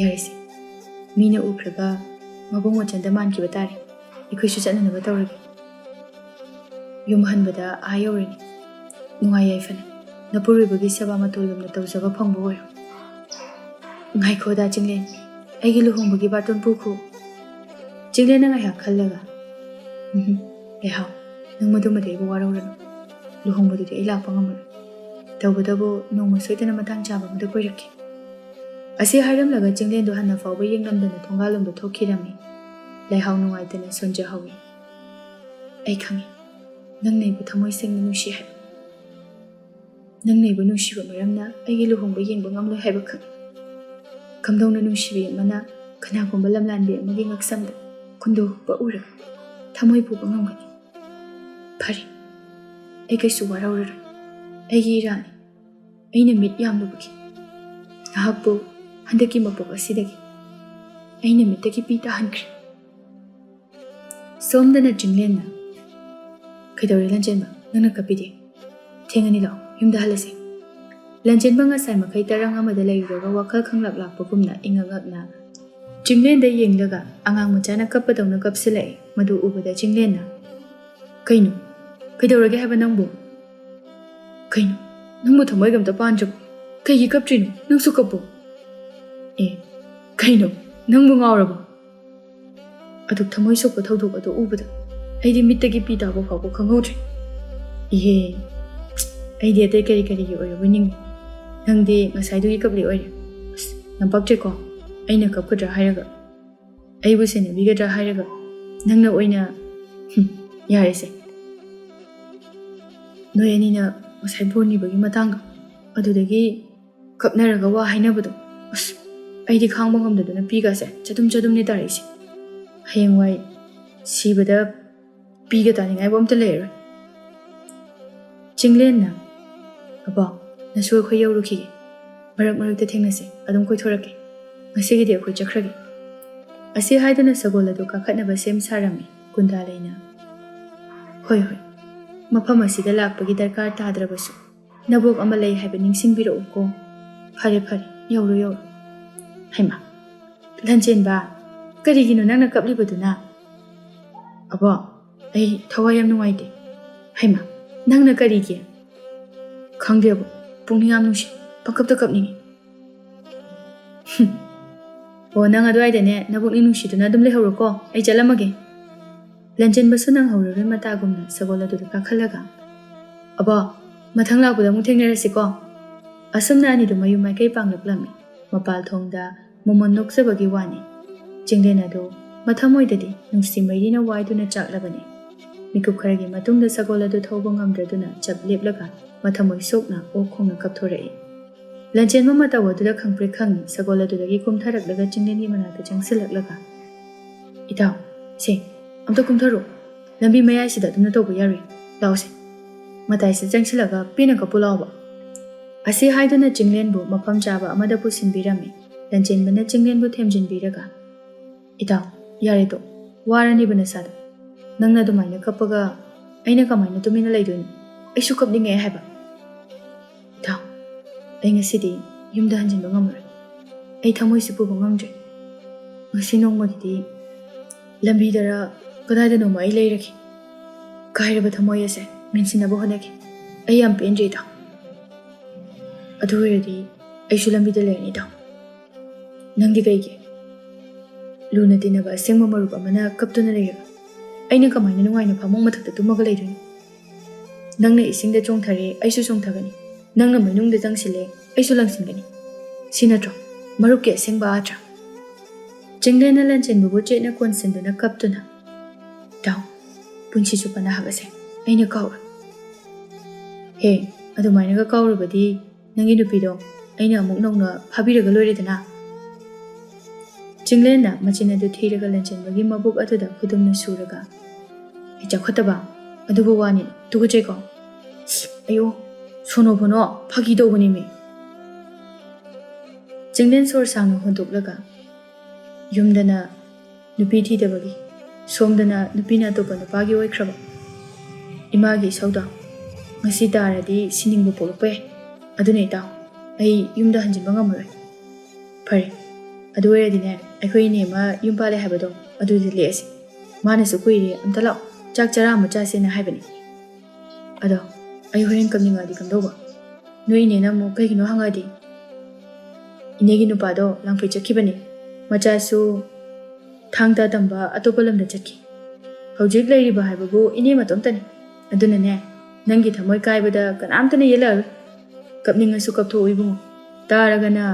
ꯌꯥꯔꯤꯁꯦ ꯃꯤꯅ ꯎꯈ꯭ꯔꯒ ꯃꯕꯨꯡ ꯃꯆꯟꯗ ꯃꯥꯟꯈꯤꯕ ꯇꯥꯔꯦ ꯑꯩꯈꯣꯏꯁꯨ ꯆꯠꯅꯅꯕ ꯇꯧꯔꯒꯦ ꯌꯨꯝ ꯍꯟꯕꯗ ꯌꯧꯔꯅꯤ ꯅꯨꯡꯉꯥꯏ ꯌꯥꯏꯐꯅ ꯅꯄꯨꯔꯣꯏꯕꯒꯤ ꯁꯦꯕꯥ ꯃꯇꯣꯜꯂꯣꯝꯗ ꯇꯧꯖꯕ ꯐꯪꯕ ꯑꯣꯏꯔꯣ ꯉꯥꯏꯈꯣꯗ ꯆꯤꯡꯂꯦꯟ ꯑꯩꯒꯤ ꯂꯨꯍꯣꯡꯕꯒꯤ ꯕꯥꯇꯣꯟ ꯄꯨꯈꯣ ꯆꯤꯡꯂꯦꯟꯅ ꯉꯥꯏꯍꯥꯛ ꯈꯜꯂꯒ ꯂꯩꯍꯥꯎ ꯅꯪ ꯃꯗꯨꯃꯗꯤ ꯑꯩꯕꯨ ꯋꯥꯔꯧꯔꯅꯨ ꯂꯨꯍꯣꯡꯕꯗꯨꯗꯤ ꯑꯩ ꯂꯥꯛꯄ ꯉꯝꯃꯔꯣꯏ ꯇꯧꯕꯇꯕꯨ ꯅꯣꯡꯃ ꯁꯣꯏꯗꯅ ꯃꯇꯥꯡ ꯆꯥꯕ ꯑꯃꯗ ꯀꯣꯏꯔꯛꯀꯦ ꯑꯁꯤ ꯍꯥꯏꯔꯝꯂꯒ ꯆꯤꯡꯂꯦꯟꯗꯨ ꯍꯟꯅ ꯐꯥꯎꯕ ꯌꯦꯡꯂꯝꯗꯅ ꯊꯣꯡꯒꯥꯜꯂꯣꯝꯗ ꯊꯣꯛꯈꯤꯔꯝꯃꯤ ꯂꯩꯍꯥꯎ ꯅꯨꯡꯉꯥꯏꯇꯅ ꯁꯣꯟꯖꯍꯧꯏ ꯑꯩ ꯈꯪꯏ ꯅꯪꯅ ꯑꯩꯕꯨ ꯊꯃꯣꯏ ꯁꯦꯡꯅ ꯅꯨꯡꯁꯤ ꯍꯥꯏꯕ ꯅꯪꯅ ꯑꯩꯕꯨ ꯅꯨꯡꯁꯤꯕ ꯃꯔꯝꯅ ꯑꯩꯒꯤ ꯂꯨꯍꯣꯡꯕ ꯌꯦꯡꯕ ꯉꯝꯂꯣꯏ ꯍꯥꯏꯕ ꯈꯪꯏ ꯀꯝꯗꯧꯅ ꯅꯨꯡꯁꯤꯕꯤ ꯑꯃꯅ ꯀꯅꯥꯒꯨꯝꯕ ꯂꯝꯂꯥꯟꯕꯤ ꯑꯃꯒꯤ ꯉꯛꯁꯝꯗ ꯈꯨꯟꯗꯣ ꯍꯨꯛꯄ ꯎꯔꯒ ꯊꯃꯣꯏ ꯄꯨꯕ ꯉꯝꯒꯅꯤ ꯐꯔꯦ ꯑꯩ ꯀꯩꯁꯨ ꯋꯥꯔꯧꯔꯔꯣꯏ ꯑꯩꯒꯤ ꯏꯔꯥꯜꯅꯤ ꯑꯩꯅ ꯃꯤꯠ ꯌꯥꯝꯂꯨꯕꯒꯤ ꯅꯍꯥꯛꯄꯨ ꯍꯟꯗꯛꯀꯤ ꯃꯄꯣꯛ ꯑꯁꯤꯗꯒꯤ ꯑꯩꯅ ꯃꯤꯠꯇꯒꯤ ꯄꯤ ꯇꯥꯍꯟꯈ꯭ꯔꯦ ꯁꯣꯝꯗꯅ ꯆꯤꯡꯂꯦꯟꯅ ꯀꯩꯗꯧꯔꯦ ꯂꯟꯆꯦꯟꯕ ꯅꯪꯅ ꯀꯞꯄꯤꯗꯤ ꯊꯦꯡꯉꯅꯤ ꯂꯥꯛꯑꯣ ꯌꯨꯝꯗ ꯍꯜꯂꯁꯤ ꯂꯟꯆꯦꯟꯕ ꯉꯁꯥꯏ ꯃꯈꯩ ꯇꯔꯪ ꯑꯃꯗ ꯂꯩꯔꯨꯔꯒ ꯋꯥꯈꯜ ꯈꯪꯂꯛ ꯂꯥꯛꯄꯒꯨꯝꯅ ꯏꯉꯛꯉꯛꯅ ꯆꯤꯡꯂꯦꯟꯗ ꯌꯦꯡꯂꯒ ꯑꯉꯥꯡ ꯃꯆꯥꯅ ꯀꯞꯄꯗꯧꯅ ꯀꯞꯁꯤꯜꯂꯛꯏ ꯃꯗꯨ ꯎꯕꯗ ꯆꯤꯡꯂꯦꯟꯅ ꯀꯩꯅꯣ ꯀꯩꯗꯧꯔꯒꯦ ꯍꯥꯏꯕ ꯅꯪꯕꯨ ꯀꯩꯅꯣ ꯅꯪꯕꯨ ꯊꯃꯣꯏꯒ ꯑꯝꯇ ꯄꯥꯟꯗ꯭ꯔꯕꯣ ꯀꯩꯒꯤ ꯀꯞꯇ꯭ꯔꯤꯅꯣ ꯅꯪꯁꯨ ꯀꯞꯄꯣ ꯀꯩꯅꯣ ꯅꯪꯕꯨ ꯉꯥꯎꯔꯕꯣ ꯑꯗꯨꯛ ꯊꯃꯣꯏ ꯁꯣꯛꯄ ꯊꯧꯗꯣꯛ ꯑꯗꯨ ꯎꯕꯗ ꯑꯩꯗꯤ ꯃꯤꯠꯇꯒꯤ ꯄꯤ ꯇꯥꯕ ꯐꯥꯎꯕ ꯈꯪꯍꯧꯗ꯭ꯔꯦ ꯏꯍꯦ ꯑꯩꯗꯤ ꯑꯇꯩ ꯀꯔꯤ ꯀꯔꯤꯒꯤ ꯑꯣꯏꯔꯕꯣꯏ ꯅꯤꯡꯉꯤ ꯅꯪꯗꯤ ꯉꯁꯥꯏꯗꯨꯒꯤ ꯀꯞꯂꯤ ꯑꯣꯏꯔꯦ ꯑꯁ ꯌꯥꯝ ꯄꯛꯇ꯭ꯔꯦꯀꯣ ꯑꯩꯅ ꯀꯞꯀꯗ꯭ꯔꯥ ꯍꯥꯏꯔꯒ ꯑꯩꯕꯨ ꯁꯦꯟꯅꯕꯤꯒꯗ꯭ꯔꯥ ꯍꯥꯏꯔꯒ ꯅꯪꯅ ꯑꯣꯏꯅ ꯌꯥꯔꯦꯁꯦ ꯅꯣꯏ ꯑꯅꯤꯅ ꯉꯁꯥꯏ ꯕꯣꯔ ꯅꯤꯕꯒꯤ ꯃꯇꯥꯡꯗꯣ ꯑꯗꯨꯗꯒꯤ ꯀꯞꯅꯔꯒ ꯋꯥ ꯍꯥꯏꯅꯕꯗꯣ ꯑꯁ ꯑꯩꯗꯤ ꯈꯥꯡꯕ ꯉꯝꯗꯗꯅ ꯄꯤꯒꯁꯦ ꯆꯗꯨꯝꯅꯤ ꯇꯥꯔꯛꯏꯁꯦ ꯍꯌꯦꯡꯋꯥꯏ ꯁꯤꯕꯗ ꯄꯤꯒ ꯇꯥꯅꯤꯡꯉꯥꯏꯕꯨ ꯑꯝꯇ ꯂꯩꯔꯔꯣꯏ ꯆꯤꯡꯂꯦꯟꯅ ꯑꯕꯣ ꯅꯁꯨ ꯑꯩꯈꯣꯏ ꯌꯧꯔꯨꯈꯤꯒꯦ ꯃꯔꯛ ꯃꯔꯛꯇ ꯊꯦꯡꯅꯁꯦ ꯑꯗꯨꯝ ꯀꯣꯏꯊꯣꯔꯛꯀꯦ ꯉꯁꯤꯒꯤꯗꯤ ꯑꯩꯈꯣꯏ ꯆꯠꯈ꯭ꯔꯒꯦ ꯑꯁꯤ ꯍꯥꯏꯗꯨꯅ ꯁꯒꯣꯜ ꯑꯗꯨ ꯀꯥꯈꯠꯅꯕ ꯁꯦꯝ ꯁꯥꯔꯝꯃꯤ ꯀꯨꯟꯗꯥꯂꯩꯅ ꯍꯣꯏ ꯃꯐꯝ ꯑꯁꯤꯗ ꯂꯥꯛꯄꯒꯤ ꯗꯔꯀꯥꯔ ꯇꯥꯗ꯭ꯔꯕꯁꯨ ꯅꯕꯣꯛ ꯑꯃ ꯂꯩ ꯍꯥꯏꯕ ꯅꯤꯡꯁꯤꯡꯕꯤꯔꯛꯎꯀꯣ ꯐꯔꯦ ꯌꯧꯔꯣ ꯍꯩꯃꯥ ꯂꯟꯆꯦꯟꯕ ꯀꯔꯤꯒꯤꯅꯣ ꯅꯪꯅ ꯀꯞꯂꯤꯕꯗꯨꯅ ꯑꯕꯣ ꯑꯩ ꯊꯋꯥꯏ ꯌꯥꯝ ꯅꯨꯡꯉꯥꯏꯇꯦ ꯍꯩꯃꯥ ꯅꯪꯅ ꯀꯔꯤꯒꯤ ꯈꯪꯗꯦꯕ ꯄꯨꯛꯅꯤꯡ ꯌꯥꯝ ꯅꯨꯡꯁꯤ ꯄꯪꯀꯞꯇ ꯀꯞꯅꯤꯡꯉꯤ ꯑꯣ ꯅꯪ ꯑꯗꯨꯋꯥꯏꯗꯅꯦ ꯅꯕꯨꯛꯅꯤꯡ ꯅꯨꯡꯁꯤꯗꯨꯅ ꯑꯗꯨꯝ ꯂꯩꯍꯧꯔꯣꯀꯣ ꯑꯩ ꯆꯠꯂꯝꯃꯒꯦ ꯂꯟꯆꯦꯟꯕꯁꯨ ꯅꯪꯍꯧꯔꯔꯣꯏ ꯃꯇꯥꯒꯨꯝꯅ ꯁꯒꯣꯜ ꯑꯗꯨꯗ ꯀꯥꯈꯠꯂꯒ ꯑꯕꯣ ꯃꯊꯪ ꯂꯥꯛꯄꯗ ꯑꯃꯨꯛ ꯊꯦꯡꯅꯔꯁꯤꯀꯣ ꯑꯁꯨꯝꯅ ꯑꯅꯤꯗꯨ ꯃꯌꯨꯝ ꯃꯥꯏꯀꯩ ꯄꯥꯡꯂꯛꯂꯝꯃꯤ ꯃꯄꯥꯜ ꯊꯣꯡꯗ ꯃꯃꯣꯟ ꯅꯣꯛꯆꯕꯒꯤ ꯋꯥꯅꯤ ꯆꯤꯡꯂꯦꯟ ꯑꯗꯨ ꯃꯊꯃꯣꯏꯗꯗꯤ ꯅꯨꯡꯁꯤ ꯃꯩꯔꯤꯅ ꯋꯥꯏꯗꯨꯅ ꯆꯥꯛꯂꯕꯅꯤ ꯃꯤꯀꯨꯞ ꯈꯔꯒꯤ ꯃꯇꯨꯡꯗ ꯁꯒꯣꯜ ꯑꯗꯨ ꯊꯧꯕ ꯉꯝꯗ꯭ꯔꯗꯨꯅ ꯆꯞ ꯂꯦꯞꯂꯒ ꯃꯊꯃꯣꯏ ꯁꯣꯛꯅ ꯑꯣꯛ ꯈꯣꯡꯅ ꯀꯞꯊꯣꯔꯛꯏ ꯂꯟꯆꯦꯟꯕ ꯃꯇꯧ ꯑꯗꯨꯗ ꯈꯪꯄ꯭ꯔꯦꯛ ꯈꯪꯏ ꯁꯒꯣꯜ ꯑꯗꯨꯗꯒꯤ ꯀꯨꯝꯊꯔꯛꯂꯒ ꯆꯤꯡꯂꯦꯟꯒꯤ ꯃꯅꯥꯛꯇ ꯆꯪꯁꯤꯜꯂꯛꯂꯒ ꯏꯇꯥꯎ ꯁꯦ ꯑꯝꯇ ꯀꯨꯝꯊꯔꯣ ꯂꯝꯕꯤ ꯃꯌꯥꯏꯁꯤꯗ ꯑꯗꯨꯝꯅ ꯇꯧꯕ ꯌꯥꯔꯣꯏ ꯂꯥꯎꯁꯦ ꯃꯇꯥꯏꯁꯤꯗ ꯆꯪꯁꯤꯜꯂꯒ ꯄꯦꯟꯅ ꯀꯞꯄꯨ ꯂꯥꯎꯕ ꯑꯁꯤ ꯍꯥꯏꯗꯨꯅ ꯆꯤꯡꯂꯦꯟꯕꯨ ꯃꯐꯝ ꯆꯥꯕ ꯑꯃꯗ ꯄꯨꯁꯤꯟꯕꯤꯔꯝꯃꯤ ꯂꯟꯆꯦꯟꯕꯅ ꯆꯤꯡꯂꯦꯟꯕꯨ ꯊꯦꯝꯖꯤꯟꯕꯤꯔꯒ ꯏꯇꯥꯎ ꯌꯥꯔꯦꯗꯣ ꯋꯥꯔꯅꯤꯕ ꯅꯁꯥꯗꯣ ꯅꯪꯅ ꯑꯗꯨꯃꯥꯏꯅ ꯀꯞꯄꯒ ꯑꯩꯅ ꯀꯃꯥꯏꯅ ꯇꯨꯃꯤꯟꯅ ꯂꯩꯗꯣꯏꯅꯣ ꯑꯩꯁꯨ ꯀꯞꯅꯤꯡꯉꯦ ꯍꯥꯏꯕ ꯏꯇꯥꯎ ꯑꯩ ꯉꯁꯤꯗꯤ ꯌꯨꯝꯗ ꯍꯟꯖꯤꯟꯕ ꯉꯝꯃꯔꯣꯏ ꯑꯩ ꯊꯃꯣꯏꯁꯤ ꯄꯨꯕ ꯉꯝꯗ꯭ꯔꯦ ꯉꯁꯤ ꯅꯣꯡꯃꯒꯤꯗꯤ ꯂꯝꯕꯤꯗꯔ ꯀꯗꯥꯏꯗꯅꯣꯃ ꯑꯩ ꯂꯩꯔꯒꯦ ꯀꯥꯏꯔꯕ ꯊꯃꯣꯏ ꯑꯁꯦ ꯃꯦꯟꯁꯤꯟꯅꯕ ꯍꯣꯠꯅꯒꯦ ꯑꯩ ꯌꯥꯝ ꯄꯦꯟꯗ꯭ꯔꯦ ꯏꯇꯥꯎ ꯑꯗꯨ ꯑꯣꯏꯔꯗꯤ ꯑꯩꯁꯨ ꯂꯝꯕꯤꯗ ꯂꯩꯔꯅꯤ ꯏꯇꯥꯎ ꯅꯪꯗꯤ ꯀꯩꯒꯤ ꯂꯨꯅ ꯇꯤꯟꯅꯕ ꯑꯁꯦꯡꯕ ꯃꯔꯨꯞ ꯑꯃꯅ ꯀꯞꯇꯨꯅ ꯂꯩꯔꯒ ꯑꯩꯅ ꯀꯃꯥꯏꯅ ꯅꯨꯡꯉꯥꯏꯅ ꯐꯃꯨꯡ ꯃꯊꯛꯇ ꯇꯨꯝꯃꯒ ꯂꯩꯗꯣꯏꯅꯣ? ꯅꯪꯅ ꯏꯁꯤꯡꯗ ꯆꯣꯡꯊꯔꯦ ꯑꯩꯁꯨ ꯆꯣꯡꯊꯒꯅꯤ, ꯅꯪꯅ ꯃꯅꯨꯡꯗ ꯆꯪꯁꯤꯜꯂꯦ ꯑꯩꯁꯨ ꯂꯪꯁꯤꯟꯒꯅꯤ, ꯁꯤ ꯅꯠꯇ꯭ꯔꯣ ꯃꯔꯨꯞꯀꯤ ꯑꯁꯦꯡꯕ ꯑꯥꯔꯊ? ꯆꯤꯡꯂꯦꯟꯅ ꯂꯟꯆꯦꯟꯕꯕꯨ ꯆꯦꯠꯅ ꯀꯣꯟꯁꯤꯟꯗꯨꯅ ꯀꯞꯇꯨꯅ, ꯗꯥꯎ, ꯄꯨꯟꯁꯤ ꯆꯨꯞꯄ ꯅꯍꯥꯛ ꯑꯁꯦ ꯑꯩꯅ ꯀꯥꯎꯔꯣꯏ. ꯍꯦ, ꯑꯗꯨꯃꯥꯏꯅꯒ ꯀꯥꯎꯔꯕꯗꯤ ꯅꯪꯒꯤ ꯅꯨꯄꯤꯗꯣ ꯑꯩꯅ ꯑꯃꯨꯛ ꯅꯧꯅ ꯐꯥꯕꯤꯔꯒ ꯂꯣꯏꯔꯦꯗꯅ. ꯆꯤꯡꯂꯦꯟꯅ ꯃꯆꯤꯟ ꯑꯗꯨ ꯊꯤꯔꯒ ꯂꯟꯆꯦꯟꯕꯒꯤ ꯃꯕꯨꯛ ꯑꯗꯨꯗ ꯈꯨꯗꯨꯝꯅ ꯁꯨꯔꯒ, ꯑꯩ ꯆꯥꯎꯈꯠꯇꯕ ꯑꯗꯨꯕꯨ ꯋꯥꯅꯤ ꯇꯨꯒꯠꯆꯩꯀꯣ. ꯑꯌꯣ, ꯁꯣꯅꯣ ꯐꯥꯒꯤ ꯇꯧꯕꯅꯤꯃꯤ. ꯆꯤꯡꯂꯦꯟ ꯁꯣꯔ ꯁꯥꯡꯅ ꯍꯣꯟꯗꯣꯛꯂꯒ, ꯌꯨꯝꯗꯅ ꯅꯨꯄꯤ ꯊꯤꯗꯕꯒꯤ, ꯁꯣꯝꯗꯅ ꯅꯨꯄꯤꯅ ꯑꯇꯣꯞꯄ ꯅꯨꯄꯥꯒꯤ ꯑꯣꯏꯈ꯭ꯔꯕ. ꯏꯃꯥꯒꯤ ꯏꯁꯧꯗ ꯉꯁꯤ ꯇꯥꯔꯗꯤ ꯁꯤꯅꯤꯡꯕ ꯄꯣꯛꯂꯛꯄ ꯌꯥꯏ. ꯑꯗꯨꯅ ꯏꯇꯥꯎ, ꯑꯩ ꯌꯨꯝꯗ ꯍꯟꯖꯤꯟꯕ ꯉꯝꯃꯔꯣই. ꯐꯔꯦ, ꯑꯗꯨ ꯑꯣꯏꯔꯗꯤꯅꯦ ꯑꯩꯈꯣꯏ ꯏꯅꯦ ꯑꯃ ꯌꯨꯝ ꯄꯥꯜꯂꯦ ꯍꯥꯏꯕꯗꯣ ꯑꯗꯨꯗꯤ ꯂꯦꯛꯑꯁꯤ. ꯃꯥꯅꯁꯨ ꯀꯨꯏꯔꯦ ꯑꯝꯇ ꯂꯥꯛꯑꯣ ꯆꯥꯛ ꯆꯔꯥ ꯑꯃ ꯆꯥꯁꯦꯅ ꯍꯥꯏꯕꯅꯤ. ꯑꯗꯣ ꯑꯩ ꯍꯣꯔꯦꯟ ꯀꯞꯅꯤꯡꯉꯛꯑꯗꯤ ꯀꯝꯗꯧꯕ? ꯅꯣꯏ ꯏꯅꯦꯅ ꯑꯃꯨꯛ ꯀꯩꯒꯤꯅꯣ ꯍꯪꯉꯛꯑꯗꯤ? ꯏꯅꯦꯒꯤ ꯅꯨꯄꯥꯗꯣ ꯂꯥꯡꯐꯩ ꯆꯠꯈꯤꯕꯅꯤ. ꯃꯆꯥꯁꯨ ꯊꯥꯡ ꯇꯥ ꯇꯝꯕ ꯑꯇꯣꯞꯄ ꯂꯝꯗ ꯆꯠꯈꯤ. ꯍꯧꯖꯤꯛ ꯂꯩꯔꯤꯕ ꯍꯥꯏꯕꯕꯨ ꯏꯅꯦ ꯃꯇꯣꯝꯇꯅꯤ. ꯑꯗꯨꯅꯅꯦ ꯅꯪꯒꯤ ꯊꯃꯣꯏ ꯀꯥꯏꯕꯗ ꯀꯅꯥꯝꯇꯅ ꯌꯦꯜꯂꯛꯑꯔꯣꯏ. ꯀꯞꯅꯤꯡꯉꯁꯨ ꯀꯞꯊꯣꯛꯎ ꯏꯕꯨꯡꯉꯣ. ꯇꯥꯔꯒꯅ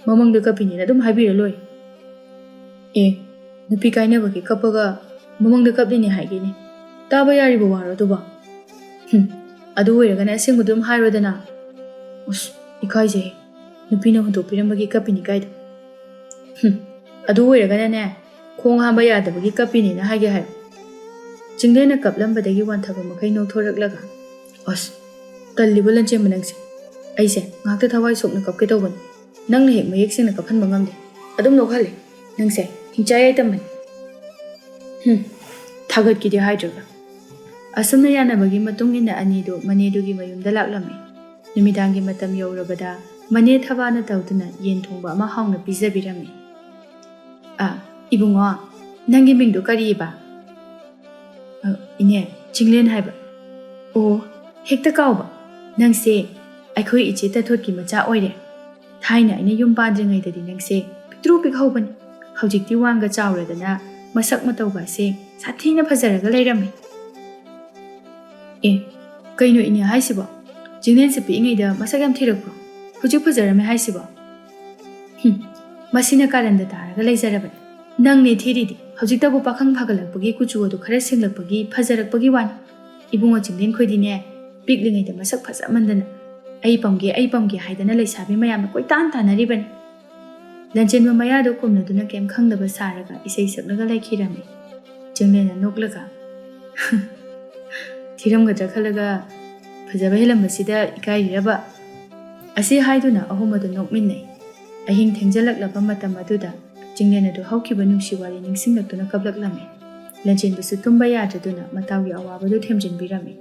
ꯃꯃꯪꯗ ꯀꯞꯄꯤꯅꯦꯅ ꯑꯗꯨꯝ ꯍꯥꯏꯕꯤꯔ ꯂꯣꯏꯔꯦ. ꯑꯦ, ꯅꯨꯄꯤ ꯀꯥꯏꯅꯕꯒꯤ ꯀꯞꯄꯒ ꯃꯃꯪꯗ ꯀꯞꯂꯤꯅꯦ ꯍꯥꯏꯒꯦꯅꯦ. ꯇꯥꯕ ꯌꯥꯔꯤꯕ ꯋꯥꯔꯣ ꯑꯗꯨꯕꯣ? ꯑꯗꯨ ꯑꯣꯏꯔꯒꯅ ꯑꯁꯦꯡꯕꯗꯨ ꯑꯗꯨꯝ ꯍꯥꯏꯔꯣꯗꯅ. ꯑꯁ, ꯏꯀꯥꯏꯖꯩ. ꯅꯨꯄꯤꯅ ꯍꯨꯟꯗꯣꯛꯄꯤꯔꯝꯕꯒꯤ ꯀꯞꯄꯤꯅꯤ ꯀꯥꯏꯗꯣ. ꯑꯗꯨ ꯑꯣꯏꯔꯒꯅꯅꯦ ꯈꯣꯡ ꯍꯥꯝꯕ ꯌꯥꯗꯕꯒꯤ ꯀꯞꯄꯤꯅꯦꯅ ꯍꯥꯏꯒꯦ ꯍꯥꯏꯌꯣ. ꯆꯤꯡꯂꯦꯟꯅ ꯀꯞꯂꯝꯕꯗꯒꯤ ꯋꯥꯟꯊꯕ ꯃꯈꯩ ꯅꯣꯛꯊꯣꯔꯛꯂꯒ, ꯑꯁ, ꯇꯜꯂꯤꯕ ꯂꯟꯆꯦꯟꯕ ꯅꯪꯁꯦ. ꯑꯩꯁꯦ ꯉꯥꯛꯇ ꯊꯋꯥꯏ ꯁꯣꯛꯅ ꯀꯞꯀꯦ ꯇꯧꯕꯅꯤ. ꯅꯪꯅ ꯍꯦꯛ ꯃꯌꯦꯛ ꯁꯦꯡꯅ ꯀꯞꯍꯟꯕ ꯉꯝꯗꯦ. ꯑꯗꯨꯝ ꯅꯣꯛꯍꯜꯂꯦ. ꯅꯪꯁꯦ ꯍꯤꯡꯆꯥ ꯌꯥꯏꯇꯝꯕꯅꯤ. ꯊꯥꯒꯠꯀꯤꯗꯤ ꯍꯥꯏꯗ꯭ꯔꯒ. ꯑꯁꯨꯝꯅ ꯌꯥꯅꯕꯒꯤ ꯃꯇꯨꯡ ꯏꯟꯅ ꯑꯅꯤꯗꯨ ꯃꯅꯦꯗꯨꯒꯤ ꯃꯌꯨꯝꯗ ꯂꯥꯛꯂꯝꯃꯤ. ꯅꯨꯃꯤꯗꯥꯡꯒꯤ ꯃꯇꯝ ꯌꯧꯔꯕꯗ ꯃꯅꯦ ꯊꯕꯥꯅ ꯇꯧꯗꯨꯅ ꯌꯦꯟ ꯊꯣꯡꯕ ꯑꯃ ꯍꯥꯎꯅ ꯄꯤꯖꯕꯤꯔꯝꯃꯤ. ꯏꯕꯨꯡꯉꯣ, ꯅꯪꯒꯤ ꯃꯤꯡꯗꯣ ꯀꯔꯤꯕ? ꯏꯅꯦ, ꯆꯤꯡꯂꯦꯟ ꯍꯥꯏꯕ. ꯑꯣ, ꯍꯦꯛꯇ ꯀꯥꯎꯕ. ꯅꯪꯁꯦ ꯑꯩꯈꯣꯏ ꯏꯆꯦ ꯇꯊꯣꯠꯀꯤ ꯃꯆꯥ ꯑꯣꯏꯔꯦ. ꯊꯥꯏꯅ ꯑꯩꯅ ꯌꯨꯝ ꯄꯥꯟꯗ꯭ꯔꯤꯉꯩꯗꯗꯤ ꯅꯪꯁꯦ ꯄꯤꯛꯇ꯭ꯔꯨ ꯄꯤꯛꯍꯧꯕꯅꯤ. ꯍꯧꯖꯤꯛꯇꯤ ꯋꯥꯡꯒ ꯆꯥꯎꯔꯗꯅ ꯃꯁꯛ ꯃꯇꯧꯒꯁꯦ ꯁꯥꯊꯤꯅ ꯐꯖꯔꯒ ꯂꯩꯔꯝꯃꯤ. ꯑꯦ, ꯀꯩꯅꯣ ꯏꯅꯦ ꯍꯥꯏꯁꯤꯕꯣ? ꯆꯤꯡꯂꯦꯟꯁꯦ ꯄꯤꯛꯏꯉꯩꯗ ꯃꯁꯛ ꯌꯥꯝ ꯊꯤꯔꯛꯄ꯭ꯔꯣ? ꯍꯧꯖꯤꯛ ꯐꯖꯔꯝꯃꯦ ꯍꯥꯏꯁꯤꯕꯣ? ꯃꯁꯤꯅ ꯀꯥꯔꯟꯗ ꯇꯥꯔꯒ ꯂꯩꯖꯔꯕꯅꯤ. ꯅꯪꯅꯦ ꯊꯤꯔꯤꯗꯤ ꯍꯧꯖꯤꯛꯇꯕꯨ ꯄꯥꯈꯪ ꯐꯒꯠꯂꯛꯄꯒꯤ ꯀꯨꯆꯨ ꯑꯗꯨ ꯈꯔ ꯁꯦꯡꯂꯛꯄꯒꯤ ꯐꯖꯔꯛꯄꯒꯤ ꯋꯥꯅꯤ. ꯏꯕꯨꯡꯉꯣ ꯆꯤꯡꯂꯦꯟ ꯈꯣꯏꯗꯤꯅꯦ ꯄꯤꯛꯂꯤꯉꯩꯗ ꯃꯁꯛ ꯐꯖꯃꯟꯗꯅ ꯑꯩ ꯄꯝꯒꯦ ꯍꯥꯏꯗꯅ ꯂꯩꯁꯥꯕꯤ ꯃꯌꯥꯝꯅ ꯀꯣꯏꯇꯥꯟ ꯇꯥꯟꯅꯔꯤꯕꯅꯤ. ꯂꯟꯆꯦꯟꯕ ꯃꯌꯥꯗꯣ ꯀꯨꯝꯅꯗꯨꯅ ꯀꯩꯝ ꯈꯪꯗꯕ ꯁꯥꯔꯒ ꯏꯁꯩ ꯁꯛꯂꯒ ꯂꯩꯈꯤꯔꯝꯃꯤ. ꯆꯤꯡꯂꯦꯟꯅ ꯅꯣꯛꯂꯒ, ꯊꯤꯔꯝꯒꯗ꯭ꯔꯥ ꯈꯜꯂꯒ ꯐꯖꯕ ꯍꯦꯜꯂꯝꯕꯁꯤꯗ ꯏꯀꯥꯏꯔꯤꯔꯕ? ꯑꯁꯤ ꯍꯥꯏꯗꯨꯅ ꯑꯍꯨꯝ ꯑꯗꯨ ꯅꯣꯛꯃꯤꯟꯅꯩ. ꯑꯍꯤꯡ ꯊꯦꯡꯖꯜꯂꯛꯂꯕ ꯃꯇꯝ ꯑꯗꯨꯗ ꯆꯤꯡꯂꯦꯟ ꯑꯗꯨ ꯍꯧꯈꯤꯕ ꯅꯨꯡꯁꯤ ꯋꯥꯔꯤ ꯅꯤꯡꯁꯤꯡꯂꯛꯇꯨꯅ ꯀꯞꯂꯛꯂꯝꯃꯤ. ꯂꯟꯆꯦꯟꯕꯁꯨ ꯇꯨꯝꯕ ꯌꯥꯗ꯭ꯔꯗꯨꯅ ꯃꯇꯥꯎꯒꯤ ꯑꯋꯥꯕꯗꯨ ꯊꯦꯝꯖꯤꯟꯕꯤꯔꯝꯃꯤ.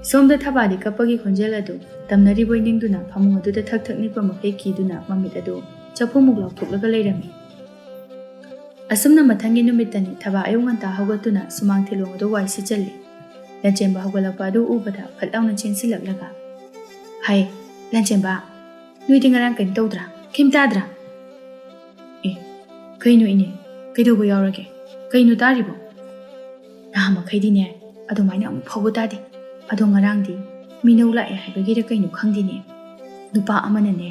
ꯁꯣꯝꯗ ꯊꯕꯥꯗꯤ ꯀꯞꯄꯒꯤ ꯈꯣꯟꯖꯦꯜ ꯑꯗꯨ ꯇꯝꯅꯔꯤꯕꯣꯏ ꯅꯤꯡꯗꯨꯅ ꯐꯃꯨꯡ ꯑꯗꯨꯗ ꯊꯛ ꯊꯛ ꯅꯤꯛꯄ ꯃꯈꯩ ꯀꯤꯗꯨꯅ ꯃꯃꯤꯠ ꯑꯗꯨ ꯆꯐꯨꯃꯨꯛ ꯂꯥꯎꯊꯣꯛꯂꯒ ꯂꯩꯔꯝꯃꯤ. ꯑꯁꯨꯝꯅ ꯃꯊꯪꯒꯤ ꯅꯨꯃꯤꯠꯇꯅꯤ ꯊꯕꯥ ꯑꯌꯨꯛ ꯉꯟꯇꯥ ꯍꯧꯒꯠꯇꯨꯅ ꯁꯨꯃꯥꯡ ꯊꯤꯂꯣꯡ ꯑꯗꯨ ꯋꯥꯏ ꯁꯤꯠꯆꯜꯂꯤ. ꯂꯟꯆꯦꯟꯕ ꯍꯧꯒꯠꯂꯛꯄ ꯑꯗꯨ ꯎꯕꯗ ꯐꯠ ꯂꯥꯎꯅ ꯆꯦꯟꯁꯤꯜꯂꯛꯂꯒ, ꯍꯥꯏ ꯂꯟꯆꯦꯟꯕ, ꯅꯣꯏꯗꯤ ꯉꯔꯥꯡ ꯀꯩꯅꯣ ꯇꯧꯗ꯭ꯔꯥ? ꯀꯩꯝ ꯇꯥꯗ꯭ꯔꯥ? ꯑꯦ, ꯀꯩꯅꯣ ꯏꯅꯦ, ꯀꯩꯗꯧꯕ ꯌꯥꯎꯔꯒꯦ? ꯀꯩꯅꯣ ꯇꯥꯔꯤꯕꯣ? ꯅꯍꯥ ꯃꯈꯩꯗꯤꯅꯦ ꯑꯗꯨꯃꯥꯏꯅ ꯑꯃꯨꯛ ꯐꯥꯎꯕ ꯇꯥꯗꯦ. ꯑꯗꯣ ꯉꯔꯥꯡꯗꯤ ꯃꯤꯅꯧ ꯂꯥꯛꯑꯦ ꯍꯥꯏꯕꯒꯤꯔ ꯀꯩꯅꯣ ꯈꯪꯗꯦꯅꯦ. ꯅꯨꯄꯥ ꯑꯃꯅꯅꯦ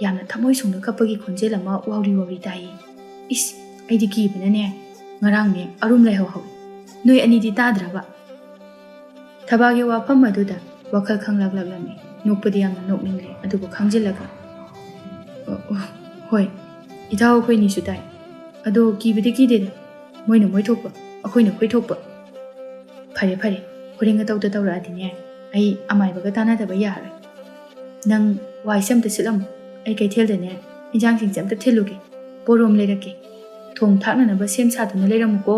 ꯌꯥꯝꯅ ꯊꯃꯣꯏ ꯁꯣꯛꯅ ꯀꯞꯄꯒꯤ ꯈꯣꯟꯖꯦꯜ ꯑꯃ ꯋꯥꯎꯔꯤ ꯇꯥꯏꯌꯦ. ꯏꯁ, ꯑꯩꯗꯤ ꯀꯤꯕꯅꯅꯦ ꯉꯔꯥꯡꯅꯦ ꯑꯔꯨꯝ ꯂꯩꯍꯧꯍꯧꯏ. ꯅꯣꯏ ꯑꯅꯤꯗꯤ ꯇꯥꯗ꯭ꯔꯕ? ꯊꯕꯥꯒꯤ ꯋꯥꯐꯝ ꯑꯗꯨꯗ ꯋꯥꯈꯜ ꯈꯪꯂꯛꯂꯝꯃꯤ. ꯅꯣꯛꯄꯗꯤ ꯌꯥꯝꯅ ꯅꯣꯛꯅꯤꯡꯂꯦ, ꯑꯗꯨꯕꯨ ꯈꯪꯖꯤꯜꯂꯒ, ꯍꯣꯏ, ꯏꯇꯥꯎ ꯑꯩꯈꯣꯏꯅꯤꯁꯨ ꯇꯥꯏ. ꯑꯗꯣ ꯀꯤꯕꯗꯤ ꯀꯤꯗꯦꯗ. ꯃꯣꯏꯅ ꯃꯣꯏ ꯊꯣꯛꯄ, ꯑꯩꯈꯣꯏꯅ ꯑꯩꯈꯣꯏ ꯊꯣꯛꯄ. ꯐꯔꯦ, ꯍꯣꯔꯦꯟꯒ ꯇꯧꯔꯛꯑꯗꯤꯅꯦ ꯑꯩ ꯑꯃꯥꯏꯕꯒ ꯇꯥꯟꯅꯗꯕ ꯌꯥꯔꯣꯏ. ꯅꯪ ꯋꯥꯏꯁꯦ ꯑꯝꯇ ꯁꯤꯠꯂꯝꯃꯨ. ꯑꯩ ꯀꯩꯊꯦꯜꯗꯅꯦ ꯏꯟꯖꯥꯡꯁꯤꯡꯁꯦ ꯑꯝꯇ ꯊꯤꯜꯂꯨꯒꯦ. ꯄꯣꯔꯣꯝ ꯂꯩꯔꯛꯀꯦ. ꯊꯣꯡ ꯊꯥꯛꯅꯅꯕ ꯁꯦꯝ ꯁꯥꯗꯨꯅ ꯂꯩꯔꯝꯃꯨꯀꯣ.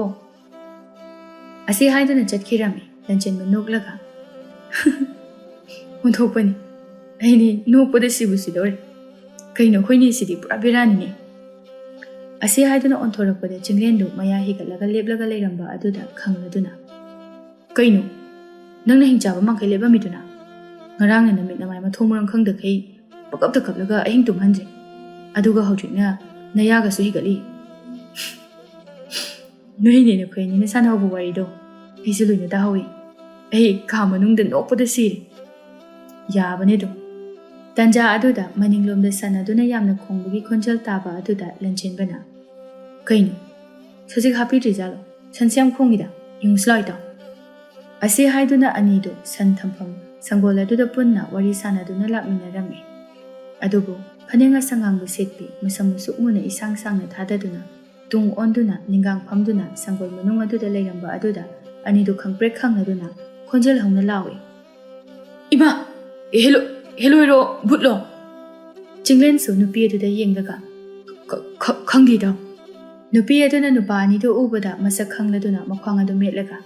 ꯑꯁꯤ ꯍꯥꯏꯗꯨꯅ ꯆꯠꯈꯤꯔꯝꯃꯤ. ꯂꯟꯆꯦꯟꯕ ꯅꯣꯛꯂꯒ, ꯑꯣꯟꯊꯣꯛꯄꯅꯤ, ꯑꯩꯗꯤ ꯅꯣꯛꯄꯗ ꯁꯤꯕꯨ ꯁꯤꯗꯧꯔꯦ. ꯀꯩꯅꯣ ꯑꯩꯈꯣꯏꯅꯤꯁꯤꯗꯤ ꯄꯨꯔꯥ ꯕꯦꯔꯥꯅꯤꯅꯦ. ꯑꯁꯤ ꯍꯥꯏꯗꯨꯅ ꯑꯣꯟꯊꯣꯔꯛꯄꯗ ꯆꯤꯡꯂꯦꯟꯗꯨ ꯃꯌꯥ ꯍꯤꯒꯠꯂꯒ ꯂꯦꯞꯂꯒ ꯂꯩꯔꯝꯕ ꯑꯗꯨꯗ ꯈꯪꯂꯗꯨꯅ, ꯀꯩꯅꯣ ꯅꯪꯅ ꯍꯤꯡꯆꯥꯕ ꯃꯈꯩ ꯂꯦꯞꯂꯝꯃꯤꯗꯨꯅ? ꯉꯔꯥꯡꯅ ꯅꯃꯤꯠ ꯅꯃꯥꯏ ꯃꯊꯣꯡ ꯃꯔꯝ ꯈꯪꯗꯈꯩ ꯄꯀꯞꯇ ꯀꯞꯂꯒ ꯑꯍꯤꯡ ꯇꯨꯝꯍꯟꯗ꯭ꯔꯦ. ꯑꯗꯨꯒ ꯍꯧꯖꯤꯛꯅ ꯅꯌꯥꯒꯁꯨ ꯍꯤꯒꯠꯂꯤ. ꯅꯣꯏꯅꯦ ꯅꯈꯣꯏꯅꯤꯅ ꯁꯥꯟꯅꯍꯧꯕ ꯋꯥꯔꯤꯗꯣ ꯑꯩꯁꯨ ꯂꯣꯏꯅ ꯇꯥꯍꯧꯏ ꯑꯩ ꯀꯥ ꯃꯅꯨꯡꯗ ꯅꯣꯛꯄꯗ ꯁꯤꯔꯦ ꯌꯥꯕꯅꯦ ꯑꯗꯨꯝ ꯇꯟꯖꯥ ꯑꯗꯨꯗ ꯃꯅꯤꯡꯂꯣꯝꯗ ꯁꯥꯟꯅꯗꯨꯅ ꯌꯥꯝꯅ ꯈꯣꯡꯕꯒꯤ ꯈꯣꯟꯖꯦꯜ ꯇꯥꯕ ꯑꯗꯨꯗ ꯂꯟꯆꯦꯟꯕꯅ ꯀꯩꯅꯣ ꯁꯖꯤꯛ ꯍꯥꯞꯄꯤꯗ꯭ꯔꯤꯖꯥꯠꯂꯣ ꯁꯟꯁꯦ ꯌꯥꯝ ꯈꯣꯡꯉꯤꯗ ꯌꯦꯡꯉꯨꯁꯤ ꯂꯥꯎ ꯏꯇꯥꯎ ꯑꯁꯤ ꯍꯥꯏꯗꯨꯅ ꯑꯅꯤꯗꯨ ꯁꯟ ꯊꯝꯐꯝ ꯁꯪꯒꯣꯜ ꯑꯗꯨꯗ ꯄꯨꯟꯅ ꯋꯥꯔꯤ ꯁꯥꯟꯅꯗꯨꯅ ꯂꯥꯛꯃꯤꯟꯅꯔꯝꯃꯤ ꯑꯗꯨꯕꯨ ꯐꯅꯦꯛ ꯑꯁꯪꯉꯥꯡꯕ ꯁꯦꯠꯄꯤ ꯃꯁꯝ ꯃꯨꯁꯨꯛ ꯃꯨꯅ ꯏꯁꯥꯡ ꯁꯥꯡꯅ ꯊꯥꯗꯗꯨꯅ ꯇꯨꯡ ꯑꯣꯟꯗꯨꯅ ꯅꯤꯡꯒꯥꯡ ꯐꯝꯗꯨꯅ ꯁꯪꯒꯣꯜ ꯃꯅꯨꯡ ꯑꯗꯨꯗ ꯂꯩꯔꯝꯕ ꯑꯗꯨꯗ ꯑꯅꯤꯗꯨ ꯈꯪꯄ꯭ꯔꯦꯛ ꯈꯪꯅꯗꯨꯅ ꯈꯣꯟꯖꯦꯜ ꯍꯧꯅ ꯂꯥꯎꯏ ꯏꯃꯥ ꯍꯦꯂꯣꯏꯔꯣ ꯚꯨꯠꯂꯣ ꯆꯤꯡꯂꯦꯟꯁꯨ ꯅꯨꯄꯤ ꯑꯗꯨꯗ ꯌꯦꯡꯂꯒ ꯈꯪꯗꯦꯗ ꯅꯨꯄꯤ ꯑꯗꯨꯅ ꯅꯨꯄꯥ ꯑꯅꯤꯗꯨ ꯎꯕꯗ ꯃꯁꯛ ꯈꯪꯂꯗꯨꯅ ꯃꯈ꯭ꯋꯥꯡ ꯑꯗꯨ ꯃꯦꯠꯂꯒ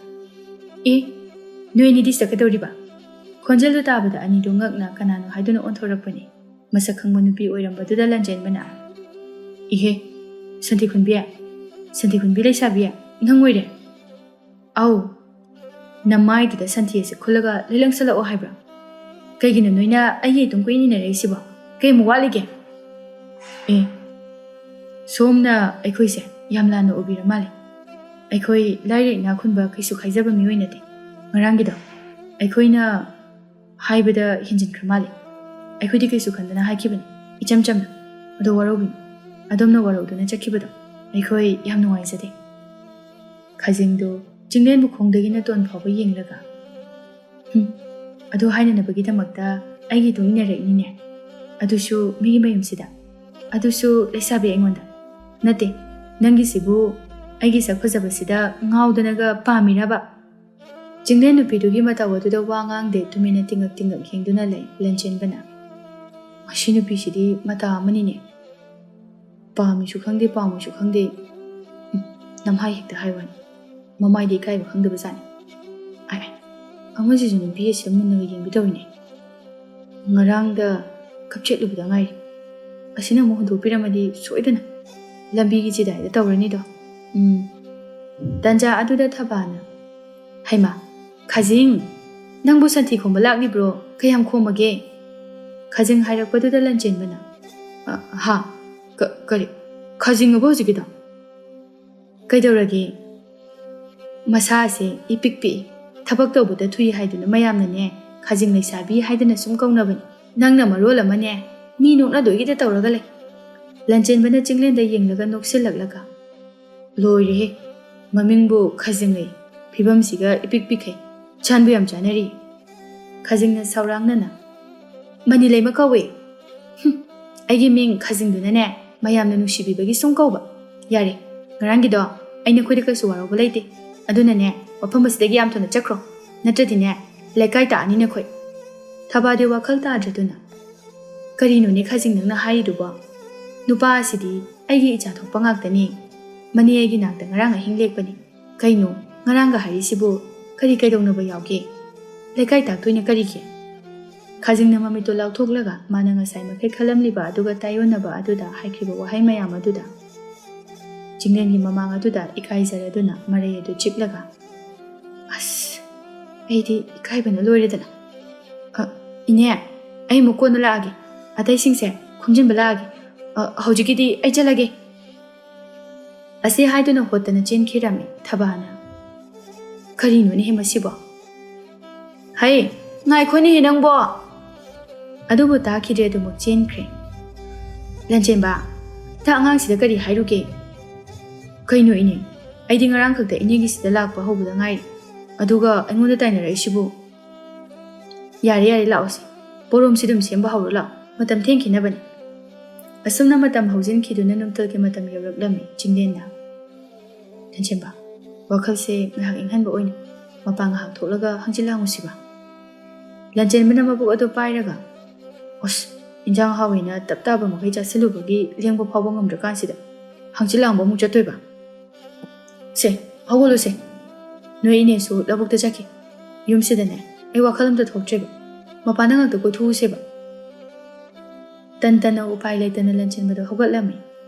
ꯅꯣꯏ ꯑꯅꯤꯗꯤ ꯆꯠꯀꯗꯧꯔꯤꯕ ꯈꯣꯟꯖꯦꯜꯗꯨ ꯇꯥꯕꯗ ꯑꯅꯤꯗꯨ ꯉꯛꯅ ꯀꯅꯥꯅꯣ ꯍꯥꯏꯗꯨꯅ ꯑꯣꯟꯊꯣꯔꯛꯄꯅꯤ ꯃꯁꯛ ꯈꯪꯕ ꯅꯨꯄꯤ ꯑꯣꯏꯔꯝꯕꯗꯨꯗ ꯂꯟꯆꯦꯟꯕꯅ ꯏꯍꯦ ꯁꯟꯊꯤ ꯈꯨꯟꯕꯤ ꯂꯩꯁꯥꯕꯤ ꯅꯪ ꯑꯣꯏꯔꯦ ꯑꯧ ꯅꯃꯥꯏꯗꯨꯗ ꯁꯟꯊꯤ ꯑꯁꯤ ꯈꯨꯜꯂꯒ ꯂꯩꯂꯪꯁꯜꯂꯛꯑꯣ ꯍꯥꯏꯕ꯭ꯔꯥ ꯀꯩꯒꯤꯅꯣ ꯅꯣꯏꯅ ꯑꯩꯒꯤ ꯑꯗꯨꯝ ꯀꯨꯏꯅꯔꯛꯏꯁꯤꯕꯣ ꯀꯩꯃꯨꯛ ꯋꯥꯠꯂꯤꯒꯦ ꯁꯣꯝꯅ ꯑꯩꯈꯣꯏꯁꯦ ꯌꯥꯝ ꯂꯥꯟꯅ ꯎꯕꯤꯔ ꯃꯥꯜꯂꯦ ꯑꯩꯈꯣꯏ ꯂꯥꯏꯔ ꯏꯅꯥ ꯈꯨꯟꯕ ꯀꯩꯁꯨ ꯈꯥꯏꯖꯕ ꯃꯤꯑꯣꯏ ꯅꯠꯇꯦ ꯉꯔꯥꯡꯒꯤꯗꯣ ꯑꯩꯈꯣꯏꯅ ꯍꯥꯏꯕꯗ ꯍꯦꯟꯖꯤꯟꯈ꯭ꯔ ꯃꯥꯜꯂꯦ ꯑꯩꯈꯣꯏꯗꯤ ꯀꯩꯁꯨ ꯈꯟꯗꯅ ꯍꯥꯏꯈꯤꯕꯅꯤ ꯏꯆꯝ ꯆꯝꯅ ꯑꯗꯣ ꯋꯥꯔꯧꯕꯤꯅꯨ ꯑꯗꯣꯝꯅ ꯋꯥꯔꯧꯗꯨꯅ ꯆꯠꯈꯤꯕꯗꯣ ꯑꯩꯈꯣꯏ ꯌꯥꯝ ꯅꯨꯡꯉꯥꯏꯖꯗꯦ ꯈꯥꯖꯤꯡꯗꯨ ꯆꯤꯡꯂꯦꯟꯕꯨ ꯈꯣꯡꯗꯒꯤꯅ ꯇꯣꯟ ꯐꯥꯎꯕ ꯌꯦꯡꯂꯒ ꯑꯗꯨ ꯍꯥꯏꯅꯅꯕꯒꯤꯗꯃꯛꯇ ꯑꯩꯒꯤ ꯇꯨꯡ ꯏꯟꯅꯔꯛꯏꯅꯤꯅꯦ ꯑꯗꯨꯁꯨ ꯃꯤꯒꯤ ꯃꯌꯨꯝꯁꯤꯗ ꯑꯗꯨꯁꯨ ꯂꯩꯁꯥꯕꯤ ꯑꯩꯉꯣꯟꯗ ꯅꯠꯇꯦ ꯅꯪꯒꯤꯁꯤꯕꯨ ꯑꯩꯒꯤ ꯁꯛ ꯐꯖꯕꯁꯤꯗ ꯉꯥꯎꯗꯅꯒ ꯄꯥꯝꯃꯤꯔꯕ ꯆꯤꯡꯂꯦꯟ ꯅꯨꯄꯤꯗꯨꯒꯤ ꯃꯇꯧ ꯑꯗꯨꯗ ꯋꯥ ꯉꯥꯡꯗꯦ ꯇꯨꯃꯤꯟꯅ ꯇꯤꯡꯉꯛ ꯇꯤꯡꯉꯛ ꯌꯦꯡꯗꯨꯅ ꯂꯩ ꯂꯟꯆꯦꯟꯕꯅ ꯃꯁꯤ ꯅꯨꯄꯤꯁꯤꯗꯤ ꯃꯇꯥ ꯑꯃꯅꯤꯅꯦ ꯄꯥꯝꯃꯤꯁꯨ ꯈꯪꯗꯦ ꯄꯥꯝꯃꯣꯏꯁꯨ ꯈꯪꯗꯦ ꯅꯝꯍꯥꯏ ꯍꯦꯛꯇ ꯍꯥꯏꯋꯥꯅꯤ ꯃꯃꯥꯏꯗꯤ ꯏꯀꯥꯏꯕ ꯈꯪꯗꯕꯖꯥꯠꯅꯤ ꯑꯃꯁꯤꯁꯨ ꯅꯨꯄꯤ ꯑꯁꯤꯗ ꯃꯨꯟꯅꯒ ꯌꯦꯡꯕꯤꯗꯧꯔꯤꯅꯦ ꯉꯔꯥꯡꯗ ꯀꯞꯆꯦꯠꯂꯨꯕꯗ ꯉꯥꯏꯔꯤ ꯑꯁꯤꯅ ꯑꯃꯨꯛ ꯍꯨꯟꯗꯣꯛꯄꯤꯔꯝꯃꯗꯤ ꯁꯣꯏꯗꯅ ꯂꯝꯕꯤꯒꯤ ꯆꯤꯗꯥꯏꯗ ꯇꯧꯔꯅꯤꯗꯣ ꯇꯟꯖꯥ ꯑꯗꯨꯗ ꯊꯕꯥꯅ ꯍꯩꯃꯥ ꯈꯥꯖꯤꯡ ꯅꯪꯕꯨ ꯁꯟꯊꯤ ꯈꯣꯝꯕ ꯂꯥꯛꯂꯤꯕ꯭ꯔꯣ ꯀꯌꯥꯝ ꯈꯣꯝꯃꯒꯦ ꯈꯥꯖꯤꯡ ꯍꯥꯏꯔꯛꯄꯗꯨꯗ ꯂꯟꯆꯦꯟꯕꯅ ꯀꯔꯤ ꯈꯥꯖꯤꯡꯑꯕ ꯍꯧꯖꯤꯛꯀꯤꯗꯣ ꯀꯩꯗꯧꯔꯒꯦ ꯃꯁꯥ ꯑꯁꯦ ꯏꯄꯤꯛ ꯄꯤꯛꯏ ꯊꯕꯛ ꯇꯧꯕꯗ ꯊꯨꯏ ꯍꯥꯏꯗꯨꯅ ꯃꯌꯥꯝꯅꯅꯦ ꯈꯥꯖꯤꯡ ꯂꯩꯁꯥꯕꯤ ꯍꯥꯏꯗꯅ ꯁꯨꯝ ꯀꯧꯅꯕꯅꯤ ꯅꯪꯅ ꯃꯔꯣꯜ ꯑꯃꯅꯦ ꯃꯤ ꯅꯣꯛꯅꯗꯣꯏꯒꯤꯗ ꯇꯧꯔꯒ ꯂꯩ ꯂꯟꯆꯦꯟꯕꯅ ꯆꯤꯡꯂꯦꯟꯗ ꯌꯦꯡꯂꯒ ꯅꯣꯛꯁꯤꯜꯂꯛꯂꯒ ꯂꯣꯏꯔꯦꯍꯦ ꯃꯃꯤꯡꯕꯨ ꯈꯥꯖꯤꯡ ꯂꯩ ꯐꯤꯕꯝꯁꯤꯒ ꯏꯄꯤꯛ ꯄꯤꯛꯈꯩ ꯆꯥꯟꯕꯨ ꯌꯥꯝ ꯆꯥꯅꯔꯤ ꯈꯥꯖꯤꯡꯅ ꯁꯥꯎꯔꯥꯡꯅꯅ ꯃꯅꯤ ꯂꯩꯃ ꯀꯧꯋꯦ ꯑꯩꯒꯤ ꯃꯤꯡ ꯈꯥꯖꯤꯡꯗꯨꯅꯅꯦ ꯃꯌꯥꯝꯅ ꯅꯨꯡꯁꯤꯕꯤꯕꯒꯤ ꯁꯨꯝ ꯀꯧꯕ ꯌꯥꯔꯦ ꯉꯔꯥꯡꯒꯤꯗꯣ ꯑꯩꯅ ꯑꯩꯈꯣꯏꯗ ꯀꯩꯁꯨ ꯋꯥꯔꯧꯕ ꯂꯩꯇꯦ ꯑꯗꯨꯅꯅꯦ ꯃꯐꯝ ꯑꯁꯤꯗꯒꯤ ꯌꯥꯝ ꯊꯨꯅ ꯆꯠꯈ꯭ꯔꯣ ꯅꯠꯇ꯭ꯔꯗꯤꯅꯦ ꯂꯩꯀꯥꯏ ꯇꯥꯛꯑꯅꯤ ꯅꯈꯣꯏ ꯊꯕꯥꯗꯤ ꯋꯥꯈꯜ ꯇꯥꯗ꯭ꯔꯗꯨꯅ ꯀꯔꯤꯅꯣꯅꯦ ꯈꯥꯖꯤꯡ ꯅꯪꯅ ꯍꯥꯏꯔꯤꯗꯨꯕꯣ ꯅꯨꯄꯥ ꯑꯁꯤꯗꯤ ꯑꯩꯒꯤ ꯏꯆꯥ ꯊꯣꯛꯄ ꯉꯥꯛꯇꯅꯤ ꯃꯅꯤ ꯑꯩꯒꯤ ꯅꯥꯛꯇ ꯉꯔꯥꯡ ꯑꯍꯤꯡ ꯂꯦꯛꯄꯅꯤ ꯀꯩꯅꯣ ꯉꯔꯥꯡꯒ ꯍꯥꯏꯔꯤꯁꯤꯕꯨ ꯀꯔꯤ ꯀꯩꯗꯧꯅꯕ ꯌꯥꯎꯒꯦ ꯂꯩꯀꯥꯏ ꯇꯥꯛꯇꯣꯏꯅ ꯀꯔꯤꯒꯤ ꯈꯥꯖꯤꯡꯅ ꯃꯃꯤꯠꯇꯨ ꯂꯥꯎꯊꯣꯛꯂꯒ ꯃꯥꯅ ꯉꯁꯥꯏ ꯃꯈꯩ ꯈꯜꯂꯝꯂꯤꯕ ꯑꯗꯨꯒ ꯇꯥꯏꯌꯣꯟꯅꯕ ꯑꯗꯨꯗ ꯍꯥꯏꯈꯤꯕ ꯋꯥꯍꯩ ꯃꯌꯥꯝ ꯑꯗꯨꯗ ꯆꯤꯡꯂꯦꯟꯒꯤ ꯃꯃꯥꯡ ꯑꯗꯨꯗ ꯏꯀꯥꯏꯖꯔꯗꯨꯅ ꯃꯔꯩ ꯑꯗꯨ ꯆꯤꯛꯂꯒ ꯑꯁ ꯑꯩꯗꯤ ꯏꯀꯥꯏꯕꯅ ꯂꯣꯏꯔꯦꯗꯅ ꯏꯅꯦ ꯑꯩ ꯑꯃꯨꯛ ꯀꯣꯟꯅ ꯂꯥꯛꯑꯒꯦ ꯑꯇꯩꯁꯤꯡꯁꯦ ꯈꯣꯝꯖꯤꯟꯕ ꯂꯥꯛꯑꯒꯦ ꯍꯧꯖꯤꯛꯀꯤꯗꯤ ꯑꯩ ꯆꯠꯂꯒꯦ ꯑꯁꯤ ꯍꯥꯏꯗꯨꯅ ꯍꯣꯠꯇꯅ ꯆꯦꯟꯈꯤꯔꯝꯃꯤ ꯊꯕꯥꯅ ꯀꯔꯤꯅꯣꯅꯦꯍꯦ ꯃꯁꯤꯕꯣ ꯍꯩ ꯉꯥꯏꯈꯣꯅꯦꯍꯦ ꯅꯪꯕꯣ ꯑꯗꯨꯕꯨ ꯇꯥꯈꯤꯗ꯭ꯔꯦ ꯑꯗꯨꯃꯛ ꯆꯦꯟꯈ꯭ꯔꯦ ꯂꯟꯆꯦꯟꯕ ꯅꯪ ꯑꯉꯥꯡꯁꯤꯗ ꯀꯔꯤ ꯍꯥꯏꯔꯨꯒꯦ ꯀꯩꯅꯣ ꯏꯅꯦ ꯑꯩꯗꯤ ꯉꯔꯥꯡ ꯈꯛꯇ ꯏꯅꯦꯒꯤꯁꯤꯗ ꯂꯥꯛꯄ ꯍꯧꯕꯗ ꯉꯥꯏꯔꯤ ꯑꯗꯨꯒ ꯑꯩꯉꯣꯟꯗ ꯇꯥꯏꯅꯔꯛꯏꯁꯤꯕꯨ ꯌꯥꯔꯦ ꯂꯥꯛꯑꯣꯁꯤ ꯄꯣꯔꯣꯝꯁꯤ ꯑꯗꯨꯝ ꯁꯦꯝꯕ ꯍꯧꯔꯣ ꯂꯥꯛꯑꯣ ꯃꯇꯝ ꯊꯦꯡꯈꯤꯅꯕꯅꯤ ꯑꯁꯨꯝꯅ ꯃꯇꯝ ꯍꯧꯖꯤꯟꯈꯤꯗꯨꯅ ꯅꯨꯡꯊꯤꯜꯒꯤ ꯃꯇꯝ ꯌꯧꯔꯛꯂꯝꯃꯤ ꯆꯤꯡꯂꯦꯟꯗ ꯂꯟꯆꯦꯟꯕ ꯋꯥꯈꯜꯁꯦ ꯉꯥꯏꯍꯥꯛ ꯏꯪꯍꯟꯕ ꯑꯣꯏꯅ ꯃꯄꯥꯟ ꯉꯥꯏꯍꯥꯛ ꯊꯣꯛꯂꯒ ꯍꯪꯆꯤꯠ ꯂꯥꯡꯉꯨꯁꯤꯕ ꯂꯟꯆꯦꯟꯕꯅ ꯃꯕꯨꯛ ꯑꯗꯨ ꯄꯥꯏꯔꯒ ꯑꯁ ꯏꯟꯖꯥꯡ ꯍꯥꯎꯋꯦꯅ ꯇꯞ ꯇꯥꯕ ꯃꯈꯩ ꯆꯥꯁꯤꯜꯂꯨꯕꯒꯤ ꯂꯦꯡꯕ ꯐꯥꯎꯕ ꯉꯝꯗ꯭ꯔꯀꯥꯟꯁꯤꯗ ꯍꯪꯆꯤꯠ ꯂꯥꯡꯕ ꯑꯃꯨꯛ ꯆꯠꯇꯣꯏꯕ ꯁꯦ ꯍꯧꯒꯠꯂꯨꯁꯦ ꯅꯣꯏ ꯏꯅꯦꯁꯨ ꯂꯧꯕꯨꯛꯇ ꯆꯠꯈꯤ ꯌꯨꯝꯁꯤꯗꯅꯦ ꯑꯩ ꯋꯥꯈꯜ ꯑꯝꯇ ꯊꯣꯛꯇ꯭ꯔꯦꯕ ꯃꯄꯥꯟꯗ ꯉꯥꯛꯇ ꯀꯣꯏꯊꯣꯛꯎꯁꯦꯕ ꯇꯟꯇꯅ ꯎꯄꯥꯏ ꯂꯩꯇꯅ ꯂꯟꯆꯦꯟꯕꯗꯣ ꯍꯧꯒꯠꯂꯝꯃꯤ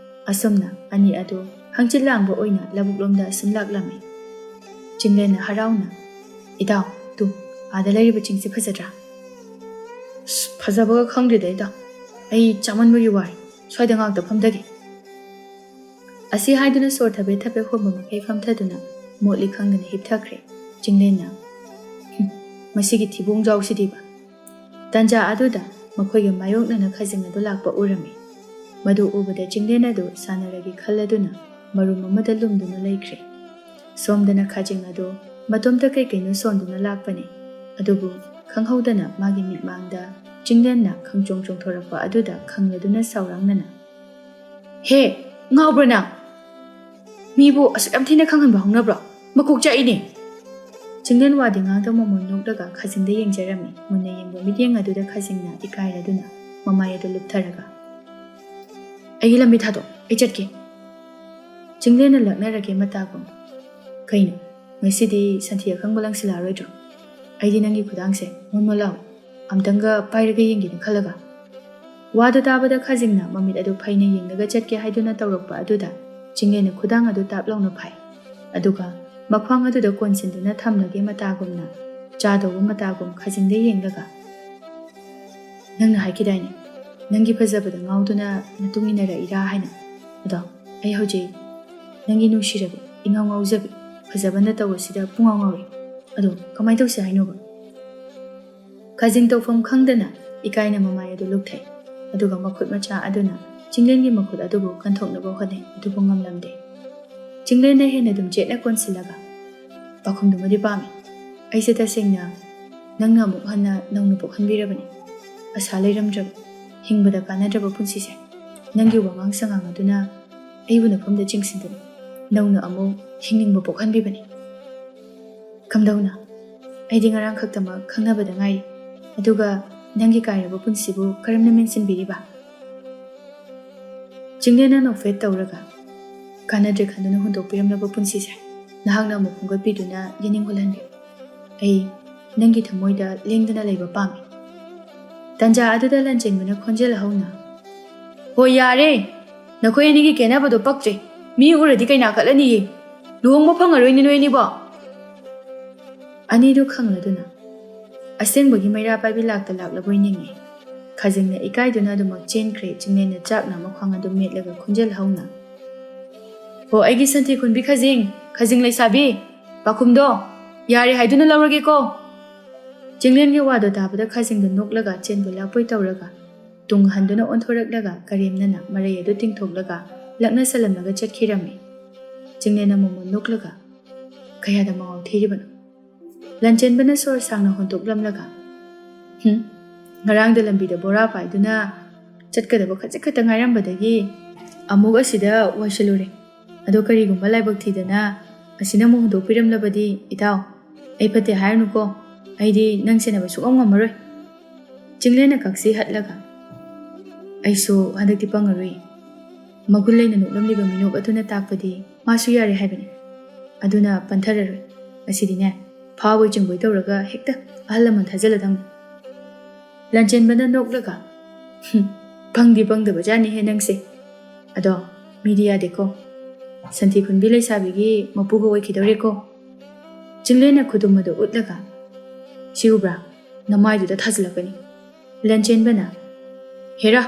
ꯑꯁꯨꯝꯅ ꯑꯅꯤ ꯑꯗꯨ ꯍꯪꯆꯤꯠ ꯂꯥꯡꯕ ꯑꯣꯏꯅ ꯂꯧꯕꯨꯛꯂꯣꯝꯗ ꯑꯁꯨꯝ ꯂꯥꯛꯂꯝꯃꯤ ꯆꯤꯡꯂꯦꯟꯅ ꯍꯔꯥꯎꯅ ꯏꯇꯥꯎ ꯇꯨ ꯑꯥꯗ ꯂꯩꯔꯤꯕ ꯆꯤꯡꯁꯤ ꯐꯖꯗ꯭ꯔꯥ ꯐꯖꯕꯒ ꯈꯪꯗ꯭ꯔꯤꯗ ꯏꯇꯥꯎ ꯑꯩ ꯆꯥꯃꯟꯕꯒꯤ ꯋꯥꯔꯤ ꯁ꯭ꯋꯥꯏꯗ ꯉꯥꯛꯇ ꯐꯝꯊꯒꯦ ꯑꯁꯤ ꯍꯥꯏꯗꯨꯅ ꯁꯣꯔ ꯊꯕꯦ ꯊꯕꯦ ꯍꯣꯟꯕ ꯃꯈꯩ ꯐꯝꯊꯗꯨꯅ ꯃꯣꯠꯂꯤ ꯈꯪꯗꯅ ꯍꯤꯞꯊꯈ꯭ꯔꯦ ꯆꯤꯡꯂꯦꯟꯅ ꯃꯁꯤꯒꯤ ꯊꯤꯕꯣꯡꯖꯥꯎꯁꯤꯗꯤꯕ ꯇꯟꯖꯥ ꯑꯗꯨꯗ ꯃꯈꯣꯏꯒ ꯃꯥꯌꯣꯛꯅꯅ ꯈꯖꯤꯡ ꯑꯗꯨ ꯂꯥꯛꯄ ꯎꯔꯝꯃꯤ ꯃꯗꯨ ꯎꯕꯗ ꯆꯤꯡꯂꯦꯟ ꯑꯗꯨ ꯁꯥꯟꯅꯔꯒꯤ ꯈꯜꯂꯗꯨꯅ ꯃꯔꯨꯝ ꯑꯃꯗ ꯂꯨꯝꯗꯨꯅ ꯂꯩꯈ꯭ꯔꯦ ꯁꯣꯝꯗꯅ ꯈꯖꯤꯡ ꯑꯗꯨ ꯃꯇꯣꯝꯇ ꯀꯩꯀꯩꯅꯣ ꯁꯣꯟꯗꯨꯅ ꯂꯥꯛꯄꯅꯤ ꯑꯗꯨꯕꯨ ꯈꯪꯍꯧꯗꯅ ꯃꯥꯒꯤ ꯃꯤꯠꯃꯥꯡꯗ ꯆꯤꯡꯂꯦꯟꯅ ꯈꯪꯆꯣꯡ ꯆꯣꯡꯊꯣꯔꯛꯄ ꯑꯗꯨꯗ ꯈꯪꯂꯗꯨꯅ ꯁꯥꯎꯔꯥꯡꯅꯅ ꯍꯦ ꯉꯥꯎꯕ꯭ꯔ ꯅꯪ ꯃꯤꯕꯨ ꯑꯁꯨꯛ ꯌꯥꯝ ꯊꯤꯅ ꯈꯪꯍꯟꯕ ꯍꯧꯅꯕ꯭ꯔꯣ ꯃꯀꯣꯛ ꯆꯥꯛꯏꯅꯦ ꯆꯤꯡꯂꯦꯟ ꯋꯥꯗꯤ ꯉꯥꯡꯗ ꯃꯃꯣꯟ ꯅꯣꯛꯂꯒ ꯈꯖꯤꯡꯗ ꯌꯦꯡꯖꯔꯝꯃꯤ ꯃꯨꯟꯅ ꯌꯦꯡꯕ ꯃꯤꯠꯌꯦꯡ ꯑꯗꯨꯗ ꯈꯖꯤꯡꯅ ꯏꯀꯥꯏꯔꯗꯨꯅ ꯃꯃꯥꯏ ꯑꯗꯨ ꯂꯨꯞꯊꯔꯒ ꯑꯩꯒꯤ ꯂꯝꯕꯤ ꯊꯥꯗꯣꯛ ꯑꯩ ꯆꯠꯀꯦ ꯆꯤꯡꯂꯦꯟꯅ ꯂꯛꯅꯔꯒꯦ ꯃꯇꯥꯒꯨꯝ ꯀꯩꯅꯣ ꯉꯁꯤꯗꯤ ꯁꯟꯊꯤ ꯑꯈꯪꯕ ꯂꯪꯁꯤꯜꯂꯛꯑꯔꯣꯏꯗ꯭ꯔꯣ ꯑꯩꯗꯤ ꯅꯪꯒꯤ ꯈꯨꯗꯥꯡꯁꯦ ꯃꯣꯟ ꯂꯥꯎꯏ ꯑꯝꯇꯪꯒ ꯄꯥꯏꯔꯒ ꯌꯦꯡꯒꯦꯅ ꯈꯜꯂꯒ ꯋꯥꯗꯨ ꯇꯥꯕꯗ ꯈꯖꯤꯡꯅ ꯃꯃꯤꯠ ꯑꯗꯨ ꯐꯩꯅ ꯌꯦꯡꯂꯒ ꯆꯠꯀꯦ ꯍꯥꯏꯗꯨꯅ ꯇꯧꯔꯛꯄ ꯑꯗꯨꯗ ꯆꯤꯡꯂꯦꯟꯅ ꯈꯨꯗꯥꯡ ꯑꯗꯨ ꯇꯥꯞ ꯂꯥꯎꯅ ꯐꯥꯏ ꯑꯗꯨꯒ ꯃꯈ꯭ꯋꯥꯡ ꯑꯗꯨꯗ ꯀꯣꯟꯁꯤꯟꯗꯨꯅ ꯊꯝꯂꯒꯦ ꯃꯇꯥꯒꯨꯝꯅ ꯆꯥꯗꯧꯕ ꯃꯇꯥꯒꯨꯝ ꯈꯖꯤꯡꯗ ꯌꯦꯡꯂꯒ ꯅꯪꯅ ꯍꯥꯏꯈꯤꯗꯥꯏꯅꯦ ꯅꯪꯒꯤ ꯐꯖꯕꯗ ꯉꯥꯎꯗꯨꯅ ꯃꯇꯨꯡ ꯏꯟꯅꯔꯛꯏꯔꯥ ꯍꯥꯏꯅ ꯑꯗꯣ ꯑꯩ ꯍꯧꯖꯤꯛ ꯅꯪꯒꯤ ꯅꯨꯡꯁꯤꯔꯕꯤ ꯏꯉꯥꯎ ꯉꯥꯎꯖꯕꯤ ꯐꯖꯕꯅ ꯇꯧꯕꯁꯤꯗ ꯄꯨꯡꯉꯥꯎ ꯉꯥꯎꯔꯤ ꯑꯗꯣ ꯀꯃꯥꯏꯅ ꯇꯧꯁꯤ ꯍꯥꯏꯅꯣꯕ ꯈꯖꯤꯡ ꯇꯧꯐꯝ ꯈꯪꯗꯅ ꯏꯀꯥꯏꯅ ꯃꯃꯥꯏ ꯑꯗꯨ ꯂꯨꯞꯊꯩ ꯑꯗꯨꯒ ꯃꯈꯨꯠ ꯃꯆꯥ ꯑꯗꯨꯅ ꯆꯤꯡꯂꯦꯟꯒꯤ ꯃꯈꯨꯠ ꯑꯗꯨꯕꯨ ꯀꯟꯊꯣꯛꯅꯕ ꯍꯣꯠꯅꯩ ꯑꯗꯨꯕꯨ ꯉꯝꯂꯝꯗꯦ ꯆꯤꯡꯂꯦꯟꯅ ꯍꯦꯟꯅ ꯑꯗꯨꯝ ꯆꯦꯠꯅ ꯀꯣꯟꯁꯤꯜꯂꯒ ꯄꯥꯎꯈꯨꯝꯗꯨꯃꯗꯤ ꯄꯥꯝꯃꯤ ꯑꯩꯁꯦ ꯇꯁꯦꯡꯅ ꯅꯪꯅ ꯑꯃꯨꯛ ꯍꯟꯅ ꯅꯧꯅ ꯄꯣꯛꯍꯟꯕꯤꯔꯕꯅꯤ ꯑꯁꯥ ꯂꯩꯔꯝꯗ꯭ꯔꯕ ꯍꯤꯡꯕꯗ ꯀꯥꯟꯅꯗ꯭ꯔꯕ ꯄꯨꯟꯁꯤꯁꯦ ꯅꯪꯒꯤ ꯋꯥꯉꯥꯡ ꯁꯉꯥꯡ ꯑꯗꯨꯅ ꯑꯩꯕꯨ ꯅꯐꯝꯗ ꯆꯤꯡꯁꯤꯟꯗꯨꯅ ꯅꯧꯅ ꯑꯃꯨꯛ ꯍꯤꯡꯅꯤꯡꯕ ꯄꯣꯛꯍꯟꯕꯤꯕꯅꯤ ꯀꯝꯗꯧꯅ ꯑꯩꯗꯤ ꯉꯔꯥꯡ ꯈꯛꯇꯃꯛ ꯈꯪꯅꯕꯗ ꯉꯥꯏꯔꯤ ꯑꯗꯨꯒ ꯅꯪꯒꯤ ꯀꯥꯏꯔꯕ ꯄꯨꯟꯁꯤꯕꯨ ꯀꯔꯝꯅ ꯃꯦꯟꯁꯤꯟꯕꯤꯔꯤꯕ ꯆꯤꯡꯂꯦꯟꯅ ꯅꯣꯛꯐꯦꯠ ꯇꯧꯔꯒ ꯀꯥꯟꯅꯗ꯭ꯔꯦ ꯈꯟꯗꯨꯅ ꯍꯨꯟꯗꯣꯛꯄꯤꯔꯝꯂꯕ ꯄꯨꯟꯁꯤꯁꯦ ꯅꯍꯥꯛꯅ ꯑꯃꯨꯛ ꯈꯣꯝꯒꯠꯄꯤꯗꯨꯅ ꯌꯦꯅꯤꯡ ꯍꯨꯜꯍꯟꯕꯤꯌꯨ ꯑꯩ ꯅꯪꯒꯤ ꯊꯃꯣꯏꯗ ꯂꯦꯡꯗꯅ ꯂꯩꯕ ꯄꯥꯝꯃꯤ ꯇꯟꯖꯥ ꯑꯗꯨꯗ ꯂꯟꯆꯦꯟꯕꯅ ꯈꯣꯟꯖꯦꯜ ꯍꯧꯅ ꯍꯣꯏ ꯌꯥꯔꯦ ꯅꯈꯣꯏ ꯑꯅꯤꯒꯤ ꯀꯦꯅꯕꯗꯣ ꯄꯛꯇ꯭ꯔꯦ ꯃꯤ ꯎꯔꯗꯤ ꯀꯩꯅꯥ ꯀꯠꯂꯅꯤꯌꯦ ꯂꯨꯍꯣꯡꯕ ꯐꯪꯉꯔꯣꯏꯅꯦ ꯅꯣꯏ ꯑꯅꯤꯕꯣ ꯑꯅꯤꯗꯨ ꯈꯪꯂꯗꯨꯅ ꯑꯁꯦꯡꯕꯒꯤ ꯃꯩꯔꯥ ꯄꯥꯏꯕꯤ ꯂꯥꯛꯂꯕꯣꯏ ꯅꯤꯡꯉꯤ ꯈꯖꯤꯡꯅ ꯏꯀꯥꯏꯗꯨꯅ ꯑꯗꯨꯃꯛ ꯆꯦꯟꯈ꯭ꯔꯦ ꯆꯤꯡꯂꯦꯟꯅ ꯆꯥꯛꯅ ꯃꯈ꯭ꯋꯥꯡ ꯑꯗꯨ ꯃꯦꯠꯂꯒ ꯈꯣꯟꯖꯦꯜ ꯍꯧꯅ ꯍꯣ ꯑꯩꯒꯤ ꯁꯟꯊꯤ ꯈꯨꯟꯕꯤ ꯈꯖꯤꯡ ꯂꯩꯁꯥꯕꯤ ꯄꯥꯈꯨꯝꯗꯣ ꯌꯥꯔꯦ ꯍꯥꯏꯗꯨꯅ ꯂꯧꯔꯒꯦꯀꯣ ꯆꯤꯡꯂꯦꯟꯒꯤ ꯋꯥꯗꯣ ꯇꯥꯕꯗ ꯈꯖꯤꯡꯗꯨ ꯅꯣꯛꯂꯒ ꯆꯦꯟꯕ ꯂꯥꯛꯄꯣꯏ ꯇꯧꯔꯒ ꯇꯨꯡ ꯍꯟꯗꯨꯅ ꯑꯣꯟꯊꯣꯔꯛꯂꯒ ꯀꯔꯦꯝꯅꯅ ꯃꯔꯩ ꯑꯗꯨ ꯇꯤꯡꯊꯣꯛꯂꯒ ꯂꯛꯅ ꯁꯜꯂꯝꯂꯒ ꯆꯠꯈꯤꯔꯝꯃꯤ ꯆꯤꯡꯂꯦꯟꯅ ꯃꯃꯣꯟ ꯅꯣꯛꯂꯒ ꯀꯌꯥꯗ ꯃꯉꯥꯎ ꯊꯤꯔꯤꯕꯅꯣ ꯂꯟꯆꯦꯟꯕꯅ ꯁꯣꯔ ꯁꯥꯡꯅ ꯍꯣꯟꯇꯣꯛꯂꯝꯂꯒ ꯉꯔꯥꯡꯗ ꯂꯝꯕꯤꯗ ꯕꯣꯔꯥ ꯄꯥꯏꯗꯨꯅ ꯆꯠꯀꯗꯕ ꯈꯖꯤꯛ ꯈꯛꯇ ꯉꯥꯏꯔꯝꯕꯗꯒꯤ ꯑꯃꯨꯛ ꯑꯁꯤꯗ ꯋꯥꯏꯁꯤꯜꯂꯨꯔꯦ ꯑꯗꯣ ꯀꯔꯤꯒꯨꯝꯕ ꯂꯥꯏꯕꯛ ꯊꯤꯗꯅ ꯑꯁꯤꯅ ꯑꯃꯨꯛ ꯍꯨꯟꯗꯣꯛꯄꯤꯔꯝꯂꯕꯗꯤ ꯏꯇꯥꯎ ꯑꯩ ꯐꯠꯇꯦ ꯍꯥꯏꯔꯅꯨꯀꯣ ꯑꯩꯗꯤ ꯅꯪ ꯁꯦꯟꯅꯕ ꯁꯨꯛꯉꯝ ꯉꯝꯃꯔꯣꯏ ꯆꯤꯡꯂꯦꯟꯅ ꯀꯛꯁꯤ ꯍꯠꯂꯒ ꯑꯩꯁꯨ ꯍꯟꯗꯛꯇꯤ ꯄꯪꯉꯔꯣꯏ ꯃꯒꯨꯟ ꯂꯩꯅ ꯅꯣꯛꯂꯝꯂꯤꯕ ꯃꯤꯅꯣꯛ ꯑꯗꯨꯅ ꯇꯥꯛꯄꯗꯤ ꯃꯥꯁꯨ ꯌꯥꯔꯦ ꯍꯥꯏꯕꯅꯤ ꯑꯗꯨꯅ ꯄꯟꯊꯔꯔꯣꯏ ꯑꯁꯤꯗꯤꯅꯦ ꯐꯥꯕꯣꯏ ꯆꯤꯡꯕꯣꯏ ꯇꯧꯔꯒ ꯍꯦꯛꯇ ꯑꯍꯜ ꯂꯃꯟ ꯊꯥꯖꯜꯂꯗꯝꯅꯤ ꯂꯟꯆꯦꯟꯕꯅ ꯅꯣꯛꯂꯒ ꯄꯪꯗꯤ ꯄꯪꯗꯕꯖꯥꯠꯅꯤꯍꯦ ꯅꯪꯁꯦ ꯑꯗꯣ ꯃꯤꯗꯤ ꯌꯥꯗꯦꯀꯣ ꯁꯟꯊꯤ ꯈꯨꯟꯕꯤ ꯂꯩꯁꯥꯕꯤꯒꯤ ꯃꯄꯨꯒ ꯑꯣꯏꯈꯤꯗꯧꯔꯦꯀꯣ ꯆꯤꯡꯂꯦꯟꯅ ꯈꯨꯗꯨꯝ ꯑꯗꯨ ꯎꯠꯂꯒ ꯁꯤ ꯎꯕ꯭ꯔꯥ ꯅꯃꯥꯏꯗꯨꯗ ꯊꯥꯖꯤꯜꯂꯛꯀꯅꯤ ꯂꯟꯆꯦꯟꯕꯅ ꯍꯦꯔꯥ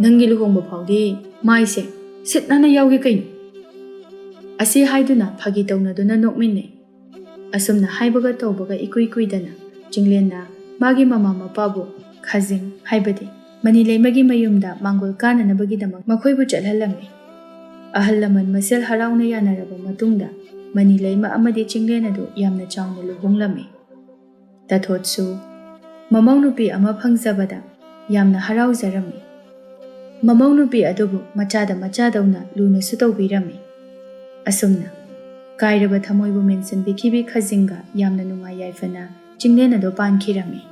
ꯅꯪꯒꯤ ꯂꯨꯍꯣꯡꯕ ꯐꯥꯎꯗꯤ ꯃꯥꯏꯁꯦ ꯁꯤꯠ ꯅꯥꯟꯅ ꯌꯥꯎꯒꯦ ꯀꯩꯅꯣ ꯑꯁꯤ ꯍꯥꯏꯗꯨꯅ ꯐꯥꯒꯤ ꯇꯧꯅꯗꯨꯅ ꯅꯣꯛꯃꯤꯟꯅꯩ ꯑꯁꯨꯝꯅ ꯍꯥꯏꯕꯒ ꯇꯧꯕꯒ ꯏꯀꯨꯏ ꯀꯨꯏꯗꯅ ꯆꯤꯡꯂꯦꯟꯅ ꯃꯥꯒꯤ ꯃꯃꯥ ꯃꯄꯥꯕꯨ ꯈꯖꯤꯡ ꯍꯥꯏꯕꯗꯤ ꯃꯅꯤꯂꯩꯃꯒꯤ ꯃꯌꯨꯝꯗ ꯃꯥꯡꯒꯣꯜ ꯀꯥꯅꯅꯕꯒꯤꯗꯃꯛ ꯃꯈꯣꯏꯕꯨ ꯆꯠꯍꯜꯂꯝꯃꯤ ꯑꯍꯜ ꯂꯃꯟ ꯃꯁꯦꯜ ꯍꯔꯥꯎꯅ ꯌꯥꯅꯔꯕ ꯃꯇꯨꯡꯗ ꯃꯅꯤꯂꯩꯃ ꯑꯃꯗꯤ ꯆꯤꯡꯂꯦꯟ ꯑꯗꯨ ꯌꯥꯝꯅ ꯆꯥꯎꯅ ꯂꯨꯍꯣꯡꯂꯝꯃꯤ ꯇꯊꯣꯠꯁꯨ ꯃꯃꯧ ꯅꯨꯄꯤ ꯑꯃ ꯐꯪꯖꯕꯗ ꯌꯥꯝꯅ ꯍꯔꯥꯎꯖꯔꯝꯃꯤ ꯃꯃꯧ ꯅꯨꯄꯤ ꯑꯗꯨꯕꯨ ꯃꯆꯥꯗ ꯃꯆꯥꯗꯧꯅ ꯂꯨꯅꯁꯨ ꯇꯧꯕꯤꯔꯝꯃꯤ ꯑꯁꯨꯝꯅ ꯀꯥꯏꯔꯕ ꯊꯃꯣꯏꯕꯨ ꯃꯦꯟꯁꯤꯟꯕꯤꯈꯤꯕꯤ ꯈꯖꯤꯡꯒ ꯌꯥꯝꯅ ꯅꯨꯡꯉꯥꯏ ꯌꯥꯏꯐꯅ ꯆꯤꯡꯂꯦꯟ ꯑꯗꯨ ꯄꯥꯟꯈꯤꯔꯝꯃꯤ